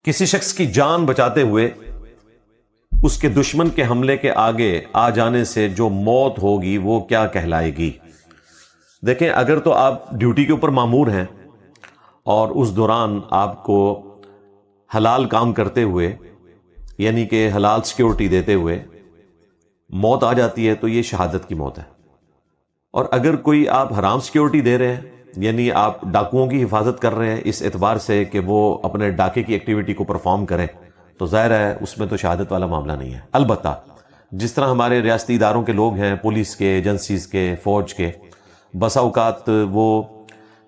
کسی شخص کی جان بچاتے ہوئے اس کے دشمن کے حملے کے آگے آ جانے سے جو موت ہوگی وہ کیا کہلائے گی؟ دیکھیں، اگر تو آپ ڈیوٹی کے اوپر مامور ہیں اور اس دوران آپ کو حلال کام کرتے ہوئے یعنی کہ حلال سیکیورٹی دیتے ہوئے موت آ جاتی ہے تو یہ شہادت کی موت ہے۔ اور اگر کوئی آپ حرام سیکیورٹی دے رہے ہیں یعنی آپ ڈاکوؤں کی حفاظت کر رہے ہیں اس اعتبار سے کہ وہ اپنے ڈاکے کی ایکٹیویٹی کو پرفارم کریں تو ظاہر ہے اس میں تو شہادت والا معاملہ نہیں ہے۔ البتہ جس طرح ہمارے ریاستی اداروں کے لوگ ہیں، پولیس کے، ایجنسیز کے، فوج کے، بسا اوقات وہ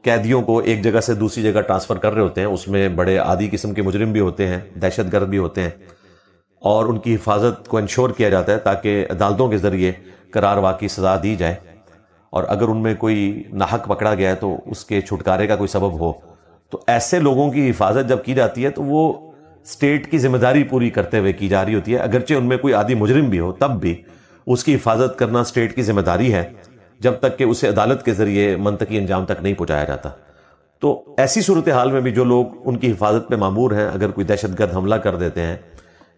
قیدیوں کو ایک جگہ سے دوسری جگہ ٹرانسفر کر رہے ہوتے ہیں، اس میں بڑے عادی قسم کے مجرم بھی ہوتے ہیں، دہشت گرد بھی ہوتے ہیں، اور ان کی حفاظت کو انشور کیا جاتا ہے تاکہ عدالتوں کے ذریعے قرار واقعی سزا دی جائے، اور اگر ان میں کوئی ناحق پکڑا گیا ہے تو اس کے چھٹکارے کا کوئی سبب ہو، تو ایسے لوگوں کی حفاظت جب کی جاتی ہے تو وہ اسٹیٹ کی ذمہ داری پوری کرتے ہوئے کی جا رہی ہوتی ہے۔ اگرچہ ان میں کوئی عادی مجرم بھی ہو تب بھی اس کی حفاظت کرنا اسٹیٹ کی ذمہ داری ہے جب تک کہ اسے عدالت کے ذریعے منطقی انجام تک نہیں پہنچایا جاتا۔ تو ایسی صورتحال میں بھی جو لوگ ان کی حفاظت پہ مامور ہیں، اگر کوئی دہشت گرد حملہ کر دیتے ہیں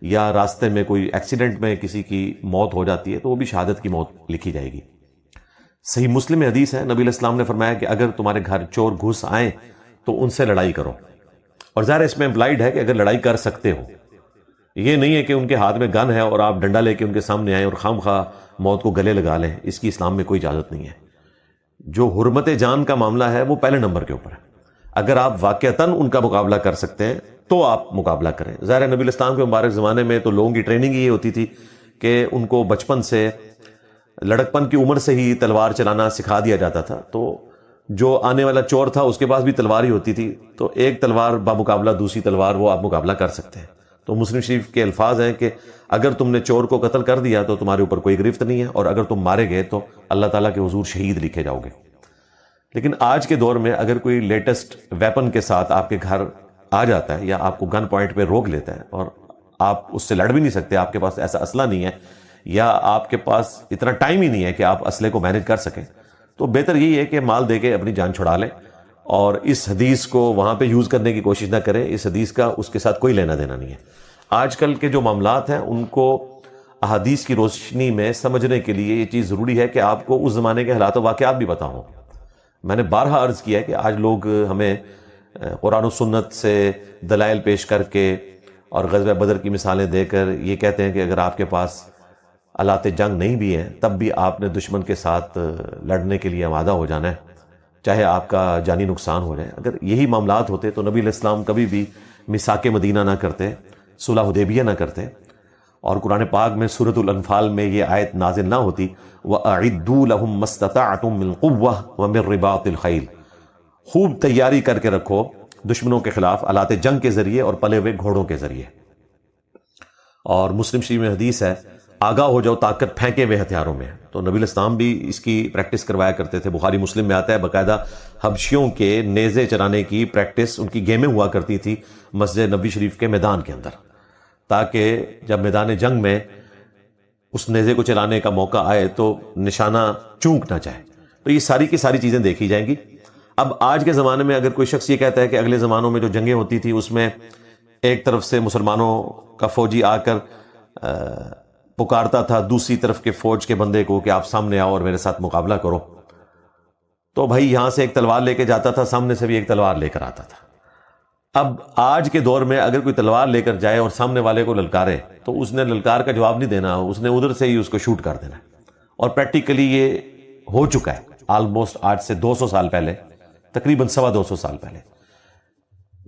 یا راستے میں کوئی ایکسیڈنٹ میں کسی کی موت ہو جاتی ہے تو وہ بھی شہادت کی موت لکھی جائے گی۔ صحیح مسلم میں حدیث ہے، نبی علیہ السلام نے فرمایا کہ اگر تمہارے گھر چور گھس آئیں تو ان سے لڑائی کرو، اور ظاہر اس میں امپلائڈ ہے کہ اگر لڑائی کر سکتے ہو، یہ نہیں ہے کہ ان کے ہاتھ میں گن ہے اور آپ ڈنڈا لے کے ان کے سامنے آئیں اور خام خواہ موت کو گلے لگا لیں، اس کی اسلام میں کوئی اجازت نہیں ہے۔ جو حرمت جان کا معاملہ ہے وہ پہلے نمبر کے اوپر ہے، اگر آپ واقعتاً ان کا مقابلہ کر سکتے ہیں تو آپ مقابلہ کریں۔ ظاہر نبی علیہ السلام کے مبارک زمانے میں تو لوگوں کی ٹریننگ یہ ہوتی تھی کہ ان کو بچپن سے، لڑکپن کی عمر سے ہی تلوار چلانا سکھا دیا جاتا تھا، تو جو آنے والا چور تھا اس کے پاس بھی تلوار ہی ہوتی تھی، تو ایک تلوار بمقابلہ دوسری تلوار وہ آپ مقابلہ کر سکتے ہیں۔ تو مسلم شریف کے الفاظ ہیں کہ اگر تم نے چور کو قتل کر دیا تو تمہارے اوپر کوئی گرفت نہیں ہے، اور اگر تم مارے گئے تو اللہ تعالیٰ کے حضور شہید لکھے جاؤ گے۔ لیکن آج کے دور میں اگر کوئی لیٹسٹ ویپن کے ساتھ آپ کے گھر آ جاتا ہے یا آپ کو گن پوائنٹ پہ روک لیتا ہے اور آپ اس سے لڑ بھی نہیں سکتے، آپ کے پاس ایسا اسلحہ نہیں ہے یا آپ کے پاس اتنا ٹائم ہی نہیں ہے کہ آپ اسلحے کو مینج کر سکیں، تو بہتر یہی ہے کہ مال دے کے اپنی جان چھڑا لیں اور اس حدیث کو وہاں پہ یوز کرنے کی کوشش نہ کریں۔ اس حدیث کا اس کے ساتھ کوئی لینا دینا نہیں ہے۔ آج کل کے جو معاملات ہیں ان کو احادیث کی روشنی میں سمجھنے کے لیے یہ چیز ضروری ہے کہ آپ کو اس زمانے کے حالات و واقعات بھی پتہ ہوں۔ میں نے بارہا عرض کیا ہے کہ آج لوگ ہمیں قرآن و سنت سے دلائل پیش کر کے اور غزوہ بدر کی مثالیں دے کر یہ کہتے ہیں کہ اگر آپ کے پاس آلات جنگ نہیں بھی ہیں تب بھی آپ نے دشمن کے ساتھ لڑنے کے لیے آمادہ ہو جانا ہے، چاہے آپ کا جانی نقصان ہو جائے۔ اگر یہی معاملات ہوتے تو نبی علیہ السلام کبھی بھی میثاق مدینہ نہ کرتے، صلح حدیبیہ نہ کرتے، اور قرآن پاک میں سورۃ الانفال میں یہ آیت نازل نہ ہوتی وَأَعِدُّوا لَهُم مَّا اسْتَطَعْتُم مِّن قُوَّةٍ وَمِن رِّبَاطِ الْخَيْلِ، خوب تیاری کر کے رکھو دشمنوں کے خلاف آلات جنگ کے ذریعے اور پلے ہوئے گھوڑوں کے ذریعے۔ اور مسلم شریف میں حدیث ہے آگاہ ہو جاؤ طاقت پھینکے ہوئے ہتھیاروں میں، تو نبی علیہ السلام بھی اس کی پریکٹس کروایا کرتے تھے۔ بخاری مسلم میں آتا ہے باقاعدہ حبشیوں کے نیزے چلانے کی پریکٹس، ان کی گیمیں ہوا کرتی تھی مسجد نبی شریف کے میدان کے اندر، تاکہ جب میدان جنگ میں اس نیزے کو چلانے کا موقع آئے تو نشانہ چونک نہ جائے۔ تو یہ ساری کی ساری چیزیں دیکھی جائیں گی۔ اب آج کے زمانے میں اگر کوئی شخص یہ کہتا ہے کہ اگلے زمانوں میں جو جنگیں ہوتی تھی اس میں ایک طرف سے مسلمانوں کا فوجی آ کر پکارتا تھا دوسری طرف کے فوج کے بندے کو کہ آپ سامنے آؤ اور میرے ساتھ مقابلہ کرو، تو بھائی یہاں سے ایک تلوار لے کے جاتا تھا، سامنے سے بھی ایک تلوار لے کر آتا تھا۔ اب آج کے دور میں اگر کوئی تلوار لے کر جائے اور سامنے والے کو للکارے تو اس نے للکار کا جواب نہیں دینا، اس نے ادھر سے ہی اس کو شوٹ کر دینا، اور پریکٹیکلی یہ ہو چکا ہے آلموسٹ آج سے 200 سال پہلے، تقریباً 250 سال پہلے،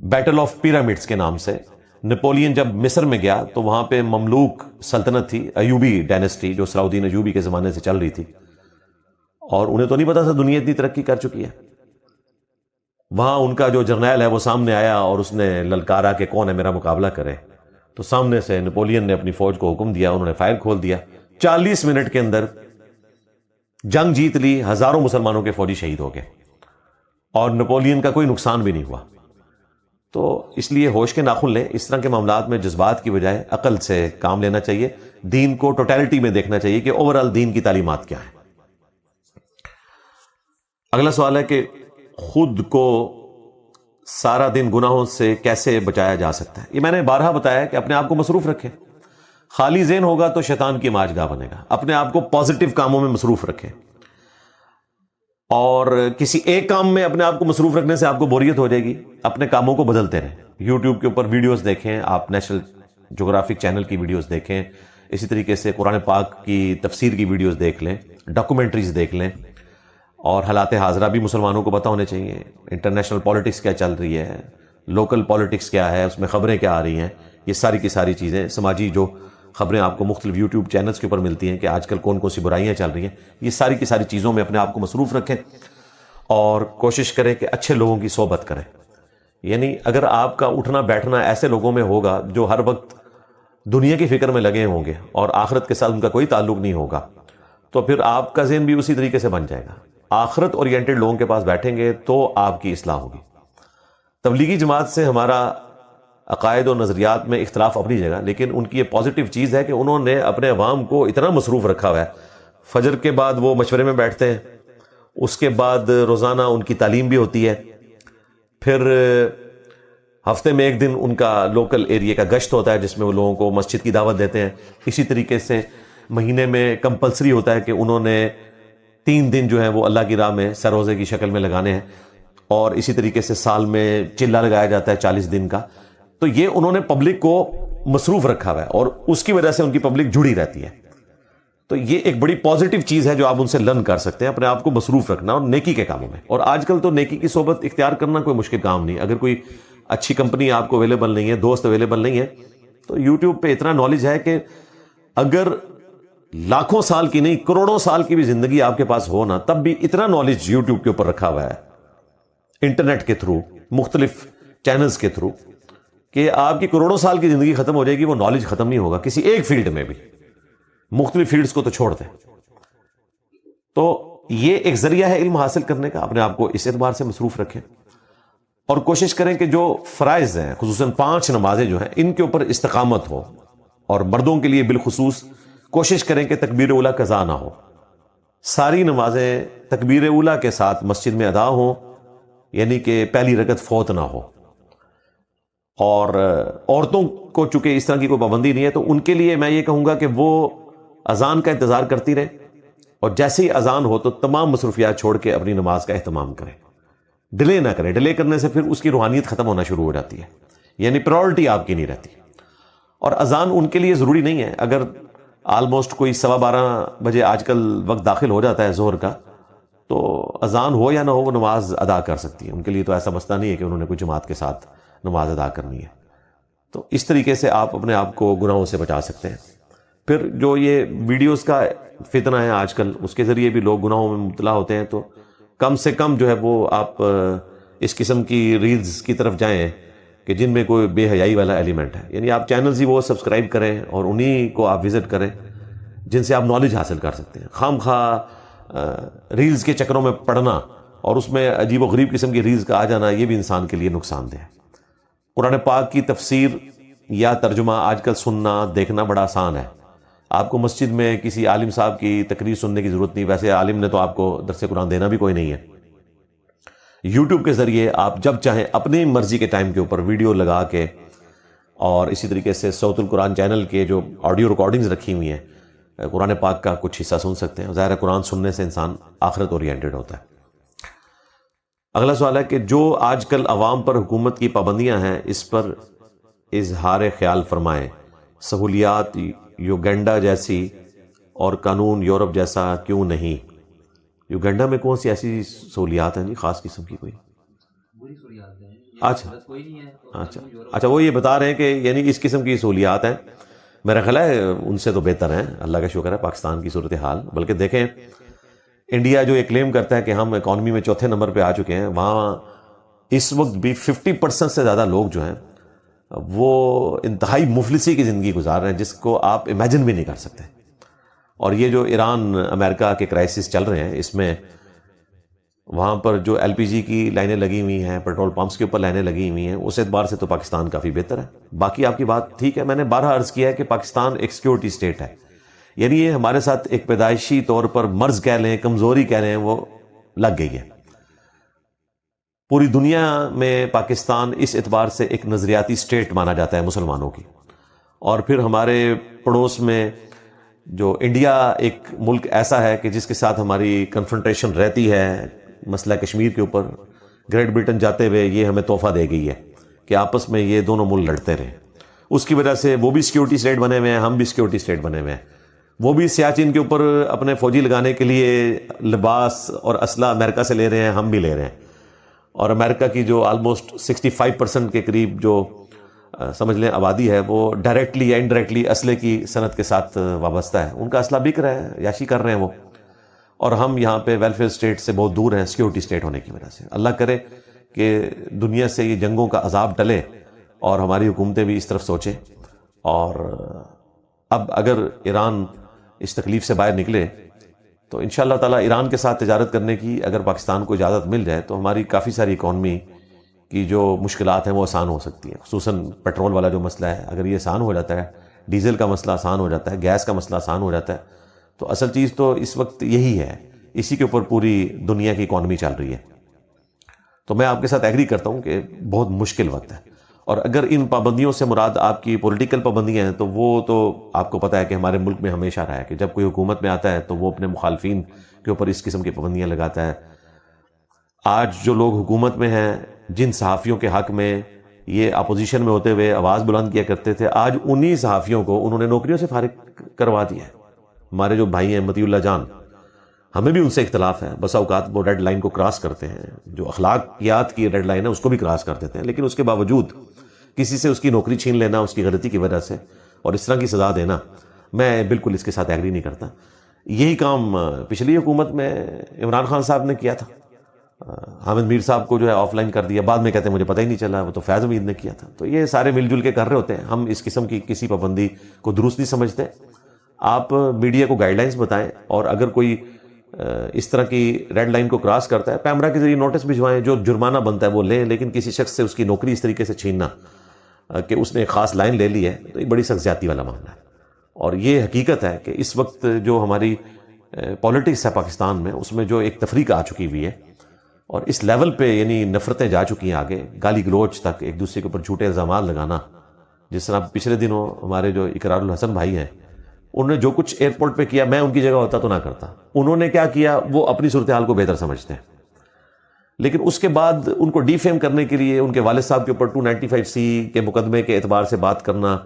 بیٹل آف پیرامڈس کے نام سے نپولین جب مصر میں گیا تو وہاں پہ مملوک سلطنت تھی، ایوبی ڈائنسٹی جو صلاح الدین ایوبی کے زمانے سے چل رہی تھی، اور انہیں تو نہیں پتا تھا دنیا اتنی ترقی کر چکی ہے۔ وہاں ان کا جو جرنیل ہے وہ سامنے آیا اور اس نے للکارا کہ کون ہے میرا مقابلہ کرے، تو سامنے سے نپولین نے اپنی فوج کو حکم دیا، انہوں نے فائر کھول دیا، 40 منٹ کے اندر جنگ جیت لی، ہزاروں مسلمانوں کے فوجی شہید ہو گئے اور نپولین کا کوئی نقصان بھی نہیں ہوا۔ تو اس لیے ہوش کے ناخن لیں، اس طرح کے معاملات میں جذبات کی بجائے عقل سے کام لینا چاہیے، دین کو ٹوٹیلٹی میں دیکھنا چاہیے کہ اوورآل دین کی تعلیمات کیا ہیں۔ اگلا سوال ہے کہ خود کو سارا دن گناہوں سے کیسے بچایا جا سکتا ہے؟ یہ میں نے بارہا بتایا کہ اپنے آپ کو مصروف رکھیں. خالی ذہن ہوگا تو شیطان کی ماجگاہ بنے گا. اپنے آپ کو پازیٹو کاموں میں مصروف رکھیں, اور کسی ایک کام میں اپنے آپ کو مصروف رکھنے سے آپ کو بوریت ہو جائے گی. اپنے کاموں کو بدلتے رہیں. یوٹیوب کے اوپر ویڈیوز دیکھیں, آپ نیشنل جغرافک چینل کی ویڈیوز دیکھیں, اسی طریقے سے قرآن پاک کی تفسیر کی ویڈیوز دیکھ لیں, ڈاکومنٹریز دیکھ لیں, اور حالات حاضرہ بھی مسلمانوں کو پتہ ہونے چاہیے. انٹرنیشنل پالیٹکس کیا چل رہی ہے, لوکل پالیٹکس کیا ہے, اس میں خبریں کیا آ رہی ہیں, یہ ساری کی ساری چیزیں, سماجی جو خبریں آپ کو مختلف یوٹیوب چینلز کے اوپر ملتی ہیں کہ آج کل کون کون سی برائیاں چل رہی ہیں, یہ ساری کی ساری چیزوں میں اپنے آپ کو مصروف رکھیں, اور کوشش کریں کہ اچھے لوگوں کی صحبت کریں. یعنی اگر آپ کا اٹھنا بیٹھنا ایسے لوگوں میں ہوگا جو ہر وقت دنیا کی فکر میں لگے ہوں گے اور آخرت کے ساتھ ان کا کوئی تعلق نہیں ہوگا, تو پھر آپ کا ذہن بھی اسی طریقے سے بن جائے گا. آخرت اورینٹڈ لوگوں کے پاس بیٹھیں گے تو آپ کی اصلاح ہوگی. تبلیغی جماعت سے ہمارا عقائد اور نظریات میں اختلاف اپنی جگہ, لیکن ان کی یہ پازیٹیو چیز ہے کہ انہوں نے اپنے عوام کو اتنا مصروف رکھا ہوا ہے. فجر کے بعد وہ مشورے میں بیٹھتے ہیں, اس کے بعد روزانہ ان کی تعلیم بھی ہوتی ہے, پھر ہفتے میں ایک دن ان کا لوکل ایریا کا گشت ہوتا ہے جس میں وہ لوگوں کو مسجد کی دعوت دیتے ہیں. اسی طریقے سے مہینے میں کمپلسری ہوتا ہے کہ انہوں نے 3 دن جو ہیں وہ اللہ کی راہ میں سروزے کی شکل میں لگانے ہیں, اور اسی طریقے سے سال میں چلہ لگایا جاتا ہے 40 دن کا. تو یہ انہوں نے پبلک کو مصروف رکھا ہوا ہے, اور اس کی وجہ سے ان کی پبلک جڑی رہتی ہے. تو یہ ایک بڑی پازیٹیو چیز ہے جو آپ ان سے لرن کر سکتے ہیں, اپنے آپ کو مصروف رکھنا اور نیکی کے کاموں میں. اور آج کل تو نیکی کی صحبت اختیار کرنا کوئی مشکل کام نہیں. اگر کوئی اچھی کمپنی آپ کو اویلیبل نہیں ہے, دوست اویلیبل نہیں ہے, تو یوٹیوب پہ اتنا نالج ہے کہ اگر لاکھوں سال کی نہیں کروڑوں سال کی بھی زندگی آپ کے پاس ہو نا, تب بھی اتنا نالج یوٹیوب کے اوپر رکھا ہوا ہے انٹرنیٹ کے تھرو, مختلف چینلز کے تھرو, کہ آپ کی کروڑوں سال کی زندگی ختم ہو جائے گی, وہ نالج ختم نہیں ہوگا کسی ایک فیلڈ میں بھی. مختلف فیلڈز کو تو چھوڑ دیں. تو یہ ایک ذریعہ ہے علم حاصل کرنے کا. اپنے آپ کو اس اعتبار سے مصروف رکھیں, اور کوشش کریں کہ جو فرائض ہیں, خصوصاً 5 نمازیں جو ہیں, ان کے اوپر استقامت ہو. اور مردوں کے لیے بالخصوص کوشش کریں کہ تکبیر اولیٰ قضا نہ ہو. ساری نمازیں تکبیر اولیٰ کے ساتھ مسجد میں ادا ہوں, یعنی کہ پہلی رکعت فوت نہ ہو. اور عورتوں کو چونکہ اس طرح کی کوئی پابندی نہیں ہے, تو ان کے لیے میں یہ کہوں گا کہ وہ اذان کا انتظار کرتی رہیں, اور جیسے ہی اذان ہو تو تمام مصروفیات چھوڑ کے اپنی نماز کا اہتمام کریں. ڈیلے نہ کریں. ڈیلے کرنے سے پھر اس کی روحانیت ختم ہونا شروع ہو جاتی ہے, یعنی پرائورٹی آپ کی نہیں رہتی. اور اذان ان کے لیے ضروری نہیں ہے. اگر آلموسٹ کوئی 12:15 بجے آج کل وقت داخل ہو جاتا ہے ظہر کا, تو اذان ہو یا نہ ہو وہ نماز ادا کر سکتی ہے. ان کے لیے تو ایسا مسئلہ نہیں ہے کہ انہوں نے کوئی جماعت کے ساتھ نماز ادا کرنی ہے. تو اس طریقے سے آپ اپنے آپ کو گناہوں سے بچا سکتے ہیں. پھر جو یہ ویڈیوز کا فتنہ ہے آج کل, اس کے ذریعے بھی لوگ گناہوں میں مبتلا ہوتے ہیں. تو کم سے کم جو ہے وہ آپ اس قسم کی ریلز کی طرف جائیں کہ جن میں کوئی بے حیائی والا ایلیمنٹ ہے. یعنی آپ چینلز ہی وہ سبسکرائب کریں اور انہی کو آپ وزٹ کریں جن سے آپ نالج حاصل کر سکتے ہیں. خام خواہ ریلز کے چکروں میں پڑنا اور اس میں عجیب و غریب قسم کی ریلز کا آ جانا, یہ بھی انسان کے لیے نقصان دہ ہے. قرآن پاک کی تفسیر یا ترجمہ آج کل سننا دیکھنا بڑا آسان ہے. آپ کو مسجد میں کسی عالم صاحب کی تقریر سننے کی ضرورت نہیں. ویسے عالم نے تو آپ کو درس قرآن دینا بھی کوئی نہیں ہے. یوٹیوب کے ذریعے آپ جب چاہیں اپنی مرضی کے ٹائم کے اوپر ویڈیو لگا کے, اور اسی طریقے سے صوت القرآن چینل کے جو آڈیو ریکارڈنگز رکھی ہوئی ہیں, قرآن پاک کا کچھ حصہ سن سکتے ہیں. ظاہر ہے قرآن سننے سے انسان آخرت اورینٹڈ ہوتا ہے. اگلا سوال ہے کہ جو آج کل عوام پر حکومت کی پابندیاں ہیں, اس پر اظہار خیال فرمائیں. سہولیات یوگنڈا جیسی اور قانون یورپ جیسا کیوں نہیں؟ یوگنڈا میں کون سی ایسی سہولیات ہیں جی خاص قسم کی کوئی؟ اچھا وہ یہ بتا رہے ہیں کہ یعنی اس قسم کی سہولیات ہیں. میرا خیال ہے ان سے تو بہتر ہیں, اللہ کا شکر ہے, پاکستان کی صورتحال. بلکہ دیکھیں انڈیا جو یہ کلیم کرتا ہے کہ ہم اکانومی میں 4تھے نمبر پہ آ چکے ہیں, وہاں اس وقت بھی 50% سے زیادہ لوگ جو ہیں وہ انتہائی مفلسی کی زندگی گزار رہے ہیں, جس کو آپ امیجن بھی نہیں کر سکتے. اور یہ جو ایران امریکہ کے کرائسس چل رہے ہیں, اس میں وہاں پر جو LPG کی لائنیں لگی ہوئی ہیں, پیٹرول پمپس کے اوپر لائنیں لگی ہوئی ہیں, اس اعتبار سے تو پاکستان کافی بہتر ہے. باقی آپ کی بات ٹھیک ہے. میں نے بارہا عرض کیا ہے کہ پاکستان ایک سیکورٹی اسٹیٹ ہے. یعنی یہ ہمارے ساتھ ایک پیدائشی طور پر مرض کہہ لیں, کمزوری کہہ لیں, وہ لگ گئی ہے. پوری دنیا میں پاکستان اس اعتبار سے ایک نظریاتی اسٹیٹ مانا جاتا ہے مسلمانوں کی، اور پھر ہمارے پڑوس میں جو انڈیا ایک ملک ایسا ہے کہ جس کے ساتھ ہماری کنفرنٹیشن رہتی ہے مسئلہ کشمیر کے اوپر. گریٹ برٹن جاتے ہوئے یہ ہمیں تحفہ دے گئی ہے کہ آپس میں یہ دونوں ملک لڑتے رہے. اس کی وجہ سے وہ بھی سیکیورٹی اسٹیٹ بنے ہوئے ہیں، ہم بھی سیکیورٹی اسٹیٹ بنے ہوئے ہیں. وہ بھی سیاچن کے اوپر اپنے فوجی لگانے کے لیے لباس اور اسلحہ امریکہ سے لے رہے ہیں، ہم بھی لے رہے ہیں. اور امریکہ کی جو آلموسٹ 65% کے قریب جو سمجھ لیں آبادی ہے، وہ ڈائریکٹلی یا انڈائریکٹلی اسلحے کی صنعت کے ساتھ وابستہ ہے. ان کا اسلحہ بک رہا ہے، یاشی کر رہے ہیں وہ، اور ہم یہاں پہ ویلفیئر اسٹیٹ سے بہت دور ہیں سیکیورٹی اسٹیٹ ہونے کی وجہ سے. اللہ کرے کہ دنیا سے یہ جنگوں کا عذاب ٹلے اور ہماری حکومتیں بھی اس طرف سوچیں. اور اب اگر ایران اس تکلیف سے باہر نکلے تو انشاءاللہ تعالیٰ ایران کے ساتھ تجارت کرنے کی اگر پاکستان کو اجازت مل جائے تو ہماری کافی ساری اکانومی کی جو مشکلات ہیں وہ آسان ہو سکتی ہیں. خصوصاً پیٹرول والا جو مسئلہ ہے، اگر یہ آسان ہو جاتا ہے، ڈیزل کا مسئلہ آسان ہو جاتا ہے، گیس کا مسئلہ آسان ہو جاتا ہے، تو اصل چیز تو اس وقت یہی ہے. اسی کے اوپر پوری دنیا کی اکانومی چل رہی ہے. تو میں آپ کے ساتھ ایگری کرتا ہوں کہ بہت مشکل وقت ہے. اور اگر ان پابندیوں سے مراد آپ کی پولیٹیکل پابندیاں ہیں تو وہ تو آپ کو پتہ ہے کہ ہمارے ملک میں ہمیشہ رہا ہے کہ جب کوئی حکومت میں آتا ہے تو وہ اپنے مخالفین کے اوپر اس قسم کی پابندیاں لگاتا ہے. آج جو لوگ حکومت میں ہیں، جن صحافیوں کے حق میں یہ اپوزیشن میں ہوتے ہوئے آواز بلند کیا کرتے تھے، آج انہی صحافیوں کو انہوں نے نوکریوں سے فارغ کروا دیا ہے. ہمارے جو بھائی ہیں مطیع اللہ جان، ہمیں بھی ان سے اختلاف ہے، بسا اوقات وہ ریڈ لائن کو کراس کرتے ہیں، جو اخلاقیات کی ریڈ لائن ہے اس کو بھی کراس کر دیتے ہیں، لیکن اس کے باوجود کسی سے اس کی نوکری چھین لینا اس کی غلطی کی وجہ سے اور اس طرح کی سزا دینا، میں بالکل اس کے ساتھ ایگری نہیں کرتا. یہی کام پچھلی حکومت میں عمران خان صاحب نے کیا تھا. حامد میر صاحب کو جو ہے آف لائن کر دیا، بعد میں کہتے ہیں مجھے پتہ ہی نہیں چلا، وہ تو فیض امید نے کیا تھا. تو یہ سارے مل جل کے کر رہے ہوتے ہیں. ہم اس قسم کی کسی پابندی کو درست نہیں سمجھتے. آپ میڈیا کو گائیڈ لائنز بتائیں، اور اگر کوئی اس طرح کی ریڈ لائن کو کراس کرتا ہے پیمرا کے ذریعے نوٹس بھجوائیں، جو جرمانہ بنتا ہے وہ لیں، لیکن کسی شخص سے اس کی نوکری اس طریقے سے چھیننا کہ اس نے ایک خاص لائن لے لی ہے تو یہ بڑی سخت زیادتی والا معاملہ ہے. اور یہ حقیقت ہے کہ اس وقت جو ہماری پولیٹکس ہے پاکستان میں، اس میں جو ایک تفریق آ چکی ہوئی ہے اور اس لیول پہ یعنی نفرتیں جا چکی ہیں آگے، گالی گلوچ تک، ایک دوسرے کے اوپر جھوٹے الزامات لگانا. جس طرح پچھلے دنوں ہمارے جو اقرار الحسن بھائی ہیں، انہوں نے جو کچھ ایئرپورٹ پہ کیا میں ان کی جگہ ہوتا تو نہ کرتا. انہوں نے کیا کیا وہ اپنی صورتحال کو بہتر سمجھتے ہیں، لیکن اس کے بعد ان کو ڈی فیم کرنے کے لیے ان کے والد صاحب کے اوپر 295C کے مقدمے کے اعتبار سے بات کرنا،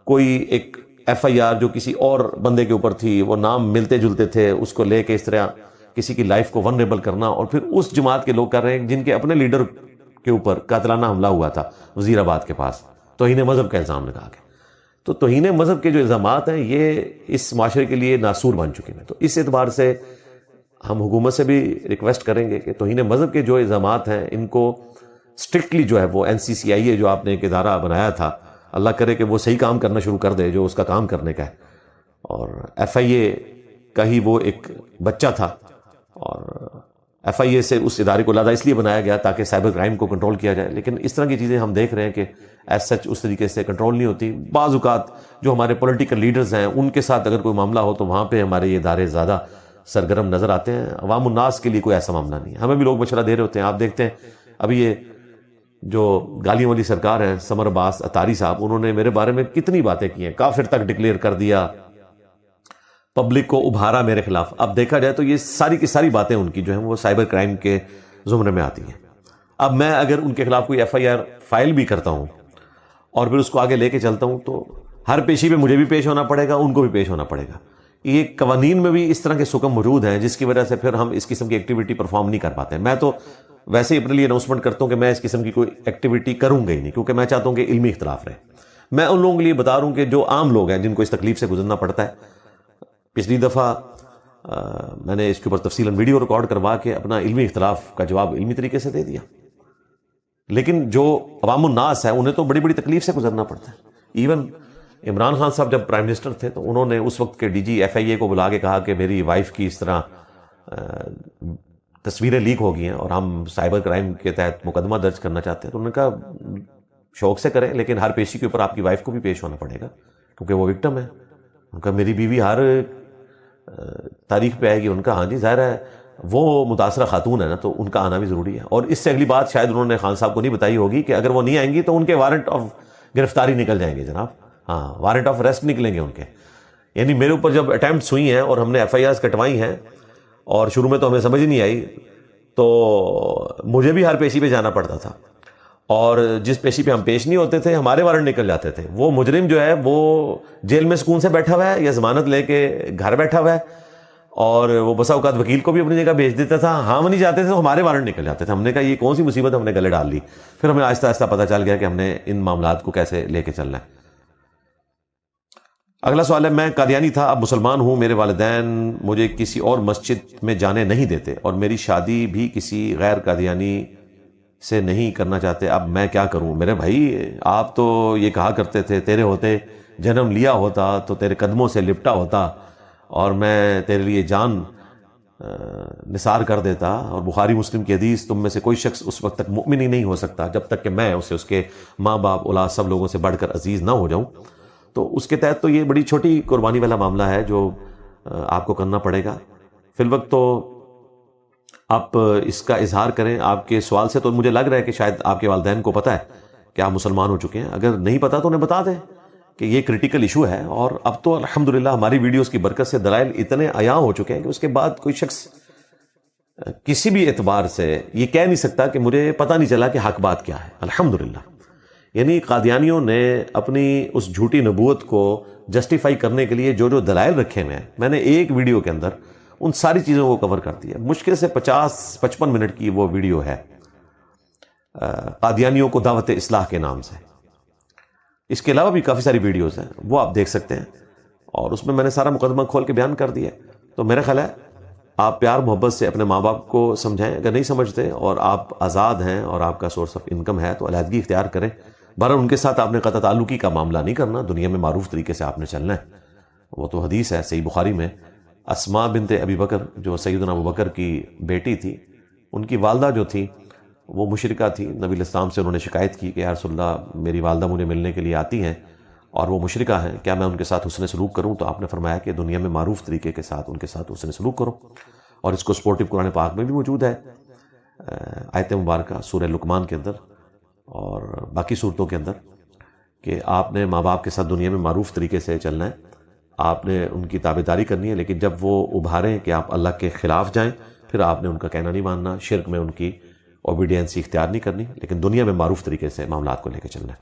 کوئی ایک FIR جو کسی اور بندے کے اوپر تھی، وہ نام ملتے جلتے تھے، اس کو لے کے اس طرح کسی کی لائف کو ونریبل کرنا، اور پھر اس جماعت کے لوگ کر رہے ہیں جن کے اپنے لیڈر کے اوپر قاتلانہ حملہ ہوا تھا وزیر آباد کے پاس، توہین مذہب کا الزام لگا کے. تو توہین مذہب کے جو الزامات ہیں یہ اس معاشرے کے لیے ناسور بن چکے ہیں. تو اس اعتبار سے ہم حکومت سے بھی ریکویسٹ کریں گے کہ توہین مذہب کے جو الزامات ہیں ان کو اسٹرکٹلی جو ہے وہ NCCIA جو آپ نے ایک ادارہ بنایا تھا، اللہ کرے کہ وہ صحیح کام کرنا شروع کر دے جو اس کا کام کرنے کا ہے. اور FIA کا ہی وہ ایک بچہ تھا، اور FIA سے اس ادارے کو لہٰذا اس لیے بنایا گیا تاکہ سائبر کرائم کو کنٹرول کیا جائے. لیکن اس طرح کی چیزیں ہم دیکھ رہے ہیں کہ ایز سچ اس طریقے سے کنٹرول نہیں ہوتی. بعض اوقات جو ہمارے پولیٹیکل لیڈرز ہیں ان کے ساتھ اگر کوئی معاملہ ہو تو وہاں پہ ہمارے یہ ادارے زیادہ سرگرم نظر آتے ہیں. عوام الناس کے لیے کوئی ایسا معاملہ نہیں ہے. ہمیں بھی لوگ مشورہ دے رہے ہوتے ہیں. آپ دیکھتے ہیں ابھی یہ جو گالیوں والی سرکار ہے سمر عباس اتاری صاحب، انہوں نے میرے بارے میں کتنی باتیں کی ہیں، کافر تک ڈکلیئر کر دیا، پبلک کو ابھارا میرے خلاف. اب دیکھا جائے تو یہ ساری کی ساری باتیں ان کی جو ہیں وہ سائبر کرائم کے زمرے میں آتی ہیں. اب میں اگر ان کے خلاف کوئی FIR فائل بھی کرتا ہوں اور پھر اس کو آگے لے کے چلتا ہوں تو ہر پیشی پہ مجھے بھی پیش ہونا پڑے گا، ان کو بھی پیش ہونا پڑے گا. یہ قوانین میں بھی اس طرح کے سکم موجود ہیں جس کی وجہ سے پھر ہم اس قسم کی ایکٹیویٹی پرفارم نہیں کر پاتے. میں تو ویسے ہی اپنے لیے اناؤنسمنٹ کرتا ہوں کہ میں اس قسم کی کوئی ایکٹیویٹی کروں گا ہی نہیں، کیونکہ میں چاہتا ہوں کہ علمی اختلاف رہے. میں ان لوگوں کے لیے بتا رہا ہوں کہ جو عام لوگ ہیں جن کو اس تکلیف سے گزرنا پڑتا ہے. پچھلی دفعہ میں نے اس کے اوپر تفصیلاً ویڈیو ریکارڈ کروا کے اپنا علمی اختلاف کا جواب علمی طریقے سے دے دیا. لیکن جو عوام الناس ہے انہیں تو بڑی بڑی تکلیف سے گزرنا پڑتا ہے. ایون عمران خان صاحب جب پرائم منسٹر تھے تو انہوں نے اس وقت کے DG FIA کو بلا کے کہا کہ میری وائف کی اس طرح تصویریں لیک ہو گئی ہیں اور ہم سائبر کرائم کے تحت مقدمہ درج کرنا چاہتے ہیں. تو انہوں نے کہا شوق سے کریں، لیکن ہر پیشی کے اوپر آپ کی وائف کو بھی پیش ہونا پڑے گا کیونکہ وہ وکٹم ہے. ان کا میری بیوی ہر تاریخ پہ آئے گی. ان کا ہاں جی ظاہر ہے وہ متاثرہ خاتون ہے نا، تو ان کا آنا بھی ضروری ہے. اور اس سے اگلی بات شاید انہوں نے خان صاحب کو نہیں بتائی ہوگی کہ اگر وہ نہیں آئیں گی تو ان کے وارنٹ آف گرفتاری نکل جائیں گے جناب. ہاں، وارنٹ آف ارسٹ نکلیں گے ان کے. یعنی میرے اوپر جب اٹیمپٹس ہوئی ہیں اور ہم نے ایف آئی آرز کٹوائی ہیں، اور شروع میں تو ہمیں سمجھ نہیں آئی، تو مجھے بھی ہر پیشی پہ جانا پڑتا تھا، اور جس پیشی پہ ہم پیش نہیں ہوتے تھے ہمارے وارنٹ نکل جاتے تھے. وہ مجرم جو ہے وہ جیل میں سکون سے بیٹھا ہوا ہے یا ضمانت لے کے گھر بیٹھا ہوا ہے، اور وہ بسا اوقات وکیل کو بھی اپنی جگہ بھیج دیتا تھا. ہم نہیں جاتے تھے تو ہمارے وارنٹ نکل جاتے تھے. ہم نے کہا یہ کون سی مصیبت ہم نے گلے ڈال لی. پھر ہمیں آہستہ آہستہ پتہ چل گیا کہ ہم نے ان معاملات کو کیسے لے کے چلنا ہے. اگلا سوال ہے، میں قادیانی تھا، اب مسلمان ہوں. میرے والدین مجھے کسی اور مسجد میں جانے نہیں دیتے، اور میری شادی بھی کسی غیر قادیانی سے نہیں کرنا چاہتے. اب میں کیا کروں؟ میرے بھائی، آپ تو یہ کہا کرتے تھے تیرے ہوتے جنم لیا ہوتا تو تیرے قدموں سے لپٹا ہوتا، اور میں تیرے لیے جان نثار کر دیتا. اور بخاری مسلم کی حدیث، تم میں سے کوئی شخص اس وقت تک مؤمن ہی نہیں ہو سکتا جب تک کہ میں اسے اس کے ماں باپ اولاد سب لوگوں سے بڑھ کر عزیز نہ ہو جاؤں. تو اس کے تحت تو یہ بڑی چھوٹی قربانی والا معاملہ ہے جو آپ کو کرنا پڑے گا. فی الوقت تو آپ اس کا اظہار کریں. آپ کے سوال سے تو مجھے لگ رہا ہے کہ شاید آپ کے والدین کو پتہ ہے کہ آپ مسلمان ہو چکے ہیں. اگر نہیں پتہ تو انہیں بتا دیں کہ یہ کرٹیکل ایشو ہے. اور اب تو الحمدللہ ہماری ویڈیوز کی برکت سے دلائل اتنے عیاں ہو چکے ہیں کہ اس کے بعد کوئی شخص کسی بھی اعتبار سے یہ کہہ نہیں سکتا کہ مجھے پتہ نہیں چلا کہ حق بات کیا ہے. الحمدللہ. یعنی قادیانیوں نے اپنی اس جھوٹی نبوت کو جسٹیفائی کرنے کے لیے جو جو دلائل رکھے ہوئے ہیں، میں نے ایک ویڈیو کے اندر ان ساری چیزوں کو کور کر دیا. مشکل سے 50-55 منٹ کی وہ ویڈیو ہے قادیانیوں کو دعوت اصلاح کے نام سے. اس کے علاوہ بھی کافی ساری ویڈیوز ہیں، وہ آپ دیکھ سکتے ہیں، اور اس میں نے سارا مقدمہ کھول کے بیان کر دیا. تو میرا خیال ہے آپ پیار محبت سے اپنے ماں باپ کو سمجھائیں. اگر نہیں سمجھتے اور آپ آزاد ہیں اور آپ کا سورس آف انکم ہے تو علیحدگی اختیار کریں. بہرحال ان کے ساتھ آپ نے قطع تعلقی کا معاملہ نہیں کرنا، دنیا میں معروف طریقے سے آپ نے چلنا ہے. وہ تو حدیث ہے صحیح بخاری میں، اسماء بنت ابی بکر جو سیدنا ابو بکر کی بیٹی تھی، ان کی والدہ جو تھی وہ مشرکہ تھی. نبی علیہ السلام سے انہوں نے شکایت کی کہ یا رسول اللہ، میری والدہ مجھے ملنے کے لیے آتی ہیں اور وہ مشرکہ ہیں، کیا میں ان کے ساتھ حسن سلوک کروں؟ تو آپ نے فرمایا کہ دنیا میں معروف طریقے کے ساتھ ان کے ساتھ حسن سلوک کرو. اور اس کو سپورٹو قرآن پاک میں بھی موجود ہے، آیت مبارکہ سورہ لقمان کے اندر اور باقی صورتوں کے اندر، کہ آپ نے ماں باپ کے ساتھ دنیا میں معروف طریقے سے چلنا ہے. آپ نے ان کی تابعداری کرنی ہے، لیکن جب وہ ابھاریں کہ آپ اللہ کے خلاف جائیں پھر آپ نے ان کا کہنا نہیں ماننا، شرک میں ان کی اوبیڈینسی اختیار نہیں کرنی، لیکن دنیا میں معروف طریقے سے معاملات کو لے کے چلنا ہے.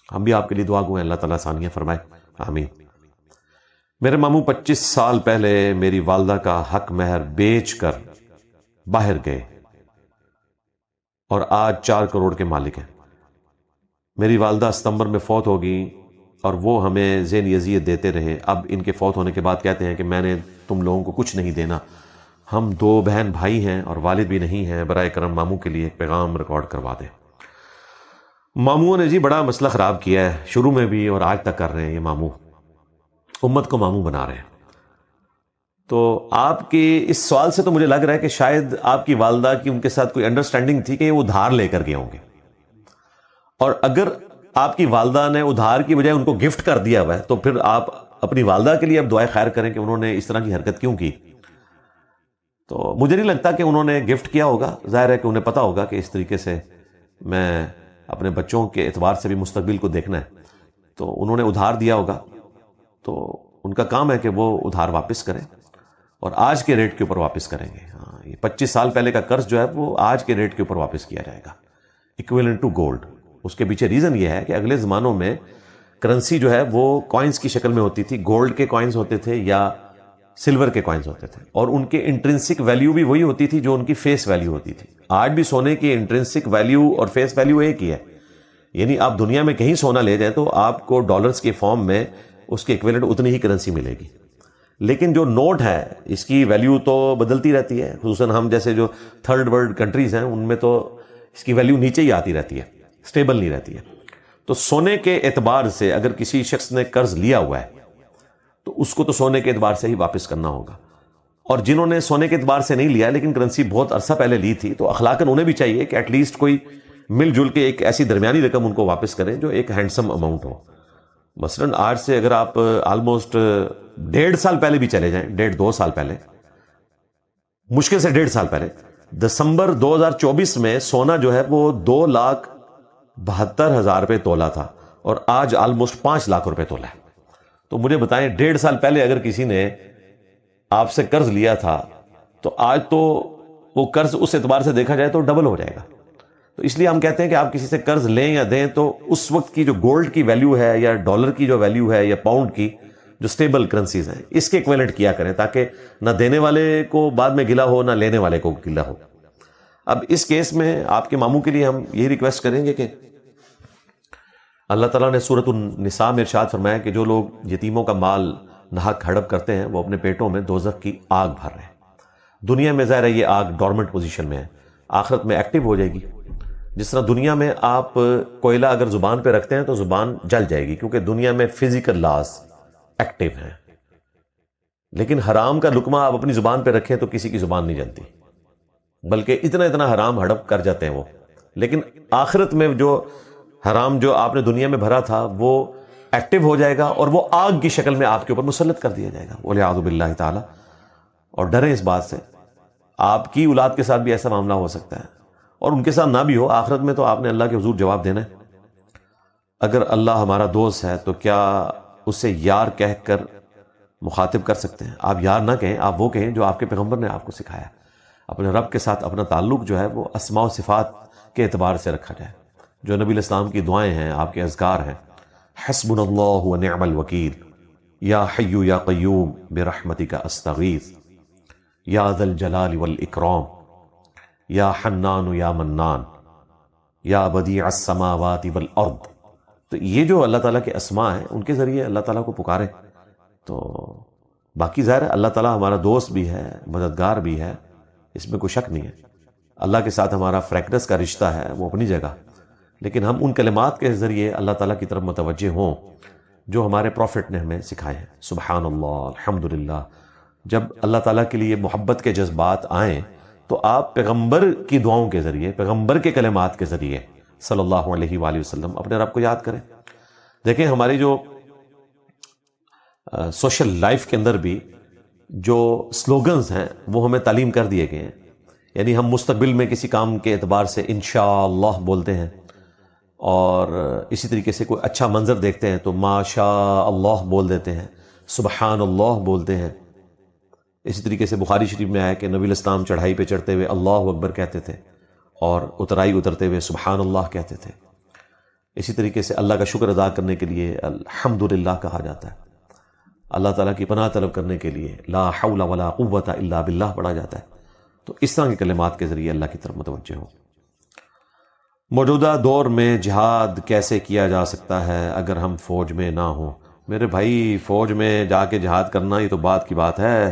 ہم بھی آپ کے لیے دعا گو ہیں، اللہ تعالیٰ آسانیاں فرمائے، آمین. میرے ماموں 25 سال پہلے میری والدہ کا حق مہر بیچ کر باہر گئے اور آج 4 کروڑ کے مالک ہیں. میری والدہ ستمبر میں فوت ہو گئی اور وہ ہمیں ذہنی اذیت دیتے رہے. اب ان کے فوت ہونے کے بعد کہتے ہیں کہ میں نے تم لوگوں کو کچھ نہیں دینا، ہم 2 بہن بھائی ہیں اور والد بھی نہیں ہیں، برائے کرم ماموں کے لیے ایک پیغام ریکارڈ کروا دیں. ماموں نے جی بڑا مسئلہ خراب کیا ہے، شروع میں بھی اور آج تک کر رہے ہیں. یہ ماموں امت کو ماموں بنا رہے ہیں. تو آپ کے اس سوال سے تو مجھے لگ رہا ہے کہ شاید آپ کی والدہ کی ان کے ساتھ کوئی انڈرسٹینڈنگ تھی کہ وہ ادھار لے کر گئے ہوں گے، اور اگر آپ کی والدہ نے ادھار کی بجائے ان کو گفٹ کر دیا ہوا ہے تو پھر آپ اپنی والدہ کے لیے اب دعائے خیر کریں کہ انہوں نے اس طرح کی حرکت کیوں کی. تو مجھے نہیں لگتا کہ انہوں نے گفٹ کیا ہوگا. ظاہر ہے کہ انہیں پتا ہوگا کہ اس طریقے سے میں اپنے بچوں کے اعتبار سے بھی مستقبل کو دیکھنا ہے، تو انہوں نے ادھار دیا ہوگا. تو ان کا کام ہے کہ وہ ادھار واپس کریں اور آج کے ریٹ کے اوپر واپس کریں گے. ہاں، یہ 25 سال پہلے کا قرض جو ہے وہ آج کے ریٹ کے اوپر واپس کیا جائے گا، ایکویلنٹ ٹو گولڈ. اس کے پیچھے ریزن یہ ہے کہ اگلے زمانوں میں کرنسی جو ہے وہ کوائنز کی شکل میں ہوتی تھی. گولڈ کے کوائنز ہوتے تھے یا سلور کے کوائنز ہوتے تھے، اور ان کے انٹرنسک ویلیو بھی وہی ہوتی تھی جو ان کی فیس ویلیو ہوتی تھی. آج بھی سونے کی انٹرنسک ویلیو اور فیس ویلیو ایک ہی ہے. یعنی آپ دنیا میں کہیں سونا لے جائیں تو آپ کو ڈالرز کے فارم میں اس کے ایکویلنٹ اتنی ہی کرنسی ملے گی. لیکن جو نوٹ ہے اس کی ویلیو تو بدلتی رہتی ہے، خصوصاً ہم جیسے جو تھرڈ ورلڈ کنٹریز ہیں ان میں تو اس کی ویلیو نیچے ہی آتی رہتی ہے، سٹیبل نہیں رہتی ہے. تو سونے کے اعتبار سے اگر کسی شخص نے قرض لیا ہوا ہے تو اس کو تو سونے کے اعتبار سے ہی واپس کرنا ہوگا. اور جنہوں نے سونے کے اعتبار سے نہیں لیا لیکن کرنسی بہت عرصہ پہلے لی تھی، تو اخلاقاً انہیں بھی چاہیے کہ ایٹ لیسٹ کوئی مل جل کے ایک ایسی درمیانی رقم ان کو واپس کریں جو ایک ہینڈسم اماؤنٹ ہو. مثلاً آج سے اگر آپ آلموسٹ 1.5 سال پہلے بھی چلے جائیں، 1.5-2 سال پہلے، مشکل سے 1.5 سال پہلے دسمبر 2024 میں سونا جو ہے وہ 2,72,000 روپے تولا تھا اور آج آلموسٹ 5 لاکھ روپے تولا ہے. تو مجھے بتائیں 1.5 سال پہلے اگر کسی نے آپ سے قرض لیا تھا تو آج تو وہ قرض اس اعتبار سے دیکھا جائے تو ڈبل ہو جائے گا. تو اس لیے ہم کہتے ہیں کہ آپ کسی سے قرض لیں یا دیں تو اس وقت کی جو گولڈ کی ویلیو ہے یا ڈالر کی جو ویلیو ہے یا پاؤنڈ کی جو سٹیبل کرنسیز ہیں اس کے ایکویلنٹ کیا کریں تاکہ نہ دینے والے کو بعد میں گلہ ہو نہ لینے والے کو گلہ ہو. اب اس کیس میں آپ کے ماموں کے لیے ہم یہی ریکویسٹ کریں گے کہ اللہ تعالیٰ نے سورۃ النساء میں ارشاد فرمایا کہ جو لوگ یتیموں کا مال ناحق ہڑپ کرتے ہیں وہ اپنے پیٹوں میں دوزخ کی آگ بھر رہے ہیں. دنیا میں ظاہر ہے یہ آگ ڈورمنٹ پوزیشن میں ہے, آخرت میں ایکٹیو ہو جائے گی. جس طرح دنیا میں آپ کوئلہ اگر زبان پہ رکھتے ہیں تو زبان جل جائے گی کیونکہ دنیا میں فزیکل لاز ایکٹیو ہیں, لیکن حرام کا لقمہ آپ اپنی زبان پہ رکھیں تو کسی کی زبان نہیں جلتی, بلکہ اتنا حرام ہڑپ کر جاتے ہیں وہ. لیکن آخرت میں جو حرام جو آپ نے دنیا میں بھرا تھا وہ ایکٹیو ہو جائے گا اور وہ آگ کی شکل میں آپ کے اوپر مسلط کر دیا جائے گا. وَلِعَاذُ بِاللَّهِ تعالی. اور ڈریں اس بات سے, آپ کی اولاد کے ساتھ بھی ایسا معاملہ ہو سکتا ہے اور ان کے ساتھ نہ بھی ہو, آخرت میں تو آپ نے اللہ کے حضور جواب دینا ہے. اگر اللہ ہمارا دوست ہے تو کیا اسے یار کہہ کر مخاطب کر سکتے ہیں؟ آپ یار نہ کہیں, آپ وہ کہیں جو آپ کے پیغمبر نے آپ کو سکھایا. اپنے رب کے ساتھ اپنا تعلق جو ہے وہ اسماء و صفات کے اعتبار سے رکھا جائے. جو نبی الاسلام کی دعائیں ہیں, آپ کے اذکار ہیں, حسبنا اللہ و نعم الوکیل, یا حی یا قیوم برحمتک استغیث, یا ذا الجلال والاکرام, یا حنان یا منان, یا بدیع السماوات والارض. تو یہ جو اللہ تعالیٰ کے اسماء ہیں ان کے ذریعے اللہ تعالیٰ کو پکاریں. تو باقی ظاہر ہے اللہ تعالیٰ ہمارا دوست بھی ہے, مددگار بھی ہے, اس میں کوئی شک نہیں ہے. اللہ کے ساتھ ہمارا فریکٹس کا رشتہ ہے وہ اپنی جگہ, لیکن ہم ان کلمات کے ذریعے اللہ تعالیٰ کی طرف متوجہ ہوں جو ہمارے پروفٹ نے ہمیں سکھائے ہیں. سبحان اللہ, الحمدللہ. جب اللہ تعالیٰ کے لیے محبت کے جذبات آئیں تو آپ پیغمبر کی دعاؤں کے ذریعے, پیغمبر کے کلمات کے ذریعے صلی اللہ علیہ وآلہ وسلم اپنے رب کو یاد کریں. دیکھیں ہماری جو سوشل لائف کے اندر بھی جو سلوگنز ہیں وہ ہمیں تعلیم کر دیے گئے ہیں. یعنی ہم مستقبل میں کسی کام کے اعتبار سے انشاءاللہ بولتے ہیں, اور اسی طریقے سے کوئی اچھا منظر دیکھتے ہیں تو ماشاء اللہ بول دیتے ہیں, سبحان اللہ بولتے ہیں. اسی طریقے سے بخاری شریف میں آیا کہ نبی الاسلام چڑھائی پہ چڑھتے ہوئے اللہ اکبر کہتے تھے اور اترائی اترتے ہوئے سبحان اللہ کہتے تھے. اسی طریقے سے اللہ کا شکر ادا کرنے کے لیے الحمدللہ کہا جاتا ہے. اللہ تعالیٰ کی پناہ طلب کرنے کے لیے لا حول ولا قوت الا باللہ پڑھا جاتا ہے. تو اس طرح کے کلمات کے ذریعے اللہ کی طرف متوجہ ہوں. موجودہ دور میں جہاد کیسے کیا جا سکتا ہے اگر ہم فوج میں نہ ہوں؟ میرے بھائی, فوج میں جا کے جہاد کرنا یہ تو بات کی بات ہے.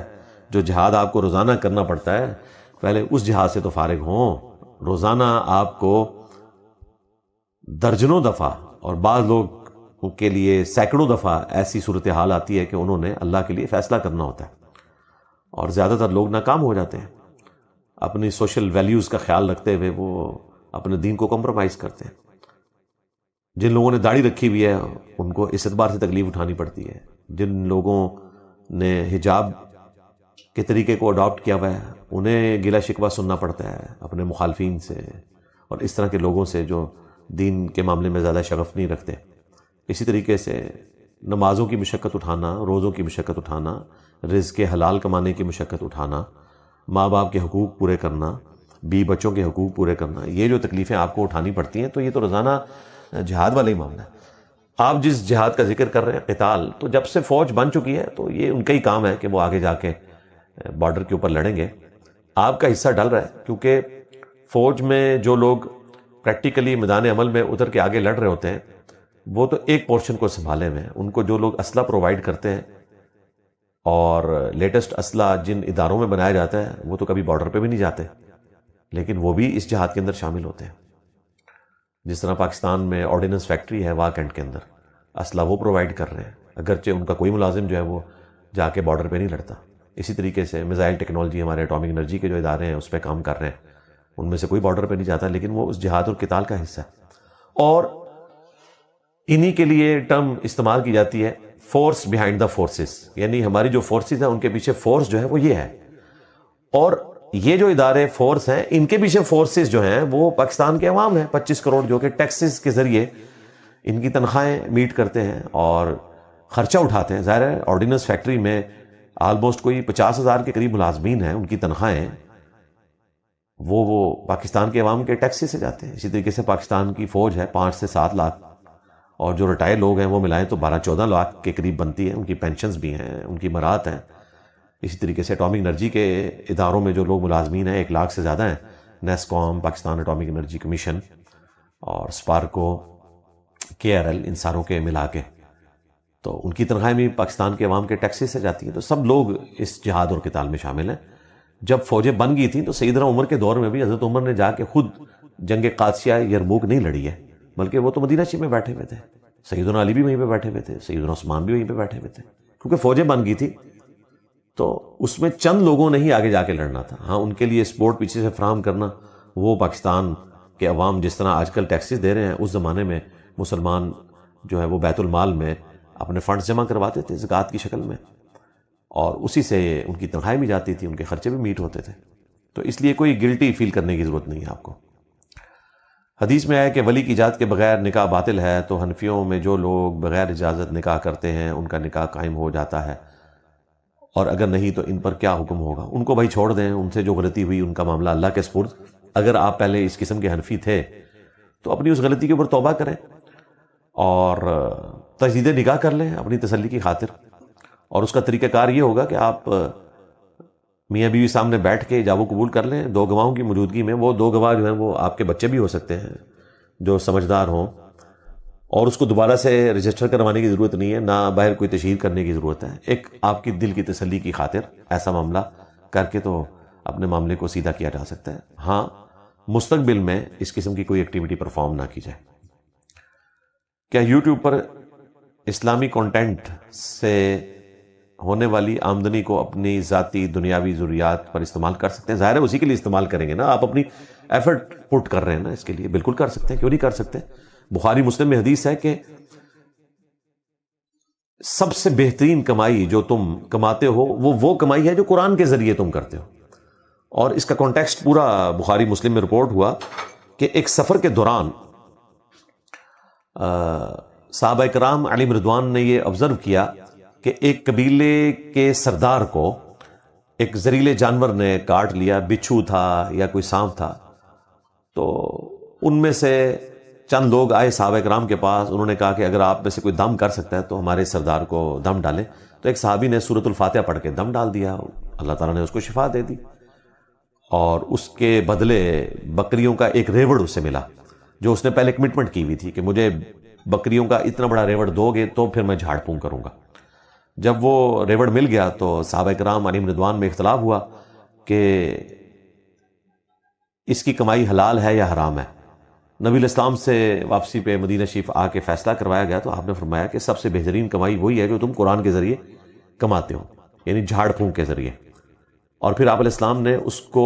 جو جہاد آپ کو روزانہ کرنا پڑتا ہے پہلے اس جہاد سے تو فارغ ہوں. روزانہ آپ کو درجنوں دفعہ اور بعض لوگ کے لیے سینکڑوں دفعہ ایسی صورتحال آتی ہے کہ انہوں نے اللہ کے لیے فیصلہ کرنا ہوتا ہے, اور زیادہ تر لوگ ناکام ہو جاتے ہیں. اپنی سوشل ویلیوز کا خیال رکھتے ہوئے وہ اپنے دین کو کمپرومائز کرتے ہیں. جن لوگوں نے داڑھی رکھی ہوئی ہے ان کو اس اعتبار سے تکلیف اٹھانی پڑتی ہے. جن لوگوں نے حجاب کے طریقے کو اڈاپٹ کیا ہوا ہے انہیں گلہ شکوہ سننا پڑتا ہے اپنے مخالفین سے اور اس طرح کے لوگوں سے جو دین کے معاملے میں زیادہ شغف نہیں رکھتے. اسی طریقے سے نمازوں کی مشقت اٹھانا, روزوں کی مشقت اٹھانا, رزق حلال کمانے کی مشقت اٹھانا, ماں باپ کے حقوق پورے کرنا, بیوی بچوں کے حقوق پورے کرنا, یہ جو تکلیفیں آپ کو اٹھانی پڑتی ہیں تو یہ تو روزانہ جہاد والا ہی معاملہ ہے. آپ جس جہاد کا ذکر کر رہے ہیں قتال, تو جب سے فوج بن چکی ہے تو یہ ان کا ہی کام ہے کہ وہ آگے جا کے بارڈر کے اوپر لڑیں گے. آپ کا حصہ ڈل رہا ہے کیونکہ فوج میں جو لوگ پریکٹیکلی میدان عمل میں اتر کے آگے لڑ رہے ہوتے ہیں وہ تو ایک پورشن کو سنبھالے ہوئے ہیں. ان کو جو لوگ اسلحہ پرووائڈ کرتے ہیں اور لیٹسٹ اسلحہ جن اداروں میں بنایا جاتا ہے وہ تو کبھی بارڈر پہ بھی نہیں جاتے, لیکن وہ بھی اس جہاد کے اندر شامل ہوتے ہیں. جس طرح پاکستان میں آرڈیننس فیکٹری ہے واہ کینٹ کے اندر, اسلحہ وہ پرووائڈ کر رہے ہیں اگرچہ ان کا کوئی ملازم جو ہے وہ جا کے بارڈر پہ نہیں لڑتا. اسی طریقے سے میزائل ٹیکنالوجی, ہمارے اٹامک انرجی کے جو ادارے ہیں اس پہ کام کر رہے ہیں, ان میں سے کوئی بارڈر پہ نہیں جاتا, لیکن وہ اس جہاد اور قتال کا حصہ ہے. اور انہی کے لیے ٹرم استعمال کی جاتی ہے فورس بیہائنڈ دا فورسز, یعنی ہماری جو فورسز ہیں ان کے پیچھے فورس جو ہے وہ یہ ہے. اور یہ جو ادارے فورس ہیں ان کے پیچھے فورسز جو ہیں وہ پاکستان کے عوام ہیں، 25 کروڑ جو کہ ٹیکسز کے ذریعے ان کی تنخواہیں میٹ کرتے ہیں اور خرچہ اٹھاتے ہیں۔ ظاہر ہے آرڈیننس فیکٹری میں آلموسٹ کوئی 50,000 کے قریب ملازمین ہیں، ان کی تنخواہیں وہ پاکستان کے عوام کے ٹیکس سے جاتے ہیں۔ اسی طریقے سے پاکستان کی فوج ہے 5 سے 7 لاکھ، اور جو ریٹائر لوگ ہیں وہ ملائیں تو 12-14 لاکھ کے قریب بنتی ہیں، ان کی پینشنز بھی ہیں، ان کی مرات ہیں۔ اسی طریقے سے اٹامک انرجی کے اداروں میں جو لوگ ملازمین ہیں 1 لاکھ سے زیادہ ہیں، NASSCOM, Pakistan atomic energy commission اور اسپارکو، KRL، ان ساروں کے ملا کے تو ان کی تنخواہیں بھی پاکستان کے عوام کے ٹیکس سے جاتی ہیں۔ تو سب لوگ اس جہاد اور قتال میں شامل ہیں۔ جب فوجیں بن گئی تھیں تو سیدنا عمر کے دور میں بھی حضرت عمر نے جا کے خود جنگ قادسیہ یرموک نہیں لڑی ہے، بلکہ وہ تو مدینہ شریف میں بیٹھے ہوئے تھے، سیدنا علی بھی وہیں پہ بیٹھے ہوئے تھے، سیدنا عثمان بھی وہیں پہ بیٹھے ہوئے تھے، کیونکہ فوجیں بن گئی تھی۔ تو اس میں چند لوگوں نے ہی آگے جا کے لڑنا تھا۔ ہاں، ان کے لیے سپورٹ پیچھے سے فراہم کرنا، وہ پاکستان کے عوام جس طرح آج کل ٹیکسز دے رہے ہیں، اس زمانے میں مسلمان جو ہے وہ بیت المال میں اپنے فنڈز جمع کرواتے تھے زکوٰۃ کی شکل میں، اور اسی سے ان کی تنخواہیں بھی جاتی تھی، ان کے خرچے بھی میٹ ہوتے تھے۔ تو اس لیے کوئی گلٹی فیل کرنے کی ضرورت نہیں ہے آپ کو۔ حدیث میں ہے کہ ولی کی اجازت کے بغیر نکاح باطل ہے، تو حنفیوں میں جو لوگ بغیر اجازت نکاح کرتے ہیں ان کا نکاح قائم ہو جاتا ہے، اور اگر نہیں تو ان پر کیا حکم ہوگا؟ ان کو بھائی چھوڑ دیں، ان سے جو غلطی ہوئی ان کا معاملہ اللہ کے سپرد۔ اگر آپ پہلے اس قسم کے حنفی تھے تو اپنی اس غلطی کے اوپر توبہ کریں اور تجدید نکاح کر لیں اپنی تسلی کی خاطر، اور اس کا طریقہ کار یہ ہوگا کہ آپ میاں بیوی سامنے بیٹھ کے ایجاب و قبول کر لیں 2 گواہوں کی موجودگی میں۔ وہ 2 گواہ جو ہیں وہ آپ کے بچے بھی ہو سکتے ہیں جو سمجھدار ہوں، اور اس کو دوبارہ سے رجسٹر کروانے کی ضرورت نہیں ہے، نہ باہر کوئی تشہیر کرنے کی ضرورت ہے۔ ایک آپ کی دل کی تسلی کی خاطر ایسا معاملہ کر کے تو اپنے معاملے کو سیدھا کیا جا سکتا ہے۔ ہاں، مستقبل میں اس قسم کی کوئی ایکٹیویٹی پرفارم نہ کی جائے۔ کیا یوٹیوب پر اسلامی کنٹینٹ سے ہونے والی آمدنی کو اپنی ذاتی دنیاوی ضروریات پر استعمال کر سکتے ہیں؟ ظاہر ہے اسی کے لیے استعمال کریں گے نا، آپ اپنی ایفرٹ پٹ کر رہے ہیں نا اس کے لیے، بالکل کر سکتے ہیں، کیوں نہیں کر سکتے؟ بخاری مسلم میں حدیث ہے کہ سب سے بہترین کمائی جو تم کماتے ہو وہ کمائی ہے جو قرآن کے ذریعے تم کرتے ہو۔ اور اس کا کانٹیکسٹ پورا بخاری مسلم میں رپورٹ ہوا کہ ایک سفر کے دوران صحابہ کرام علیہم رضوان نے یہ آبزرو کیا کہ ایک قبیلے کے سردار کو ایک زہریلے جانور نے کاٹ لیا، بچھو تھا یا کوئی سانپ تھا۔ تو ان میں سے چند لوگ آئے صحابہ کرام کے پاس، انہوں نے کہا کہ اگر آپ میں سے کوئی دم کر سکتا ہے تو ہمارے سردار کو دم ڈالیں۔ تو ایک صحابی نے سورۃ الفاتحہ پڑھ کے دم ڈال دیا، اللہ تعالیٰ نے اس کو شفا دے دی، اور اس کے بدلے بکریوں کا ایک ریوڑ اسے ملا، جو اس نے پہلے کمٹمنٹ کی ہوئی تھی کہ مجھے بکریوں کا اتنا بڑا ریوڑ دو گے تو پھر میں جھاڑ پھونک کروں گا۔ جب وہ ریوڑ مل گیا تو صحابہ کرام علیہم رضوان میں اختلاف ہوا کہ اس کی کمائی حلال ہے یا حرام ہے۔ نبی الاسلام سے واپسی پہ مدینہ شریف آ کے فیصلہ کروایا گیا تو آپ نے فرمایا کہ سب سے بہترین کمائی وہی ہے جو تم قرآن کے ذریعے کماتے ہو، یعنی جھاڑ پھونک کے ذریعے۔ اور پھر آپ علیہ السلام نے اس کو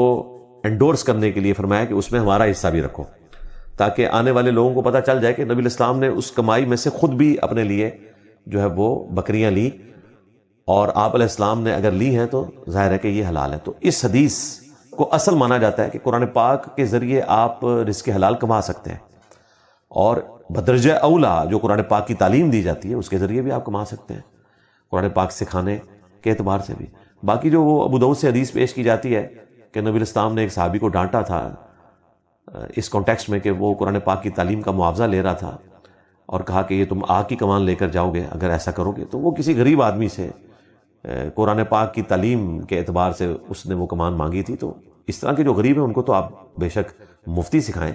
انڈورس کرنے کے لیے فرمایا کہ اس میں ہمارا حصہ بھی رکھو، تاکہ آنے والے لوگوں کو پتہ چل جائے کہ نبی الاسلام نے اس کمائی میں سے خود بھی اپنے لیے جو ہے وہ بکریاں لی، اور آپ علیہ السلام نے اگر لی ہیں تو ظاہر ہے کہ یہ حلال ہے۔ تو اس حدیث کو اصل مانا جاتا ہے کہ قرآن پاک کے ذریعے آپ رزق حلال کما سکتے ہیں، اور بدرجہ اولا جو قرآن پاک کی تعلیم دی جاتی ہے اس کے ذریعے بھی آپ کما سکتے ہیں، قرآن پاک سکھانے کے اعتبار سے بھی۔ باقی جو وہ ابو داؤد سے حدیث پیش کی جاتی ہے کہ نبی الاسلام نے ایک صحابی کو ڈانٹا تھا اس کانٹیکسٹ میں کہ وہ قرآن پاک کی تعلیم کا معاوضہ لے رہا تھا، اور کہا کہ یہ تم آگ کی کمان لے کر جاؤ گے اگر ایسا کرو گے، تو وہ کسی غریب آدمی سے قرآن پاک کی تعلیم کے اعتبار سے اس نے وہ کمان مانگی تھی۔ تو اس طرح کے جو غریب ہیں ان کو تو آپ بے شک مفتی سکھائیں،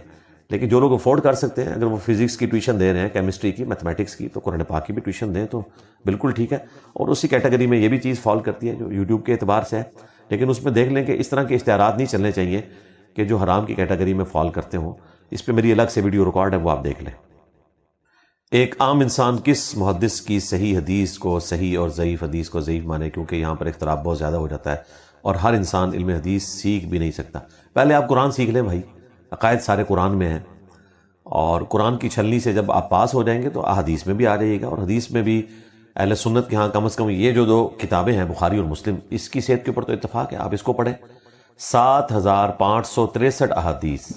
لیکن جو لوگ افورڈ کر سکتے ہیں، اگر وہ فزکس کی ٹیوشن دے رہے ہیں، کیمسٹری کی، میتھمیٹکس کی، تو قرآن پاک کی بھی ٹیوشن دیں تو بالکل ٹھیک ہے۔ اور اسی کیٹیگری میں یہ بھی چیز فال کرتی ہے جو یوٹیوب کے اعتبار سے ہے، لیکن اس میں دیکھ لیں کہ اس طرح کے اشتہارات نہیں چلنے چاہیے کہ جو حرام کی کیٹیگری میں فال کرتے ہوں۔ اس پہ میری الگ سے ویڈیو ریکارڈ ہے، وہ آپ دیکھ لیں۔ ایک عام انسان کس محدث کی صحیح حدیث کو صحیح اور ضعیف حدیث کو ضعیف مانے؟ کیونکہ یہاں پر اختلاف بہت زیادہ ہو جاتا ہے اور ہر انسان علم حدیث سیکھ بھی نہیں سکتا۔ پہلے آپ قرآن سیکھ لیں بھائی، عقائد سارے قرآن میں ہیں، اور قرآن کی چھلنی سے جب آپ پاس ہو جائیں گے تو حدیث میں بھی آ جائیے گا، اور حدیث میں بھی اہل سنت کے ہاں کم از کم یہ جو 2 کتابیں ہیں بخاری اور مسلم، اس کی صحت کے اوپر تو اتفاق ہے، آپ اس کو پڑھیں۔ 7,563 احادیث،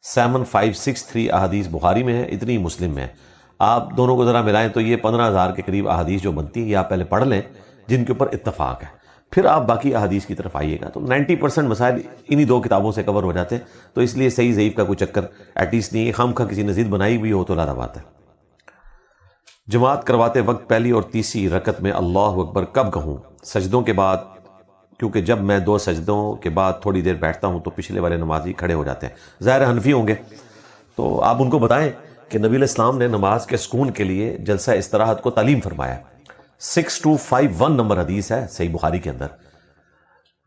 7563 احادیث بخاری میں ہے، اتنی مسلم میں ہے۔ آپ دونوں کو ذرا ملائیں تو یہ 15,000 کے قریب احادیث جو بنتی ہیں یہ آپ پہلے پڑھ لیں جن کے اوپر اتفاق ہے، پھر آپ باقی احادیث کی طرف آئیے گا۔ تو 90% مسائل انہی دو کتابوں سے کور ہو جاتے ہیں، تو اس لیے صحیح ضعیف کا کوئی چکر ایٹ لیسٹ نہیں ہے، خامخواہ کسی نے ضد بنائی ہوئی ہو تو الگ بات ہے۔ جماعت کرواتے وقت پہلی اور تیسری رکعت میں اللہ اکبر کب کہوں؟ سجدوں کے بعد، کیونکہ جب میں 2 سجدوں کے بعد تھوڑی دیر بیٹھتا ہوں تو پچھلے والے نمازی کھڑے ہو جاتے ہیں۔ ظاہر حنفی ہوں گے تو آپ ان کو بتائیں کہ نبی علیہ السلام نے نماز کے سکون کے لیے جلسہ استراحت کو تعلیم فرمایا۔ 6251 نمبر حدیث ہے صحیح بخاری کے اندر،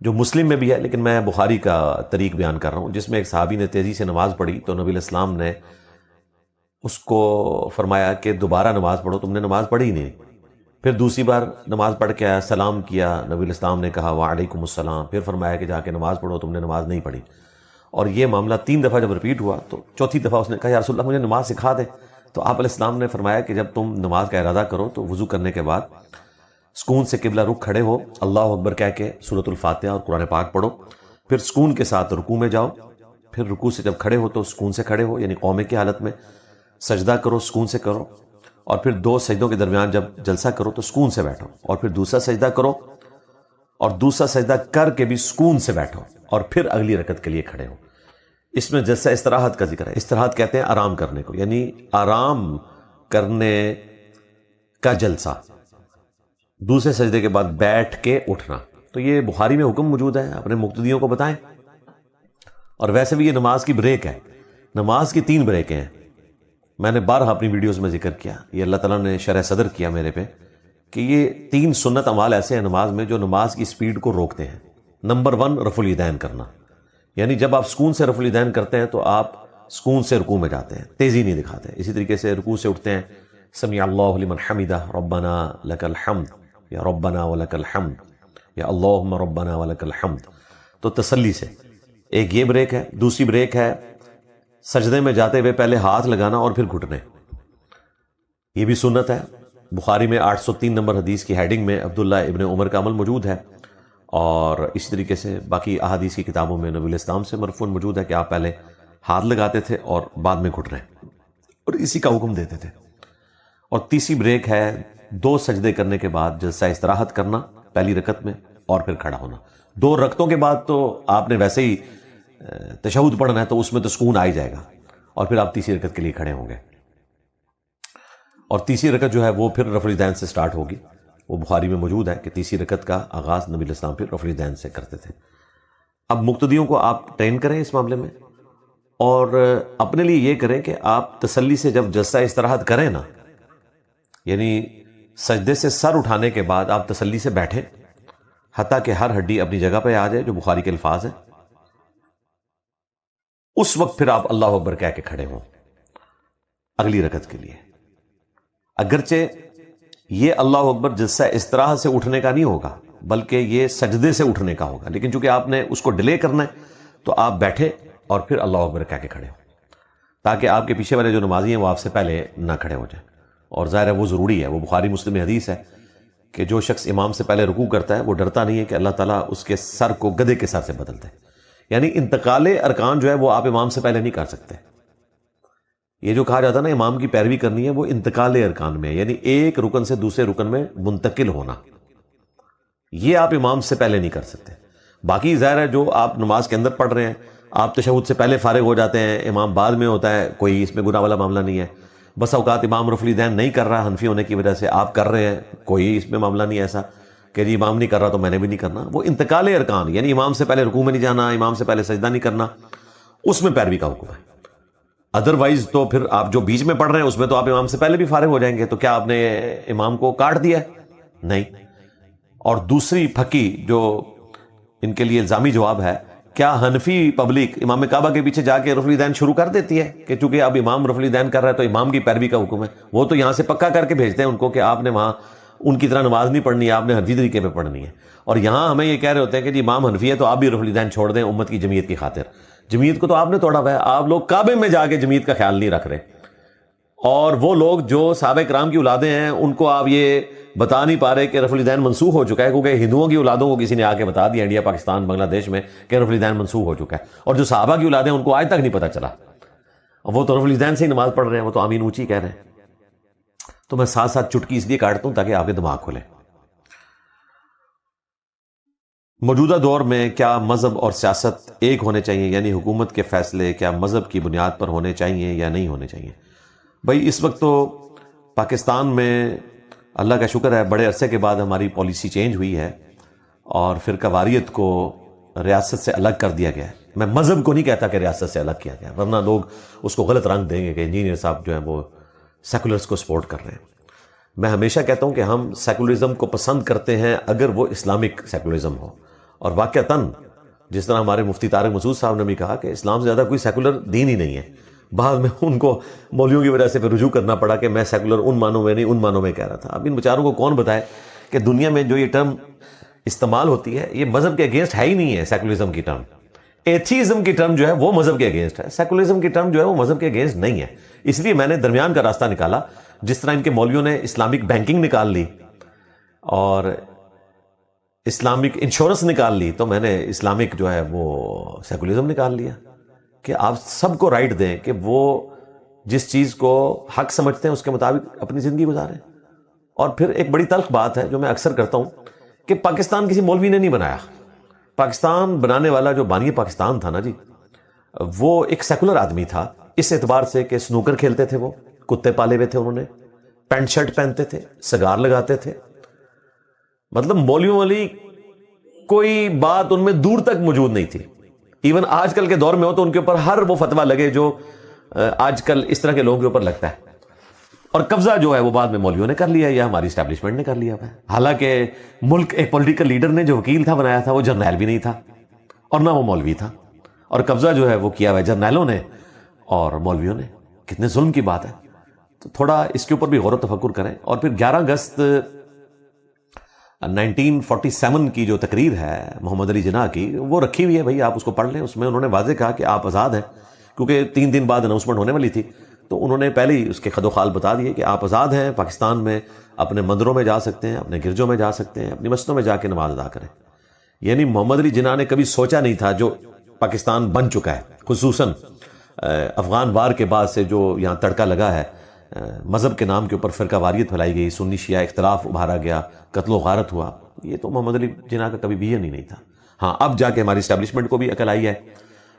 جو مسلم میں بھی ہے، لیکن میں بخاری کا طریق بیان کر رہا ہوں، جس میں ایک صحابی نے تیزی سے نماز پڑھی تو نبی علیہ السلام نے اس کو فرمایا کہ دوبارہ نماز پڑھو، تم نے نماز پڑھی نہیں۔ پھر دوسری بار نماز پڑھ کے آیا، سلام کیا، نبی علیہ السلام نے کہا وعلیکم السلام، پھر فرمایا کہ جا کے نماز پڑھو، تم نے نماز نہیں پڑھی۔ اور یہ معاملہ 3 دفعہ جب رپیٹ ہوا تو چوتھی دفعہ اس نے کہا یا رسول اللہ مجھے نماز سکھا دے، تو آپ علیہ السلام نے فرمایا کہ جب تم نماز کا ارادہ کرو تو وضو کرنے کے بعد سکون سے قبلہ رخ کھڑے ہو، اللہ اکبر کہہ کے سورۃ الفاتحہ اور قرآن پاک پڑھو، پھر سکون کے ساتھ رکوع میں جاؤ، پھر رکوع سے جب کھڑے ہو تو سکون سے کھڑے ہو، یعنی قومے کی حالت میں سجدہ کرو، سکون سے کرو، اور پھر 2 سجدوں کے درمیان جب جلسہ کرو تو سکون سے بیٹھو، اور پھر دوسرا سجدہ کرو، اور دوسرا سجدہ کر کے بھی سکون سے بیٹھو، اور پھر اگلی رکعت کے لیے کھڑے ہو۔ اس میں جلسہ استراحت کا ذکر ہے۔ استراحت کہتے ہیں آرام کرنے کو، یعنی آرام کرنے کا جلسہ، دوسرے سجدے کے بعد بیٹھ کے اٹھنا۔ تو یہ بخاری میں حکم موجود ہے، اپنے مقتدیوں کو بتائیں۔ اور ویسے بھی یہ نماز کی بریک ہے، نماز کی 3 بریکیں ہیں، میں نے بارہا اپنی ویڈیوز میں ذکر کیا، یہ اللہ تعالیٰ نے شرح صدر کیا میرے پہ کہ یہ 3 سنت اعمال ایسے ہیں نماز میں جو نماز کی سپیڈ کو روکتے ہیں۔ نمبر 1 رفع الیدین کرنا، یعنی جب آپ سکون سے رفع الیدین کرتے ہیں تو آپ سکون سے رکوع میں جاتے ہیں، تیزی نہیں دکھاتے۔ اسی طریقے سے رکوع سے اٹھتے ہیں، سمیع اللہ لمن حمدہ، ربنا لک الحمد، یا ربنا ولک الحمد، یا اللہم ربنا ولک الحمد، تو تسلی سے۔ ایک یہ بریک ہے۔ دوسری بریک ہے سجدے میں جاتے ہوئے پہلے ہاتھ لگانا اور پھر گھٹنے، یہ بھی سنت ہے۔ بخاری میں 803 نمبر حدیث کی ہیڈنگ میں عبداللہ ابن عمر کا عمل موجود ہے، اور اسی طریقے سے باقی احادیث کی کتابوں میں نبی علیہ السلام سے مرفوع موجود ہے کہ آپ پہلے ہاتھ لگاتے تھے اور بعد میں گھٹنے، اور اسی کا حکم دیتے تھے۔ اور تیسری بریک ہے 2 سجدے کرنے کے بعد جلسہ استراحت کرنا پہلی رکعت میں، اور پھر کھڑا ہونا۔ 2 رکعتوں کے بعد تو آپ نے ویسے ہی تشہد پڑھنا ہے تو اس میں تو سکون آ ہی جائے گا، اور پھر آپ تیسری رکعت کے لیے کھڑے ہوں گے، اور تیسری رکعت جو ہے وہ پھر رفع الیدین سے سٹارٹ ہوگی۔ وہ بخاری میں موجود ہے کہ تیسری رکعت کا آغاز نبی علیہ السلام پھر رفع الیدین سے کرتے تھے۔ اب مقتدیوں کو آپ ٹرین کریں اس معاملے میں، اور اپنے لیے یہ کریں کہ آپ تسلی سے جب جلسہ استراحت کریں نا، یعنی سجدے سے سر اٹھانے کے بعد آپ تسلی سے بیٹھیں حتیٰ کہ ہر ہڈی اپنی جگہ پہ آ جائے، جو بخاری کے الفاظ ہیں۔ اس وقت پھر آپ اللہ اکبر کہہ کے کھڑے ہوں اگلی رکعت کے لیے۔ اگرچہ یہ اللہ اکبر جلسہ استراحت سے اٹھنے کا نہیں ہوگا، بلکہ یہ سجدے سے اٹھنے کا ہوگا، لیکن چونکہ آپ نے اس کو ڈیلے کرنا ہے تو آپ بیٹھے اور پھر اللہ اکبر کہہ کے کھڑے ہوں، تاکہ آپ کے پیچھے والے جو نمازی ہیں وہ آپ سے پہلے نہ کھڑے ہو جائیں۔ اور ظاہر ہے وہ ضروری ہے، وہ بخاری مسلم میں حدیث ہے کہ جو شخص امام سے پہلے رکوع کرتا ہے وہ ڈرتا نہیں ہے کہ اللہ تعالیٰ اس کے سر کو گدھے کے سر سے بدلتا ہے۔ یعنی انتقال ارکان جو ہے وہ آپ امام سے پہلے نہیں کر سکتے۔ یہ جو کہا جاتا ہے نا امام کی پیروی کرنی ہے، وہ انتقال ارکان میں، یعنی ایک رکن سے دوسرے رکن میں منتقل ہونا، یہ آپ امام سے پہلے نہیں کر سکتے۔ باقی ظاہر ہے جو آپ نماز کے اندر پڑھ رہے ہیں، آپ تشہد سے پہلے فارغ ہو جاتے ہیں، امام بعد میں ہوتا ہے، کوئی اس میں گناہ والا معاملہ نہیں ہے۔ بس اوقات امام رفع الیدین نہیں کر رہا حنفی ہونے کی وجہ سے، آپ کر رہے ہیں، کوئی اس میں معاملہ نہیں ایسا کہ جی امام نہیں کر رہا تو میں نے بھی نہیں کرنا۔ وہ انتقال ارکان، یعنی امام سے پہلے رکوع میں نہیں جانا، امام سے پہلے سجدہ نہیں کرنا، اس میں پیروی کا حکم ہے۔ ادروائز تو پھر آپ جو بیچ میں پڑھ رہے ہیں اس میں تو آپ امام سے پہلے بھی فارغ ہو جائیں گے، تو کیا آپ نے امام کو کاٹ دیا؟ نہیں۔ اور دوسری پھکی جو ان کے لیے الزامی جواب ہے، کیا حنفی پبلک امام کعبہ کے پیچھے جا کے رفع الیدین شروع کر دیتی ہے کہ چونکہ اب امام رفع الیدین کر رہا ہے تو امام کی پیروی کا حکم ہے؟ وہ تو یہاں سے پکا کر کے بھیجتے ہیں ان کو کہ آپ نے وہاں ان کی طرح نماز نہیں پڑھنی ہے، آپ نے حنفی طریقے پہ پڑھنی ہے۔ اور یہاں ہمیں یہ کہہ رہے ہوتے ہیں کہ جی امام حنفی ہے تو آپ بھی رفع الیدین چھوڑ دیں امت کی جمعیت کی خاطر۔ جمعیت کو تو آپ نے توڑا ہوا ہے، آپ لوگ کعبے میں جا کے جمعیت کا خیال نہیں رکھ رہے، اور وہ لوگ جو صحابہ کرام کی اولادیں ہیں ان کو آپ یہ بتا نہیں پا رہے کہ رفع الدین منسوخ ہو چکا ہے، کیونکہ ہندوؤں کی اولادوں کو کسی نے آ کے بتا دیا انڈیا پاکستان بنگلہ دیش میں کہ رفع الدین منسوخ ہو چکا ہے، اور جو صحابہ کی اولادیں ان کو آج تک نہیں پتہ چلا، وہ تو رفع الدین سے ہی نماز پڑھ رہے ہیں، وہ تو آمین اونچی کہہ رہے ہیں۔ تو میں ساتھ ساتھ چٹکی اس لیے کاٹتا ہوں تاکہ آپ کے دماغ کھلے۔ موجودہ دور میں کیا مذہب اور سیاست ایک ہونے چاہیے، یعنی حکومت کے فیصلے کیا مذہب کی بنیاد پر ہونے چاہیے یا نہیں ہونے چاہیے؟ بھائی اس وقت تو پاکستان میں اللہ کا شکر ہے بڑے عرصے کے بعد ہماری پالیسی چینج ہوئی ہے اور فرقہ واریت کو ریاست سے الگ کر دیا گیا ہے۔ میں مذہب کو نہیں کہتا کہ ریاست سے الگ کیا گیا، ورنہ لوگ اس کو غلط رنگ دیں گے کہ انجینئر صاحب جو ہیں وہ سیکولرز کو سپورٹ کر رہے ہیں۔ میں ہمیشہ کہتا ہوں کہ ہم سیکولرزم کو پسند کرتے ہیں اگر وہ اسلامک سیکولرزم ہو، اور واقعتاً جس طرح ہمارے مفتی طارق مسعود صاحب نے بھی کہا کہ اسلام سے زیادہ کوئی سیکولر دین ہی نہیں ہے۔ بعد میں ان کو مولویوں کی وجہ سے پھر رجوع کرنا پڑا کہ میں سیکولر ان معنوں میں نہیں، ان معنوں میں کہہ رہا تھا۔ اب ان بیچاروں کو کون بتائے کہ دنیا میں جو یہ ٹرم استعمال ہوتی ہے یہ مذہب کے اگینسٹ ہے ہی نہیں ہے۔ سیکولرزم کی ٹرم، ایتھیزم کی ٹرم جو ہے وہ مذہب کے اگینسٹ ہے، سیکولرزم کی ٹرم جو ہے وہ مذہب کے اگینسٹ نہیں ہے۔ اس لیے میں نے درمیان کا راستہ نکالا، جس طرح ان کے مولویوں نے اسلامک بینکنگ نکال لی اور اسلامک انشورنس نکال لی، تو میں نے اسلامک جو ہے وہ سیکولرزم نکال لیا کہ آپ سب کو رائٹ دیں کہ وہ جس چیز کو حق سمجھتے ہیں اس کے مطابق اپنی زندگی گزاریں۔ اور پھر ایک بڑی تلخ بات ہے جو میں اکثر کرتا ہوں کہ پاکستان کسی مولوی نے نہیں بنایا۔ پاکستان بنانے والا جو بانی پاکستان تھا نا جی، وہ ایک سیکولر آدمی تھا، اس اعتبار سے کہ سنوکر کھیلتے تھے، وہ کتے پالے ہوئے تھے، انہوں نے پینٹ شرٹ پہنتے تھے، سگار لگاتے تھے، مطلب مولویوں والی کوئی بات ان میں دور تک موجود نہیں تھی۔ ایون آج کل کے دور میں ہو تو ان کے اوپر ہر وہ فتویٰ لگے جو آج کل اس طرح کے لوگوں کے اوپر لگتا ہے، اور قبضہ جو ہے وہ بعد میں مولویوں نے کر لیا یا ہماری اسٹیبلشمنٹ نے کر لیا ہے۔ حالانکہ ملک ایک پولیٹیکل لیڈر نے جو وکیل تھا بنایا تھا وہ جرنیل بھی نہیں تھا اور نہ وہ مولوی تھا، اور قبضہ جو ہے وہ کیا ہوا ہے جرنیلوں نے اور مولویوں نے۔ کتنے ظلم کی بات ہے۔ تو تھوڑا اس کے اوپر بھی غور و تفکر کریں۔ اور پھر 11 اگست 1947 کی جو تقریر ہے محمد علی جناح کی، وہ رکھی ہوئی ہے بھائی، آپ اس کو پڑھ لیں۔ اس میں انہوں نے واضح کہا کہ آپ آزاد ہیں، کیونکہ 3 دن بعد اناؤنسمنٹ ہونے والی تھی، تو انہوں نے پہلے ہی اس کے خد و خال بتا دیے کہ آپ آزاد ہیں، پاکستان میں اپنے مندروں میں جا سکتے ہیں، اپنے گرجوں میں جا سکتے ہیں، اپنی مسجدوں میں جا کے نماز ادا کریں۔ یعنی محمد علی جناح نے کبھی سوچا نہیں تھا جو پاکستان بن چکا ہے، خصوصاً افغان وار کے بعد سے جو یہاں تڑکا لگا ہے، مذہب کے نام کے اوپر فرقہ واریت پھیلائی گئی، سنی شیعہ اختلاف ابھارا گیا، قتل و غارت ہوا، یہ تو محمد علی جناح کا کبھی ویژن ہی نہیں تھا۔ ہاں اب جا کے ہماری اسٹیبلشمنٹ کو بھی عقل آئی ہے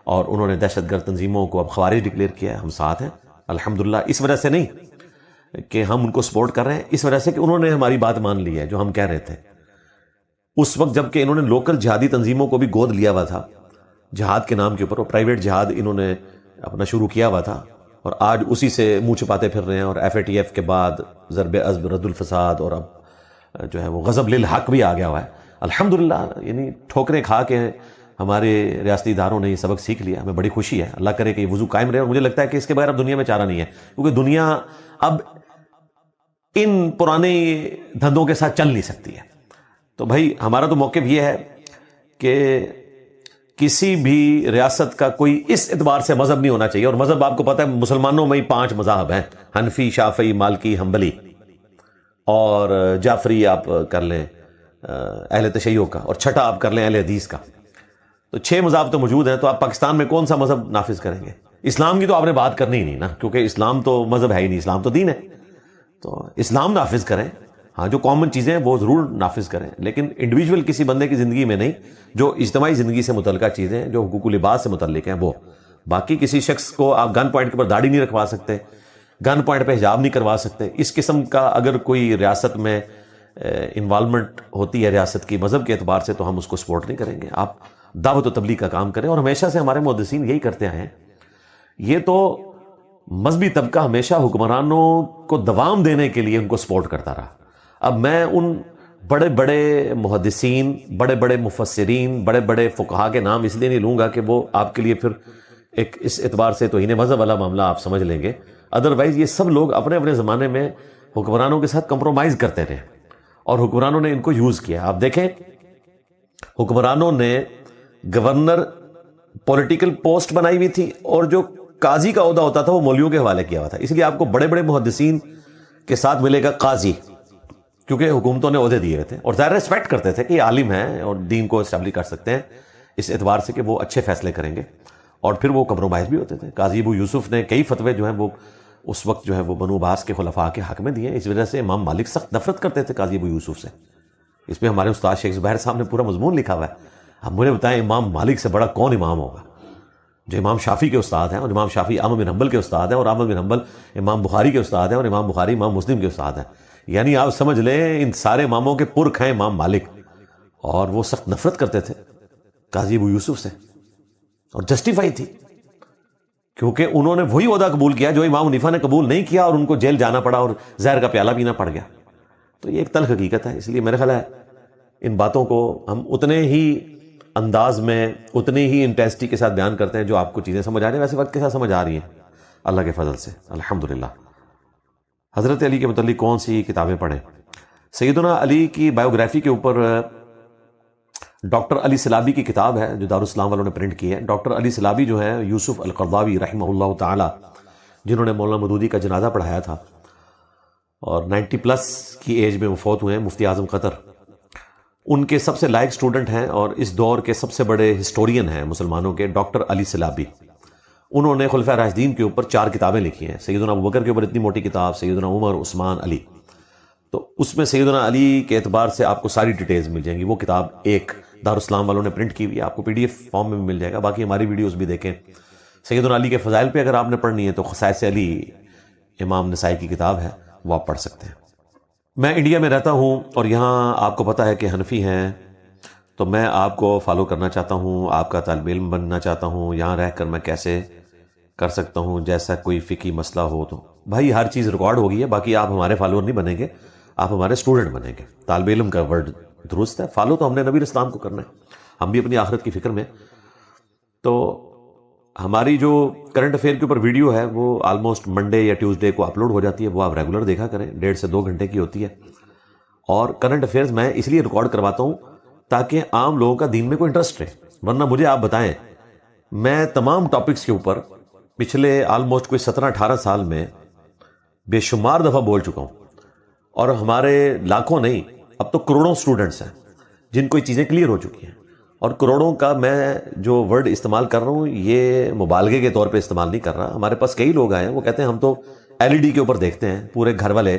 اور انہوں نے دہشت گرد تنظیموں کو اب خوارج ڈکلیئر کیا ہے، ہم ساتھ ہیں الحمدللہ۔ اس وجہ سے نہیں کہ ہم ان کو سپورٹ کر رہے ہیں، اس وجہ سے کہ انہوں نے ہماری بات مان لی ہے جو ہم کہہ رہے تھے اس وقت، جب کہ انہوں نے لوکل جہادی تنظیموں کو بھی گود لیا ہوا تھا جہاد کے نام کے اوپر، اور پرائیویٹ جہاد انہوں نے اپنا شروع کیا ہوا تھا، اور آج اسی سے منہ چھپاتے پھر رہے ہیں۔ اور FATF کے بعد ضرب عزم رد الفساد، اور اب جو ہے وہ غضب للحق بھی آ گیا ہوا ہے الحمدللہ۔ یعنی ٹھوکریں کھا کے ہمارے ریاستی اداروں نے یہ سبق سیکھ لیا، ہمیں بڑی خوشی ہے، اللہ کرے کہ یہ وضو قائم رہے، اور مجھے لگتا ہے کہ اس کے بغیر اب دنیا میں چارہ نہیں ہے، کیونکہ دنیا اب ان پرانے دھندوں کے ساتھ چل نہیں سکتی ہے۔ تو بھائی ہمارا تو موقف یہ ہے کہ کسی بھی ریاست کا کوئی اس اعتبار سے مذہب نہیں ہونا چاہیے، اور مذہب آپ کو پتہ ہے مسلمانوں میں ہی 5 مذاہب ہیں، حنفی، شافعی، مالکی، حنبلی اور جعفری آپ کر لیں اہل تشیع کا، اور چھٹا آپ کر لیں اہل حدیث کا۔ تو 6 مذاہب تو موجود ہیں، تو آپ پاکستان میں کون سا مذہب نافذ کریں گے؟ اسلام کی تو آپ نے بات کرنی ہی نہیں نا، کیونکہ اسلام تو مذہب ہے ہی نہیں، اسلام تو دین ہے۔ تو اسلام نافذ کریں، ہاں جو کامن چیزیں ہیں وہ ضرور نافذ کریں، لیکن انڈیویجول کسی بندے کی زندگی میں نہیں، جو اجتماعی زندگی سے متعلقہ چیزیں جو حقوق العباد سے متعلق ہیں وہ۔ باقی کسی شخص کو آپ گن پوائنٹ کے اوپر داڑھی نہیں رکھوا سکتے، گن پوائنٹ پہ حجاب نہیں کروا سکتے۔ اس قسم کا اگر کوئی ریاست میں انوالومنٹ ہوتی ہے ریاست کی مذہب کے اعتبار سے، تو ہم اس کو سپورٹ نہیں کریں گے۔ آپ دعوت و تبلیغ کا کام کریں، اور ہمیشہ سے ہمارے محدثین یہی کرتے آئے ہیں۔ یہ تو مذہبی طبقہ ہمیشہ حکمرانوں کو دوام دینے کے لیے ان کو سپورٹ کرتا رہا۔ اب میں ان بڑے بڑے محدثین، بڑے بڑے مفسرین، بڑے بڑے فقہا کے نام اس لیے نہیں لوں گا کہ وہ آپ کے لیے پھر ایک اس اعتبار سے توہین مذہب والا معاملہ آپ سمجھ لیں گے۔ ادروائز یہ سب لوگ اپنے اپنے زمانے میں حکمرانوں کے ساتھ کمپرومائز کرتے رہے، اور حکمرانوں نے ان کو یوز کیا۔ آپ دیکھیں حکمرانوں نے گورنر پولیٹیکل پوسٹ بنائی ہوئی تھی، اور جو قاضی کا عہدہ ہوتا تھا وہ مولویوں کے حوالے کیا ہوا تھا۔ اس لیے آپ کو بڑے بڑے محدثین کے ساتھ ملے گا قاضی، کیونکہ حکومتوں نے عہدے دیے ہوئے تھے اور ظاہر ریسپیکٹ کرتے تھے کہ یہ عالم ہیں اور دین کو اسٹیبلش کر سکتے ہیں اس اعتبار سے کہ وہ اچھے فیصلے کریں گے، اور پھر وہ کمپرومائز بھی ہوتے تھے۔ قاضی ابو یوسف نے کئی فتوے جو ہیں وہ اس وقت جو ہے وہ بنو عباس کے خلفاء کے حق میں دیے، اس وجہ سے امام مالک سخت نفرت کرتے تھے قاضی ابو یوسف سے۔ اس میں ہمارے استاد شیخ زبیر صاحب نے پورا مضمون لکھا ہوا ہے۔ اب مجھے بتائیں امام مالک سے بڑا کون امام ہوگا؟ جو امام شافعی کے استاد ہیں، اور امام شافعی احمد بن حنبل کے استاد ہیں، اور احمد بن حنبل امام بخاری کے استاد ہیں، اور امام بخاری امام مسلم کے استاد ہیں۔ یعنی آپ سمجھ لیں ان سارے اماموں کے پرکھ ہیں امام مالک، اور وہ سخت نفرت کرتے تھے قاضی ابو یوسف سے، اور جسٹیفائی تھی، کیونکہ انہوں نے وہی عہدہ قبول کیا جو امام حنیفہ نے قبول نہیں کیا، اور ان کو جیل جانا پڑا اور زہر کا پیالہ پینا پڑ گیا۔ تو یہ ایک تلخ حقیقت ہے۔ اس لیے میرا خیال ہے ان باتوں کو ہم اتنے ہی انداز میں، اتنی ہی انٹینسٹی کے ساتھ بیان کرتے ہیں جو آپ کو چیزیں سمجھ آ رہی ہیں، ویسے وقت کے ساتھ سمجھ آ رہی ہیں اللہ کے فضل سے، الحمدللہ۔ حضرت علی کے متعلق کون سی کتابیں پڑھیں؟ سیدنا علی کی بایوگرافی کے اوپر ڈاکٹر علی سلابی کی کتاب ہے جو دارالاسلام والوں نے پرنٹ کی ہے۔ ڈاکٹر علی سلابی جو ہیں یوسف القرضاوی رحمہ اللہ تعالی، جنہوں نے مولانا مودودی کا جنازہ پڑھایا تھا اور 90 پلس کی ایج میں وہ فوت ہوئے ہیں، مفتی اعظم قطر، ان کے سب سے لائق سٹوڈنٹ ہیں اور اس دور کے سب سے بڑے ہسٹورین ہیں مسلمانوں کے، ڈاکٹر علی سلابی۔ انہوں نے خلفائے راشدین کے اوپر 4 کتابیں لکھی ہیں۔ سیدنا ابوبکر کے اوپر اتنی موٹی کتاب، سیدنا عمر، عثمان، علی، تو اس میں سیدنا علی کے اعتبار سے آپ کو ساری ڈیٹیلز مل جائیں گی۔ وہ کتاب ایک دارالاسلام والوں نے پرنٹ کی ہوئی ہے، آپ کو PDF فارم میں بھی مل جائے گا، باقی ہماری ویڈیوز بھی دیکھیں۔ سیدنا علی کے فضائل پہ اگر آپ نے پڑھنی ہے تو خصائص علی امام نسائی کی کتاب ہے، وہ آپ پڑھ سکتے ہیں۔ میں انڈیا میں رہتا ہوں اور یہاں آپ کو پتہ ہے کہ حنفی ہیں، تو میں آپ کو فالو کرنا چاہتا ہوں، آپ کا طالب علم بننا چاہتا ہوں، یہاں رہ کر میں کیسے کر سکتا ہوں؟ جیسا کوئی فقہی مسئلہ ہو تو بھائی ہر چیز ریکارڈ ہوگی ہے، باقی آپ ہمارے فالوور نہیں بنیں گے، آپ ہمارے اسٹوڈنٹ بنیں گے۔ طالب علم کا ورڈ درست ہے، فالو تو ہم نے نبی اسلام کو کرنا ہے، ہم بھی اپنی آخرت کی فکر میں۔ تو ہماری جو کرنٹ افیئر کے اوپر ویڈیو ہے وہ آلموسٹ منڈے یا ٹیوزڈے کو اپلوڈ ہو جاتی ہے، وہ آپ ریگولر دیکھا کریں، 1.5 سے 2 گھنٹے کی ہوتی ہے۔ اور کرنٹ افیئرز میں اس لیے ریکارڈ کرواتا ہوں تاکہ عام لوگوں کا دین میں کوئی انٹرسٹ رہے، ورنہ مجھے آپ بتائیں میں تمام ٹاپکس کے اوپر پچھلے آلموسٹ کوئی 17-18 سال میں بے شمار دفعہ بول چکا ہوں، اور ہمارے لاکھوں نہیں اب تو کروڑوں سٹوڈنٹس ہیں جن کو یہ چیزیں کلیئر ہو چکی ہیں، اور کروڑوں کا میں جو ورڈ استعمال کر رہا ہوں یہ مبالغے کے طور پہ استعمال نہیں کر رہا۔ ہمارے پاس کئی لوگ آئے ہیں وہ کہتے ہیں ہم تو LED کے اوپر دیکھتے ہیں، پورے گھر والے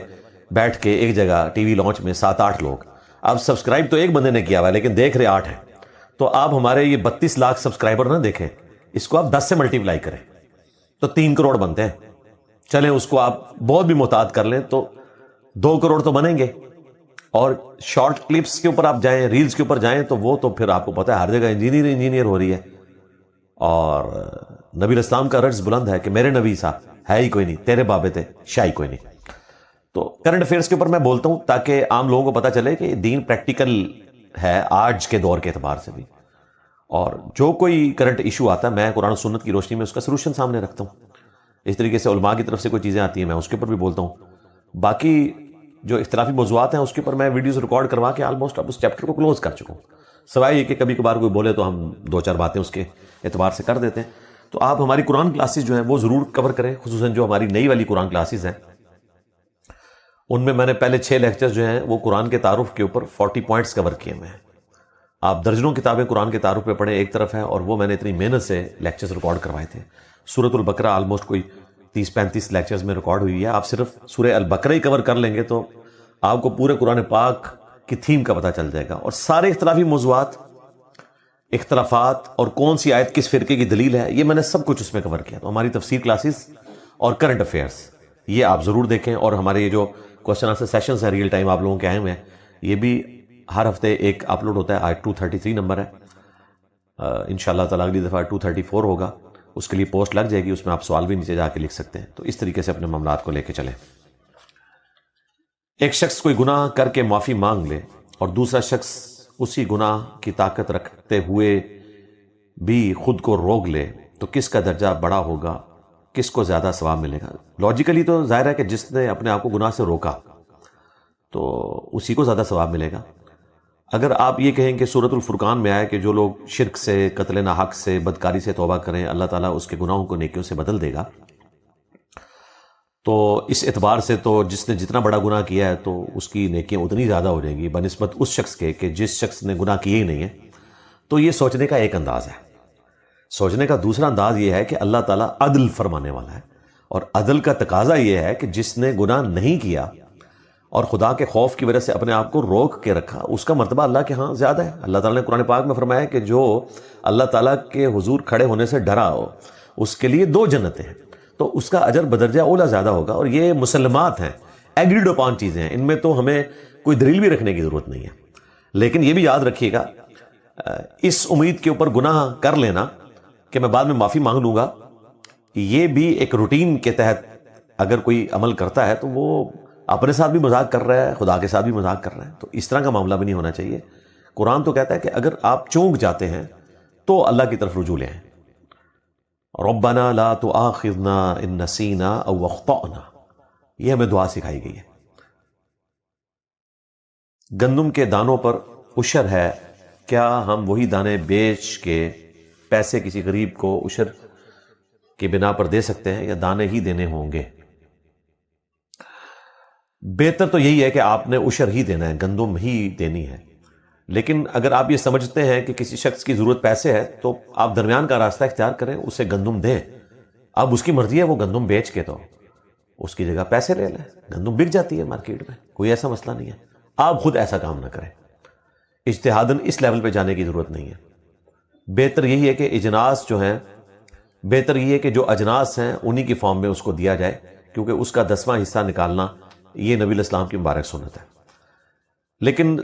بیٹھ کے ایک جگہ ٹی وی لانچ میں 7-8 لوگ، اب سبسکرائب تو ایک بندے نے کیا ہوا ہے لیکن دیکھ رہے 8 ہیں، تو آپ ہمارے یہ 32 لاکھ سبسکرائبر نہ دیکھیں، اس کو آپ 10 سے ملٹیپلائی کریں تو 3 کروڑ بنتے ہیں۔ چلیں اس کو آپ بہت بھی محتاط کر لیں تو 2 کروڑ تو بنیں گے۔ اور شارٹ کلپس کے اوپر آپ جائیں، ریلز کے اوپر جائیں تو وہ تو پھر آپ کو پتہ ہے ہر جگہ انجینئر ہو رہی ہے۔ اور نبی اسلام کا رجز بلند ہے کہ میرے نبی صاحب ہے ہی کوئی نہیں، تیرے بابے تھے شاہی کوئی نہیں۔ تو کرنٹ افیئرس کے اوپر میں بولتا ہوں تاکہ عام لوگوں کو پتہ چلے کہ دین پریکٹیکل ہے آج کے دور کے اعتبار سے بھی، اور جو کوئی کرنٹ ایشو آتا ہے میں قرآن و سنت کی روشنی میں اس کا سلوشن سامنے رکھتا ہوں۔ اس طریقے سے علماء کی طرف سے کوئی چیزیں آتی ہیں میں اس کے اوپر بھی بولتا ہوں۔ باقی جو اختلافی موضوعات ہیں اس کے اوپر میں ویڈیوز ریکارڈ کروا کے آلموسٹ اب اس چیپٹر کو کلوز کر چکا ہوں، سوائے یہ کہ کبھی کبھار کوئی بولے تو ہم 2-4 باتیں اس کے اعتبار سے کر دیتے ہیں۔ تو آپ ہماری قرآن کلاسز جو ہیں وہ ضرور کور کریں، خصوصاً جو ہماری نئی والی قرآن کلاسز ہیں، ان میں نے پہلے 6 لیکچرز جو ہیں وہ قرآن کے تعارف کے اوپر 40 پوائنٹس کور کیے ہوئے ہیں۔ آپ درجنوں کتابیں قرآن کے تعارف پہ پڑھیں ایک طرف ہے، اور وہ میں نے اتنی محنت سے لیکچرز ریکارڈ کروائے تھے۔ سورۃ البقرہ آلموسٹ کوئی 30-35 لیکچرز میں ریکارڈ ہوئی ہے، آپ صرف سورہ البقرہ ہی کور کر لیں گے تو آپ کو پورے قرآن پاک کی تھیم کا پتہ چل جائے گا، اور سارے اختلافی موضوعات، اختلافات اور کون سی آیت کس فرقے کی دلیل ہے یہ میں نے سب کچھ اس میں کور کیا۔ تو ہماری تفسیر کلاسز اور کرنٹ افیئرس یہ آپ ضرور دیکھیں، اور ہمارے یہ جو کوشچن آنسر سیشنز ہیں ریئل ٹائم آپ لوگوں کے آئے ہوئے ہیں، یہ بھی ہر ہفتے ایک اپلوڈ ہوتا ہے۔ آج 233 نمبر ہے، انشاءاللہ تعالیٰ اگلی دفعہ 234 ہوگا، اس کے لیے پوسٹ لگ جائے گی، اس میں آپ سوال بھی نیچے جا کے لکھ سکتے ہیں۔ تو اس طریقے سے اپنے معاملات کو لے کے چلیں۔ ایک شخص کوئی گناہ کر کے معافی مانگ لے اور دوسرا شخص اسی گناہ کی طاقت رکھتے ہوئے بھی خود کو روک لے تو کس کا درجہ بڑا ہوگا، کس کو زیادہ ثواب ملے گا؟ لاجیکلی تو ظاہر ہے کہ جس نے اپنے آپ کو گناہ سے روکا تو اسی کو زیادہ ثواب ملے گا۔ اگر آپ یہ کہیں کہ سورۃ الفرقان میں آیا کہ جو لوگ شرک سے، قتل ناحق سے، بدکاری سے توبہ کریں اللہ تعالیٰ اس کے گناہوں کو نیکیوں سے بدل دے گا، تو اس اعتبار سے تو جس نے جتنا بڑا گناہ کیا ہے تو اس کی نیکیاں اتنی زیادہ ہو جائیں گی بنسبت اس شخص کے کہ جس شخص نے گناہ کیے ہی نہیں ہے. تو یہ سوچنے کا ایک انداز ہے. سوچنے کا دوسرا انداز یہ ہے کہ اللہ تعالیٰ عدل فرمانے والا ہے، اور عدل کا تقاضا یہ ہے کہ جس نے گناہ نہیں کیا اور خدا کے خوف کی وجہ سے اپنے آپ کو روک کے رکھا، اس کا مرتبہ اللہ کے ہاں زیادہ ہے. اللہ تعالیٰ نے قرآن پاک میں فرمایا کہ جو اللہ تعالیٰ کے حضور کھڑے ہونے سے ڈرا ہو اس کے لیے 2 جنتیں ہیں، تو اس کا اجر بدرجہ اولا زیادہ ہوگا. اور یہ مسلمات ہیں، ایگریڈ اپان چیزیں ہیں، ان میں تو ہمیں کوئی دلیل بھی رکھنے کی ضرورت نہیں ہے. لیکن یہ بھی یاد رکھیے گا، اس امید کے اوپر گناہ کر لینا کہ میں بعد میں معافی مانگ لوں گا، یہ بھی ایک روٹین کے تحت اگر کوئی عمل کرتا ہے تو وہ اپنے ساتھ بھی مذاق کر رہا ہے، خدا کے ساتھ بھی مذاق کر رہا ہے. تو اس طرح کا معاملہ بھی نہیں ہونا چاہیے. قرآن تو کہتا ہے کہ اگر آپ چونک جاتے ہیں تو اللہ کی طرف رجوع لے آئیں. ربنا لا تؤاخذنا ان نسینا او اخطأنا، یہ ہمیں دعا سکھائی گئی ہے. گندم کے دانوں پر عشر ہے، کیا ہم وہی دانے بیچ کے پیسے کسی غریب کو عشر کی بنا پر دے سکتے ہیں یا دانے ہی دینے ہوں گے؟ بہتر تو یہی ہے کہ آپ نے عشر ہی دینا ہے، گندم ہی دینی ہے. لیکن اگر آپ یہ سمجھتے ہیں کہ کسی شخص کی ضرورت پیسے ہے تو آپ درمیان کا راستہ اختیار کریں، اسے گندم دیں. اب اس کی مرضی ہے، وہ گندم بیچ کے تو اس کی جگہ پیسے لے لیں. گندم بک جاتی ہے مارکیٹ میں، کوئی ایسا مسئلہ نہیں ہے. آپ خود ایسا کام نہ کریں، اجتہاداً اس لیول پہ جانے کی ضرورت نہیں ہے. بہتر یہی ہے کہ اجناس جو ہیں، بہتر یہ ہے کہ جو اجناس ہیں انہی کی فارم میں اس کو دیا جائے، کیونکہ اس کا 10واں حصہ نکالنا یہ نبی الاسلام کی مبارک سنت ہے. لیکن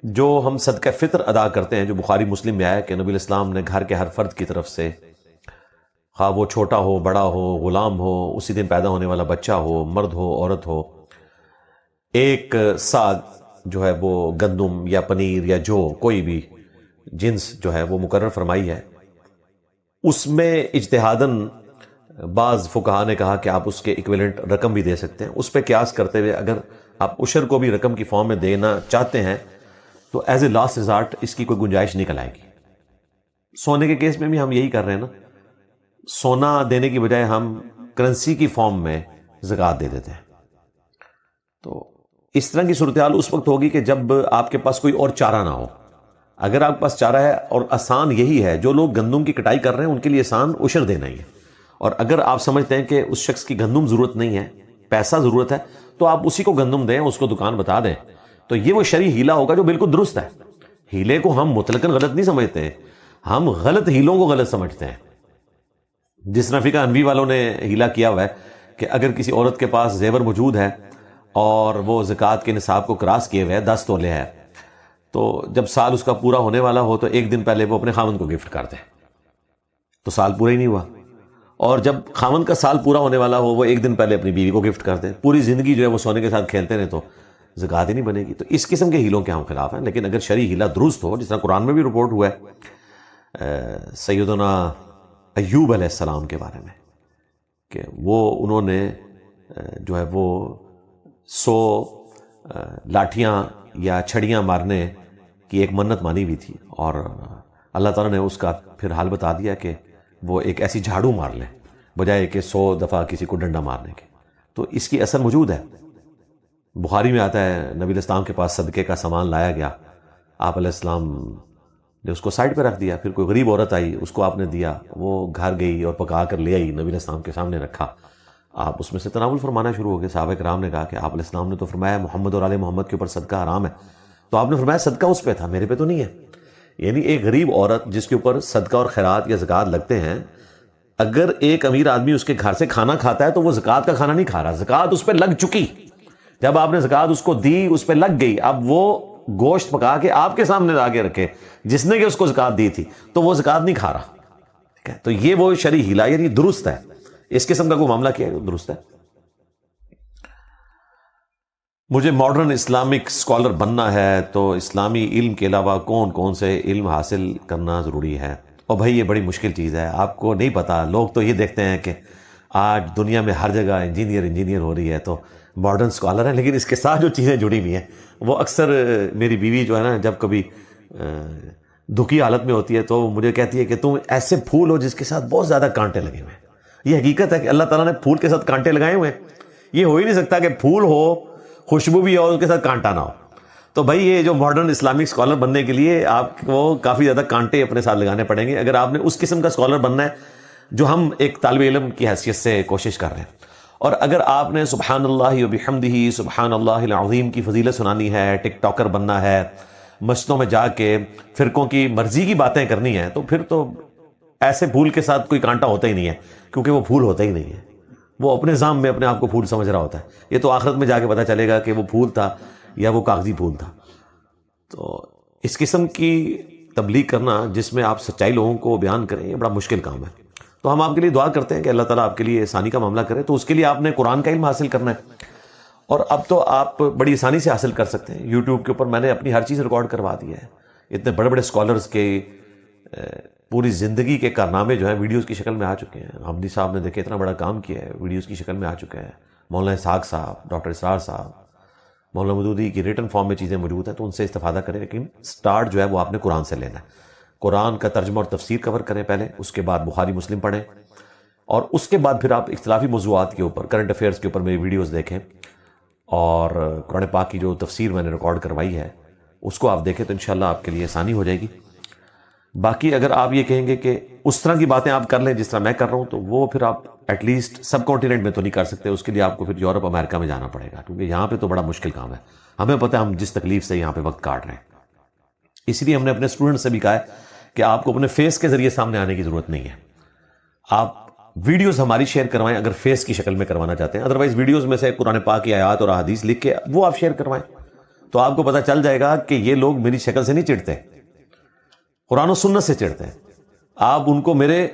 جو ہم صدقہ فطر ادا کرتے ہیں، جو بخاری مسلم میں آیا کہ نبی الاسلام نے گھر کے ہر فرد کی طرف سے، خواہ وہ چھوٹا ہو، بڑا ہو، غلام ہو، اسی دن پیدا ہونے والا بچہ ہو، مرد ہو، عورت ہو، 1 سا جو ہے وہ گندم یا پنیر یا جو کوئی بھی جنس جو ہے وہ مقرر فرمائی ہے. اس میں اجتہاداً بعض فقہا نے کہا کہ آپ اس کے ایکویلنٹ رقم بھی دے سکتے ہیں. اس پہ قیاس کرتے ہوئے اگر آپ عشر کو بھی رقم کی فارم میں دینا چاہتے ہیں تو ایز اے لاسٹ ریزارٹ اس کی کوئی گنجائش نکل آئے گی. سونے کے کیس میں بھی ہم یہی کر رہے ہیں نا، سونا دینے کی بجائے ہم کرنسی کی فارم میں زکوٰۃ دے دیتے ہیں. تو اس طرح کی صورتحال اس وقت ہوگی کہ جب آپ کے پاس کوئی اور چارہ نہ ہو. اگر آپ کے پاس چارہ ہے اور آسان یہی ہے، جو لوگ گندم کی کٹائی کر رہے ہیں ان کے لیے آسان عشر دینا ہی ہے. اور اگر آپ سمجھتے ہیں کہ اس شخص کی گندم ضرورت نہیں ہے، پیسہ ضرورت ہے، تو آپ اسی کو گندم دیں، اس کو دکان بتا دیں. تو یہ وہ شرعی ہیلہ ہوگا جو بالکل درست ہے. ہیلے کو ہم مطلقاً غلط نہیں سمجھتے ہیں، ہم غلط ہیلوں کو غلط سمجھتے ہیں. جس طرح فقہ حنفی والوں نے ہیلہ کیا ہوا ہے کہ اگر کسی عورت کے پاس زیور موجود ہے اور وہ زکوٰۃ کے نصاب کو کراس کیے ہوئے 10 تولے ہے، تو جب سال اس کا پورا ہونے والا ہو تو 1 دن پہلے وہ اپنے خاوند کو گفٹ کر دے، تو سال پورا ہی نہیں ہوا. اور جب خاوند کا سال پورا ہونے والا ہو وہ 1 دن پہلے اپنی بیوی کو گفٹ کر دے. پوری زندگی جو ہے وہ سونے کے ساتھ کھیلتے رہے تو زکوٰۃ ہی نہیں بنے گی. تو اس قسم کے ہیلوں کے ہم خلاف ہیں. لیکن اگر شرعی ہیلہ درست ہو، جس طرح قرآن میں بھی رپورٹ ہوا ہے سیدنا ایوب علیہ السلام کے بارے میں کہ وہ انہوں نے جو ہے وہ 100 لاٹھیاں یا چھڑیاں مارنے کی ایک منت مانی ہوئی تھی، اور اللہ تعالیٰ نے اس کا پھر حال بتا دیا کہ وہ ایک ایسی جھاڑو مار لیں بجائے کہ 100 دفعہ کسی کو ڈنڈا مارنے کے. تو اس کی اثر موجود ہے. بخاری میں آتا ہے نبی الاسلام کے پاس صدقے کا سامان لایا گیا، آپ علیہ السلام نے اس کو سائڈ پہ رکھ دیا. پھر کوئی غریب عورت آئی، اس کو آپ نے دیا، وہ گھر گئی اور پکا کر لے آئی، نبی علیہ السلام کے سامنے رکھا. آپ اس میں سے تناول فرمانا شروع ہو گئے. صحابہ کرام نے کہا کہ آپ علیہ السلام نے تو فرمایا محمد اور آل محمد کے اوپر صدقہ حرام ہے، تو آپ نے فرمایا صدقہ اس پہ تھا، میرے پہ تو نہیں ہے. یعنی ایک غریب عورت جس کے اوپر صدقہ اور خیرات یا زکوٰۃ لگتے ہیں، اگر ایک امیر آدمی اس کے گھر سے کھانا کھاتا ہے تو وہ زکوٰۃ کا کھانا نہیں کھا رہا، زکوٰۃ اس پہ لگ چکی. جب آپ نے زکوٰۃ اس کو دی، اس پہ لگ گئی، اب وہ گوشت پکا کے آپ کے سامنے لا کے رکھے جس نے کہ اس کو زکوٰۃ دی تھی، تو وہ زکوٰۃ نہیں کھا رہا. ٹھیک ہے، تو یہ وہ شرعی ہیلہ یعنی درست ہے. اس قسم کا کوئی معاملہ کیا ہے درست ہے. مجھے ماڈرن اسلامک اسکالر بننا ہے تو اسلامی علم کے علاوہ کون کون سے علم حاصل کرنا ضروری ہے؟ اور بھائی یہ بڑی مشکل چیز ہے، آپ کو نہیں پتا. لوگ تو یہ دیکھتے ہیں کہ آج دنیا میں ہر جگہ انجینئر ہو رہی ہے تو ماڈرن اسکالر ہیں، لیکن اس کے ساتھ جو چیزیں جڑی ہوئی ہیں وہ اکثر میری بیوی جو ہے نا جب کبھی دکھی حالت میں ہوتی ہے تو مجھے کہتی ہے کہ تم ایسے پھول ہو جس کے ساتھ بہت زیادہ کانٹے لگے ہوئے ہیں. یہ حقیقت ہے کہ اللہ تعالیٰ نے پھول کے ساتھ کانٹے لگائے ہوئے ہیں. یہ ہو ہی نہیں سکتا کہ پھول ہو، خوشبو بھی ہو، اس کے ساتھ کانٹا نہ ہو. تو بھائی یہ جو ماڈرن اسلامک اسکالر بننے کے لیے آپ کو کافی زیادہ کانٹے اپنے ساتھ لگانے پڑیں گے اگر آپ نے اس قسم کا اسکالر بننا ہے جو ہم ایک طالب علم کی حیثیت سے کوشش کر رہے ہیں. اور اگر آپ نے سبحان اللہ و بحمدہ سبحان اللہ العظیم کی فضیلت سنانی ہے، ٹک ٹاکر بننا ہے، مسجدوں میں جا کے فرقوں کی مرضی کی باتیں کرنی ہیں، تو پھر تو ایسے پھول کے ساتھ کوئی کانٹا ہوتا ہی نہیں ہے، کیونکہ وہ پھول ہوتا ہی نہیں ہے. وہ اپنے ذام میں اپنے آپ کو پھول سمجھ رہا ہوتا ہے. یہ تو آخرت میں جا کے پتہ چلے گا کہ وہ پھول تھا یا وہ کاغذی پھول تھا. تو اس قسم کی تبلیغ کرنا جس میں آپ سچائی لوگوں کو بیان کریں، یہ بڑا مشکل کام ہے. تو ہم آپ کے لیے دعا کرتے ہیں کہ اللہ تعالیٰ آپ کے لیے آسانی کا معاملہ کرے. تو اس کے لیے آپ نے قرآن کا علم حاصل کرنا ہے، اور اب تو آپ بڑی آسانی سے حاصل کر سکتے ہیں. یوٹیوب کے اوپر میں نے اپنی ہر چیز ریکارڈ کروا دی ہے. اتنے بڑے بڑے اسکالرز کے پوری زندگی کے کارنامے جو ہیں ویڈیوز کی شکل میں آ چکے ہیں. حمدی صاحب نے دیکھے اتنا بڑا کام کیا ہے، ویڈیوز کی شکل میں آ چکا ہے. مولانا اسحاق صاحب، ڈاکٹر اسرار صاحب، مولانا مودودی کی ریٹن فارم میں چیزیں موجود ہیں، تو ان سے استفادہ کریں. لیکن سٹارٹ جو ہے وہ آپ نے قرآن سے لینا ہے. قرآن کا ترجمہ اور تفسیر کور کریں پہلے، اس کے بعد بخاری مسلم پڑھیں، اور اس کے بعد پھر آپ اختلافی موضوعات کے اوپر، کرنٹ افیئرس کے اوپر میری ویڈیوز دیکھیں، اور قرآن پاک کی جو تفسیر میں نے ریکارڈ کروائی ہے اس کو آپ دیکھیں، تو انشاءاللہ آپ کے لیے آسانی ہو جائے گی. باقی اگر آپ یہ کہیں گے کہ اس طرح کی باتیں آپ کر لیں جس طرح میں کر رہا ہوں، تو وہ پھر آپ ایٹ لیسٹ سب کانٹیننٹ میں تو نہیں کر سکتے. اس کے لیے آپ کو پھر یورپ امریکہ میں جانا پڑے گا، کیونکہ یہاں پہ تو بڑا مشکل کام ہے. ہمیں پتہ ہے ہم جس تکلیف سے یہاں پہ وقت کاٹ رہے ہیں. اسی لیے ہم نے اپنے اسٹوڈنٹ سے بھی کہا ہے کہ آپ کو اپنے فیس کے ذریعے سامنے آنے کی ضرورت نہیں ہے. آپ ویڈیوز ہماری شیئر کروائیں اگر فیس کی شکل میں کروانا چاہتے ہیں. ادروائز ویڈیوز میں سے قرآن پاک کی آیات اور احادیث لکھ کے وہ آپ شیئر کروائیں، تو آپ کو پتہ چل جائے گا کہ یہ لوگ میری شکل سے نہیں چڑھتے، قرآن و سنت سے چڑھتے ہیں. آپ ان کو میرے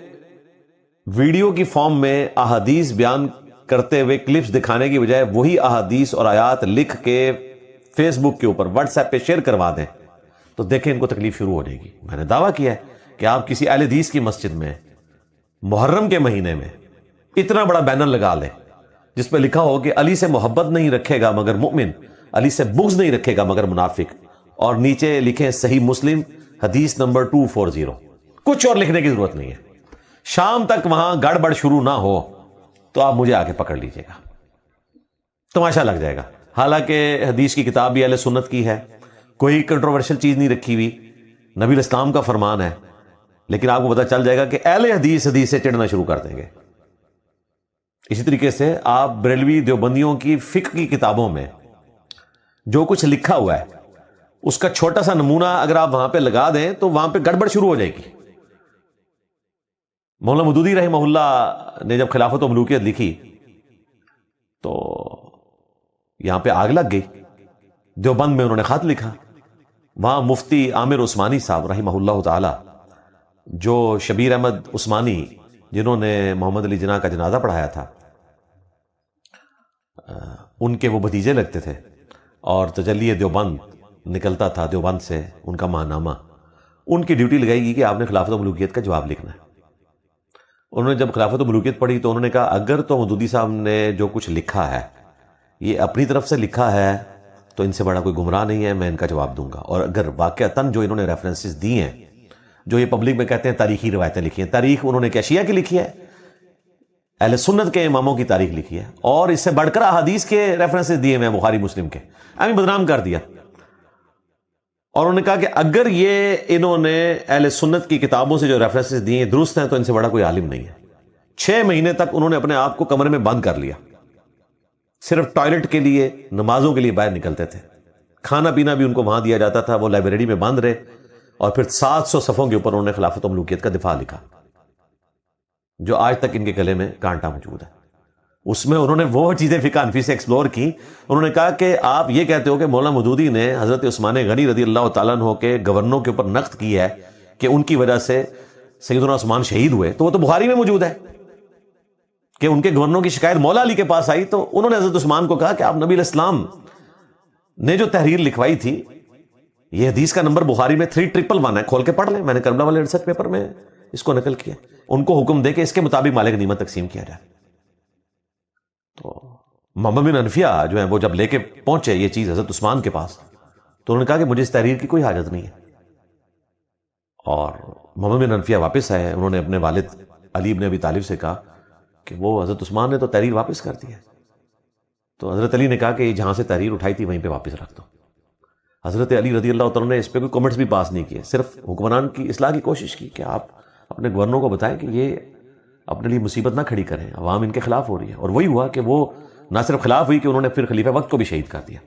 ویڈیو کی فارم میں احادیث بیان کرتے ہوئے کلپس دکھانے کی بجائے وہی احادیث اور آیات لکھ کے فیس بک کے اوپر، واٹس ایپ پہ شیئر کروا دیں، تو دیکھیں ان کو تکلیف شروع ہو جائے گی. میں نے دعویٰ کیا ہے کہ آپ کسی اہل حدیث کی مسجد میں محرم کے مہینے میں اتنا بڑا بینر لگا لیں جس پہ لکھا ہو کہ علی سے محبت نہیں رکھے گا مگر مومن، علی سے بغض نہیں رکھے گا مگر منافق، اور نیچے لکھیں صحیح مسلم حدیث نمبر 240. کچھ اور لکھنے کی ضرورت نہیں ہے. شام تک وہاں گڑبڑ شروع نہ ہو تو آپ مجھے آگے پکڑ لیجئے گا، تماشا لگ جائے گا. حالانکہ حدیث کی کتاب بھی اہل سنت کی ہے، کوئی کنٹروورشل چیز نہیں رکھی ہوئی، نبی الاسلام کا فرمان ہے. لیکن آپ کو پتہ چل جائے گا کہ اہل حدیث سے چڑھنا شروع کر دیں گے. اسی طریقے سے آپ بریلوی دیوبندیوں کی فقہ کی کتابوں میں جو کچھ لکھا ہوا ہے اس کا چھوٹا سا نمونہ اگر آپ وہاں پہ لگا دیں تو وہاں پہ گڑبڑ شروع ہو جائے گی. مولانا مودودی رحمہ اللہ نے جب خلافت و ملوکیت لکھی تو یہاں پہ آگ لگ گئی. دیوبند میں انہوں نے خط لکھا. وہاں مفتی عامر عثمانی صاحب رحمہ اللہ تعالی، جو شبیر احمد عثمانی جنہوں نے محمد علی جناح کا جنازہ پڑھایا تھا، ان کے وہ بھتیجے لگتے تھے، اور تجلی دیوبند نکلتا تھا دیوبند سے ان کا ماہنامہ. ان کی ڈیوٹی لگائی گئی کہ آپ نے خلافت و ملوکیت کا جواب لکھنا ہے. انہوں نے جب خلافت و ملوکیت پڑھی تو انہوں نے کہا اگر تو مودودی صاحب نے جو کچھ لکھا ہے یہ اپنی طرف سے لکھا ہے تو ان سے بڑا کوئی گمراہ نہیں ہے، میں ان کا جواب دوں گا. اور اگر واقعتاً جو انہوں نے ریفرنسز دی ہیں، جو یہ پبلک میں کہتے ہیں تاریخی روایتیں لکھی ہیں، تاریخ انہوں نے کیا شیعہ کی لکھی ہے، اہل سنت کے اماموں کی تاریخ لکھی ہے، اور اس سے بڑھ کر احادیث کے ریفرنسز دیے میں بخاری مسلم کے، ہمیں بدنام کر دیا. اور انہوں نے کہا کہ اگر یہ انہوں نے اہل سنت کی کتابوں سے جو ریفرنسز دیے درست ہیں تو ان سے بڑا کوئی عالم نہیں ہے. 6 مہینے تک انہوں نے اپنے آپ کو کمرے میں بند کر لیا، صرف ٹوائلٹ کے لیے، نمازوں کے لیے باہر نکلتے تھے. کھانا پینا بھی ان کو وہاں دیا جاتا تھا. وہ لائبریری میں بند رہے، اور پھر 700 صفحوں کے اوپر انہوں نے خلافت و ملوکیت کا دفاع لکھا، جو آج تک ان کے گلے میں کانٹا موجود ہے. اس میں انہوں نے وہ چیزیں فقہ حنفی سے ایکسپلور کی. انہوں نے کہا کہ آپ یہ کہتے ہو کہ مولانا مودودی نے حضرت عثمان غنی رضی اللہ تعالیٰ عنہ کے گورنروں کے اوپر نقد کی ہے کہ ان کی وجہ سے سیدنا عثمان شہید ہوئے، تو وہ تو بخاری میں موجود ہے کہ ان کے گورنروں کی شکایت مولا علی کے پاس آئی تو انہوں نے حضرت عثمان کو کہا کہ آپ نبی الاسلام نے جو تحریر لکھوائی تھی، یہ حدیث کا نمبر بخاری میں 3111 ہے، کھول کے پڑھ لیں، میں نے کربلا والے ریسرچ پیپر میں اس کو نقل کیا. ان کو حکم دے کہ اس کے مطابق مال غنیمت تقسیم کیا جائے. تو محمد بن حنفیہ جو ہیں وہ جب لے کے پہنچے یہ چیز حضرت عثمان کے پاس، تو انہوں نے کہا کہ مجھے اس تحریر کی کوئی حاجت نہیں ہے. اور محمد بن حنفیہ واپس آئے. انہوں نے اپنے والد علی بن ابی طالب سے کہا کہ وہ حضرت عثمان نے تو تحریر واپس کر دی ہے. تو حضرت علی نے کہا کہ یہ جہاں سے تحریر اٹھائی تھی وہیں پہ واپس رکھ دو. حضرت علی رضی اللہ تعالیٰ نے اس پہ کوئی کمنٹس بھی پاس نہیں کیے, صرف حکمران کی اصلاح کی کوشش کی کہ آپ اپنے گورنروں کو بتائیں کہ یہ اپنے لیے مصیبت نہ کھڑی کریں, عوام ان کے خلاف ہو رہی ہے. اور وہی ہوا کہ وہ نہ صرف خلاف ہوئی کہ انہوں نے پھر خلیفہ وقت کو بھی شہید کر دیا.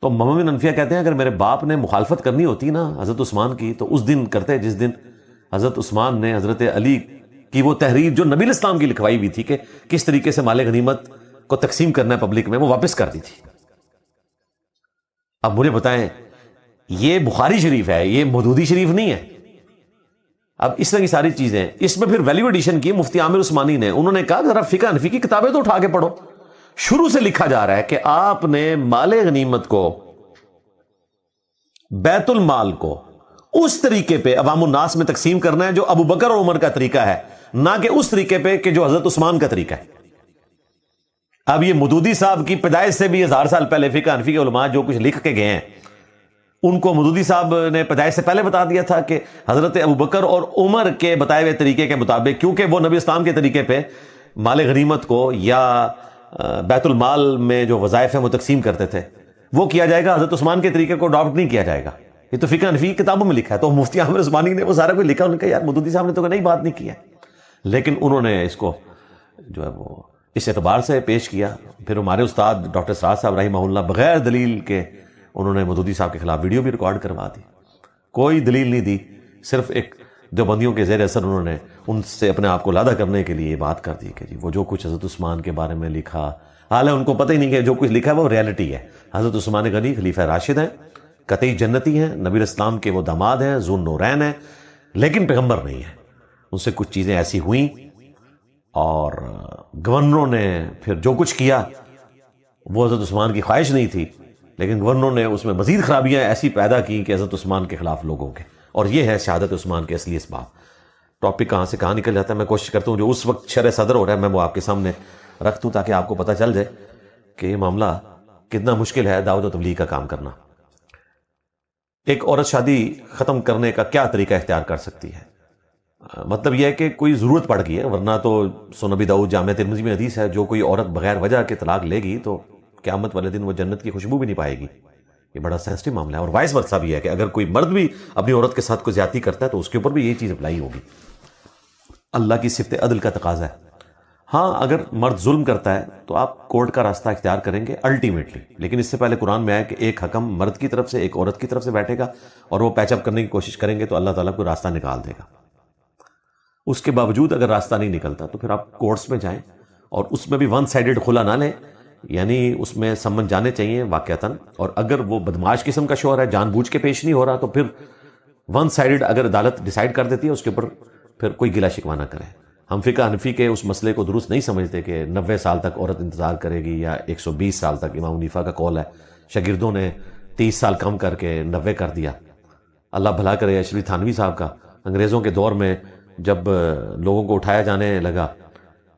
تو محمد بن انفیہ کہتے ہیں اگر میرے باپ نے مخالفت کرنی ہوتی نا حضرت عثمان کی تو اس دن کرتے جس دن حضرت عثمان نے حضرت علی کی وہ تحریر جو نبی الاسلام کی لکھوائی ہوئی تھی کہ کس طریقے سے مال غنیمت کو تقسیم کرنا ہے پبلک میں, وہ واپس کر دی تھی. اب مجھے بتائیں یہ بخاری شریف ہے, یہ مودودی شریف نہیں ہے. اب اس طرح کی ساری چیزیں, اس میں پھر ویلیو ایڈیشن کی مفتی عامر عثمانی نے, انہوں نے کہا ذرا فقہ حنفی کی کتابیں تو اٹھا کے پڑھو. شروع سے لکھا جا رہا ہے کہ آپ نے مال غنیمت کو, بیت المال کو اس طریقے پہ عوام الناس میں تقسیم کرنا ہے جو ابو بکر اور عمر کا طریقہ ہے, نہ کہ اس طریقے پہ کہ جو حضرت عثمان کا طریقہ ہے. اب یہ مودودی صاحب کی پیدائش سے بھی 1000 سال پہلے فقہ حنفی کے علماء جو کچھ لکھ کے گئے ہیں, ان کو مودودی صاحب نے پیدائش سے پہلے بتا دیا تھا کہ حضرت ابو بکر اور عمر کے بتائے ہوئے طریقے کے مطابق, کیونکہ وہ نبی اسلام کے طریقے پہ مال غنیمت کو یا بیت المال میں جو وظائف ہیں وہ تقسیم کرتے تھے, وہ کیا جائے گا. حضرت عثمان کے طریقے کو اڈاپٹ نہیں کیا جائے گا. یہ تو فقہ حنفی کتابوں میں لکھا ہے. تو مفتی عامر عثمانی نے وہ سارا کچھ لکھا, انہوں نے کہا یار مودودی صاحب نے تو نئی بات نہیں کیا, لیکن انہوں نے اس کو جو ہے وہ اس اعتبار سے پیش کیا. پھر ہمارے استاد ڈاکٹر سراج صاحب رحمہ اللہ بغیر دلیل کے انہوں نے مودودی صاحب کے خلاف ویڈیو بھی ریکارڈ کروا دی, کوئی دلیل نہیں دی, صرف ایک دیوبندیوں کے زیر اثر انہوں نے ان سے اپنے آپ کو لادہ کرنے کے لیے یہ بات کر دی کہ جی وہ جو کچھ حضرت عثمان کے بارے میں لکھا, حالانکہ ان کو پتہ ہی نہیں کہ جو کچھ لکھا ہے وہ ریالٹی ہے. حضرت عثمان غنی خلیفہ راشد ہیں, قطعی جنتی ہیں, نبی اسلام کے وہ داماد ہیں, ذو النورین ہیں, لیکن پیغمبر نہیں ہیں. ان سے کچھ چیزیں ایسی ہوئیں اور گورنروں نے پھر جو کچھ کیا وہ حضرت عثمان کی خواہش نہیں تھی, لیکن گورنروں نے اس میں مزید خرابیاں ایسی پیدا کی کہ حضرت عثمان کے خلاف لوگوں کے, اور یہ ہے شہادت عثمان کے اصلی اسباب. ٹاپک کہاں سے کہاں نکل جاتا ہے, میں کوشش کرتا ہوں جو اس وقت شرح صدر ہو رہا ہے میں وہ آپ کے سامنے رکھ دوں تاکہ آپ کو پتہ چل جائے کہ یہ معاملہ کتنا مشکل ہے دعوت و تبلیغ کا کام کرنا. ایک عورت شادی ختم کرنے کا کیا طریقہ اختیار کر سکتی ہے؟ مطلب یہ ہے کہ کوئی ضرورت پڑ گئی ہے, ورنہ تو سنن ابی داؤد جامع ترمذی میں حدیث ہے جو کوئی عورت بغیر وجہ کے طلاق لے گی تو قیامت والے دن وہ جنت کی خوشبو بھی نہیں پائے گی. یہ بڑا سینسٹیو معاملہ ہے. اور وائس ورثہ بھی ہے کہ اگر کوئی مرد بھی اپنی عورت کے ساتھ کوئی زیادتی کرتا ہے تو اس کے اوپر بھی یہ چیز اپلائی ہوگی. اللہ کی صفت عدل کا تقاضا ہے. ہاں اگر مرد ظلم کرتا ہے تو آپ کورٹ کا راستہ اختیار کریں گے الٹیمیٹلی, لیکن اس سے پہلے قرآن میں آیا کہ ایک حکم مرد کی طرف سے ایک عورت کی طرف سے بیٹھے گا اور وہ پیچ اپ کرنے کی کوشش کریں گے تو اللہ تعالیٰ کو راستہ نکال دے گا. اس کے باوجود اگر راستہ نہیں نکلتا تو پھر آپ کورٹس میں جائیں اور اس میں بھی ون سائیڈڈ کھلا نہ لیں, یعنی اس میں سمجھ جانے چاہیے واقعتاً. اور اگر وہ بدماش قسم کا شوہر ہے, جان بوجھ کے پیش نہیں ہو رہا, تو پھر ون سائیڈڈ اگر عدالت ڈیسائیڈ کر دیتی ہے اس کے اوپر پھر کوئی گلا شکوہ نہ کرے. ہم فقہ حنفی کے اس مسئلے کو درست نہیں سمجھتے کہ 90 سال تک عورت انتظار کرے گی یا 120 سال تک. امام حنیفہ کا قول ہے, شاگردوں نے 30 سال کم کر کے 90 کر دیا. اللہ بھلا کرے اشرفی تھانوی صاحب کا, انگریزوں کے دور میں جب لوگوں کو اٹھایا جانے لگا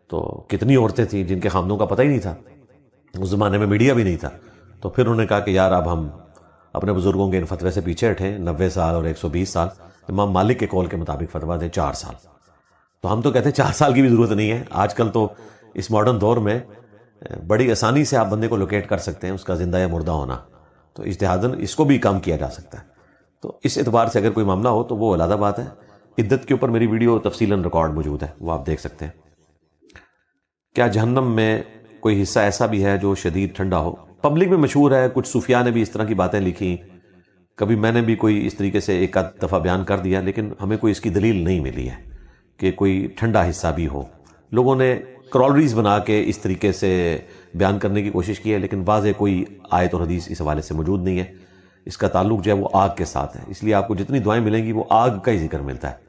تو کتنی عورتیں تھیں جن کے خامدوں کا پتہ ہی نہیں تھا, اس زمانے میں میڈیا بھی نہیں تھا. تو پھر انہوں نے کہا کہ یار اب ہم اپنے بزرگوں کے ان فتوے سے پیچھے ہٹیں, 90 سال اور 120 سال. امام مالک کے قول کے مطابق فتویٰ دیں 4 سال. تو ہم تو کہتے ہیں 4 سال کی بھی ضرورت نہیں ہے. آج کل تو اس ماڈرن دور میں بڑی آسانی سے آپ بندے کو لوکیٹ کر سکتے ہیں, اس کا زندہ یا مردہ ہونا. تو اجتہاداً اس کو بھی کام کیا جا سکتا ہے. تو اس اعتبار سے اگر کوئی معاملہ ہو تو وہ علیحدہ بات ہے. عدت کے اوپر میری ویڈیو تفصیلاً ریکارڈ موجود ہے, وہ آپ دیکھ سکتے ہیں. کیا جہنم میں کوئی حصہ ایسا بھی ہے جو شدید ٹھنڈا ہو؟ پبلک میں مشہور ہے, کچھ صوفیاء نے بھی اس طرح کی باتیں لکھی, کبھی میں نے بھی کوئی اس طریقے سے ایک آدھ دفعہ بیان کر دیا, لیکن ہمیں کوئی اس کی دلیل نہیں ملی ہے کہ کوئی ٹھنڈا حصہ بھی ہو. لوگوں نے کرالریز بنا کے اس طریقے سے بیان کرنے کی کوشش کی ہے, لیکن واضح کوئی آیت اور حدیث اس حوالے سے موجود نہیں ہے. اس کا تعلق جو ہے وہ آگ کے ساتھ ہے, اس لیے آپ کو جتنی دعائیں ملیں گی وہ آگ کا ہی ذکر ملتا ہے.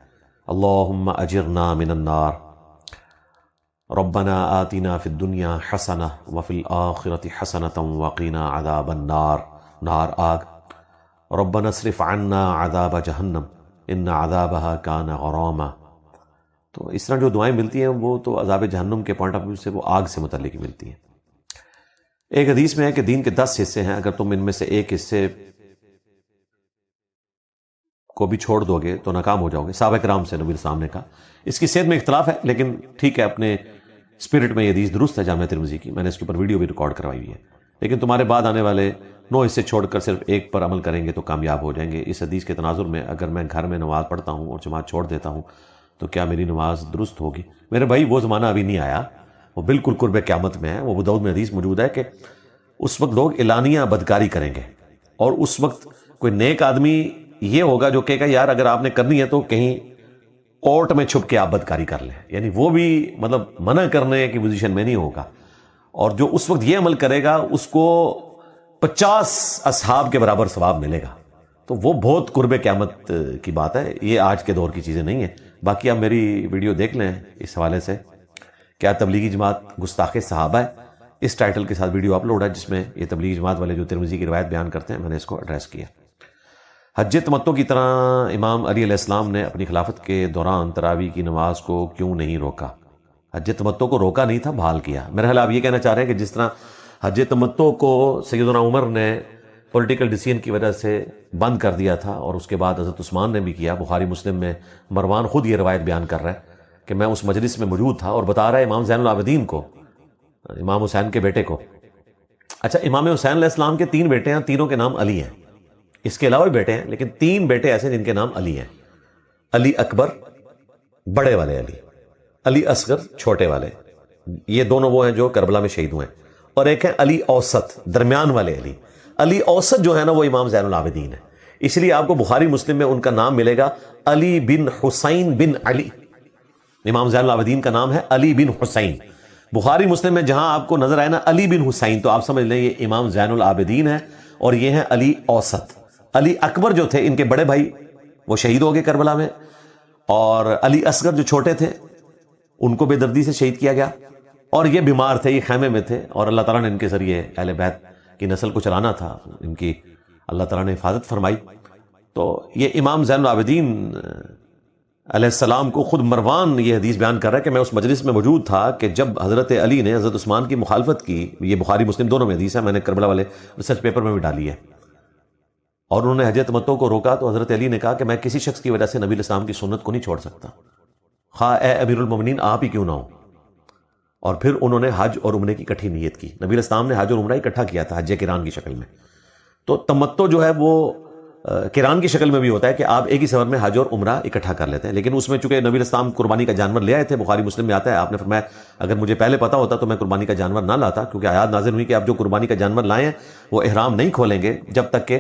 اللہم اجرنا من النار, ربنا آتنا فی الدنیا حسنہ وفی الآخرۃ حسنۃ وقنا عذاب النار. نار آگ. ربنا اصرف عنا عذاب جہنم ان عذابها کان غراما. تو اس طرح جو دعائیں ملتی ہیں وہ تو عذاب جہنم کے پوائنٹ آف ویو سے وہ آگ سے متعلق ہی ملتی ہیں. ایک حدیث میں ہے کہ دین کے 10 حصے ہیں, اگر تم ان میں سے ایک حصے کو بھی چھوڑ دو گے تو ناکام ہو جاؤ گے. صحابہ کرام سے نبی السلام نے کہا. اس کی صحت میں اختلاف ہے لیکن ٹھیک ہے, اپنے اسپرٹ میں یہ حدیث درست ہے جامعہ ترمذی کی، میں نے اس کے اوپر ویڈیو بھی ریکارڈ کروائی ہوئی ہے، لیکن تمہارے بعد آنے والے 9 حصے چھوڑ کر صرف ایک پر عمل کریں گے تو کامیاب ہو جائیں گے۔ اس حدیث کے تناظر میں اگر میں گھر میں نماز پڑھتا ہوں اور جماعت چھوڑ دیتا ہوں تو کیا میری نماز درست ہوگی؟ میرے بھائی وہ زمانہ ابھی نہیں آیا، وہ بالکل قرب قیامت میں ہے۔ وہ ابو داؤد میں حدیث موجود ہے کہ اس وقت لوگ اعلانیہ بدکاری کریں گے، اور اس وقت کوئی نیک آدمی یہ ہوگا جو کہے گا یار اگر آپ نے کرنی ہے تو کہیں کورٹ میں چھپ کے آپ بدکاری کر لیں، یعنی وہ بھی مطلب منع کرنے کی پوزیشن میں نہیں ہوگا، اور جو اس وقت یہ عمل کرے گا اس کو 50 اصحاب کے برابر ثواب ملے گا۔ تو وہ بہت قرب قیامت کی بات ہے، یہ آج کے دور کی چیزیں نہیں ہیں۔ باقی آپ میری ویڈیو دیکھ لیں اس حوالے سے، کیا تبلیغی جماعت گستاخ صحابہ ہے، اس ٹائٹل کے ساتھ ویڈیو اپلوڈ ہے جس میں یہ تبلیغی جماعت والے جو ترمذی کی روایت بیان کرتے ہیں میں نے اس کو ایڈریس کیا۔ حج تمتع کی طرح امام علی علیہ السلام نے اپنی خلافت کے دوران تراویح کی نماز کو کیوں نہیں روکا؟ حج تمتع کو روکا نہیں تھا، بحال کیا۔ میرا خیال آپ یہ کہنا چاہ رہے ہیں کہ جس طرح حج تمتع کو سیدنا عمر نے پولیٹیکل ڈیسیژن کی وجہ سے بند کر دیا تھا اور اس کے بعد حضرت عثمان نے بھی کیا۔ بخاری مسلم میں مروان خود یہ روایت بیان کر رہا ہے کہ میں اس مجلس میں موجود تھا، اور بتا رہا ہے امام زین العابدین کو، امام حسین کے بیٹے کو۔ اچھا، امام حسین علیہ السلام کے 3 بیٹے ہیں، تینوں کے نام علی ہیں، اس کے علاوہ بھی بیٹے ہیں لیکن 3 بیٹے ایسے جن کے نام علی ہیں۔ علی اکبر بڑے والے علی، علی اصغر چھوٹے والے، یہ دونوں وہ ہیں جو کربلا میں شہید ہوئے ہیں، اور ایک ہے علی اوسط درمیان والے علی۔ علی اوسط جو ہے نا وہ امام زین العابدین ہے، اس لیے آپ کو بخاری مسلم میں ان کا نام ملے گا علی بن حسین بن علی۔ امام زین العابدین کا نام ہے علی بن حسین۔ بخاری مسلم میں جہاں آپ کو نظر آئے نا علی بن حسین تو آپ سمجھ لیں یہ امام زین العابدین ہے، اور یہ ہیں علی اوسط۔ علی اکبر جو تھے ان کے بڑے بھائی وہ شہید ہو گئے کربلا میں، اور علی اصغر جو چھوٹے تھے ان کو بے دردی سے شہید کیا گیا، اور یہ بیمار تھے، یہ خیمے میں تھے، اور اللہ تعالیٰ نے ان کے ذریعے اہل بیت کی نسل کو چلانا تھا، ان کی اللہ تعالیٰ نے حفاظت فرمائی۔ تو یہ امام زین العابدین علیہ السلام کو خود مروان یہ حدیث بیان کر رہا ہے کہ میں اس مجلس میں موجود تھا کہ جب حضرت علی نے حضرت عثمان کی مخالفت کی، یہ بخاری مسلم دونوں میں حدیث ہے، میں نے کربلا والے ریسرچ پیپر میں بھی ڈالی ہے، اور انہوں نے حج تمتع کو روکا تو حضرت علی نے کہا کہ میں کسی شخص کی وجہ سے نبی الاسلام کی سنت کو نہیں چھوڑ سکتا، خواہ اے امیر المومنین آپ ہی کیوں نہ ہو۔ اور پھر انہوں نے حج اور عمرے کی اکٹھی نیت کی، نبی الاسلام نے حج اور عمرہ اکٹھا کیا تھا حج قران کی شکل میں۔ تو تمتع جو ہے وہ قران کی شکل میں بھی ہوتا ہے کہ آپ ایک ہی سفر میں حج اور عمرہ اکٹھا کر لیتے ہیں، لیکن اس میں چونکہ نبی الاسلام قربانی کا جانور لے آئے تھے، بخاری مسلم میں آتا ہے آپ نے فرمایا اگر مجھے پہلے پتا ہوتا تو میں قربانی کا جانور نہ لاتا، کیونکہ آیات نازل ہوئی کہ آپ جو قربانی کا جانور لائیں ہیں وہ احرام نہیں کھولیں گے جب تک کہ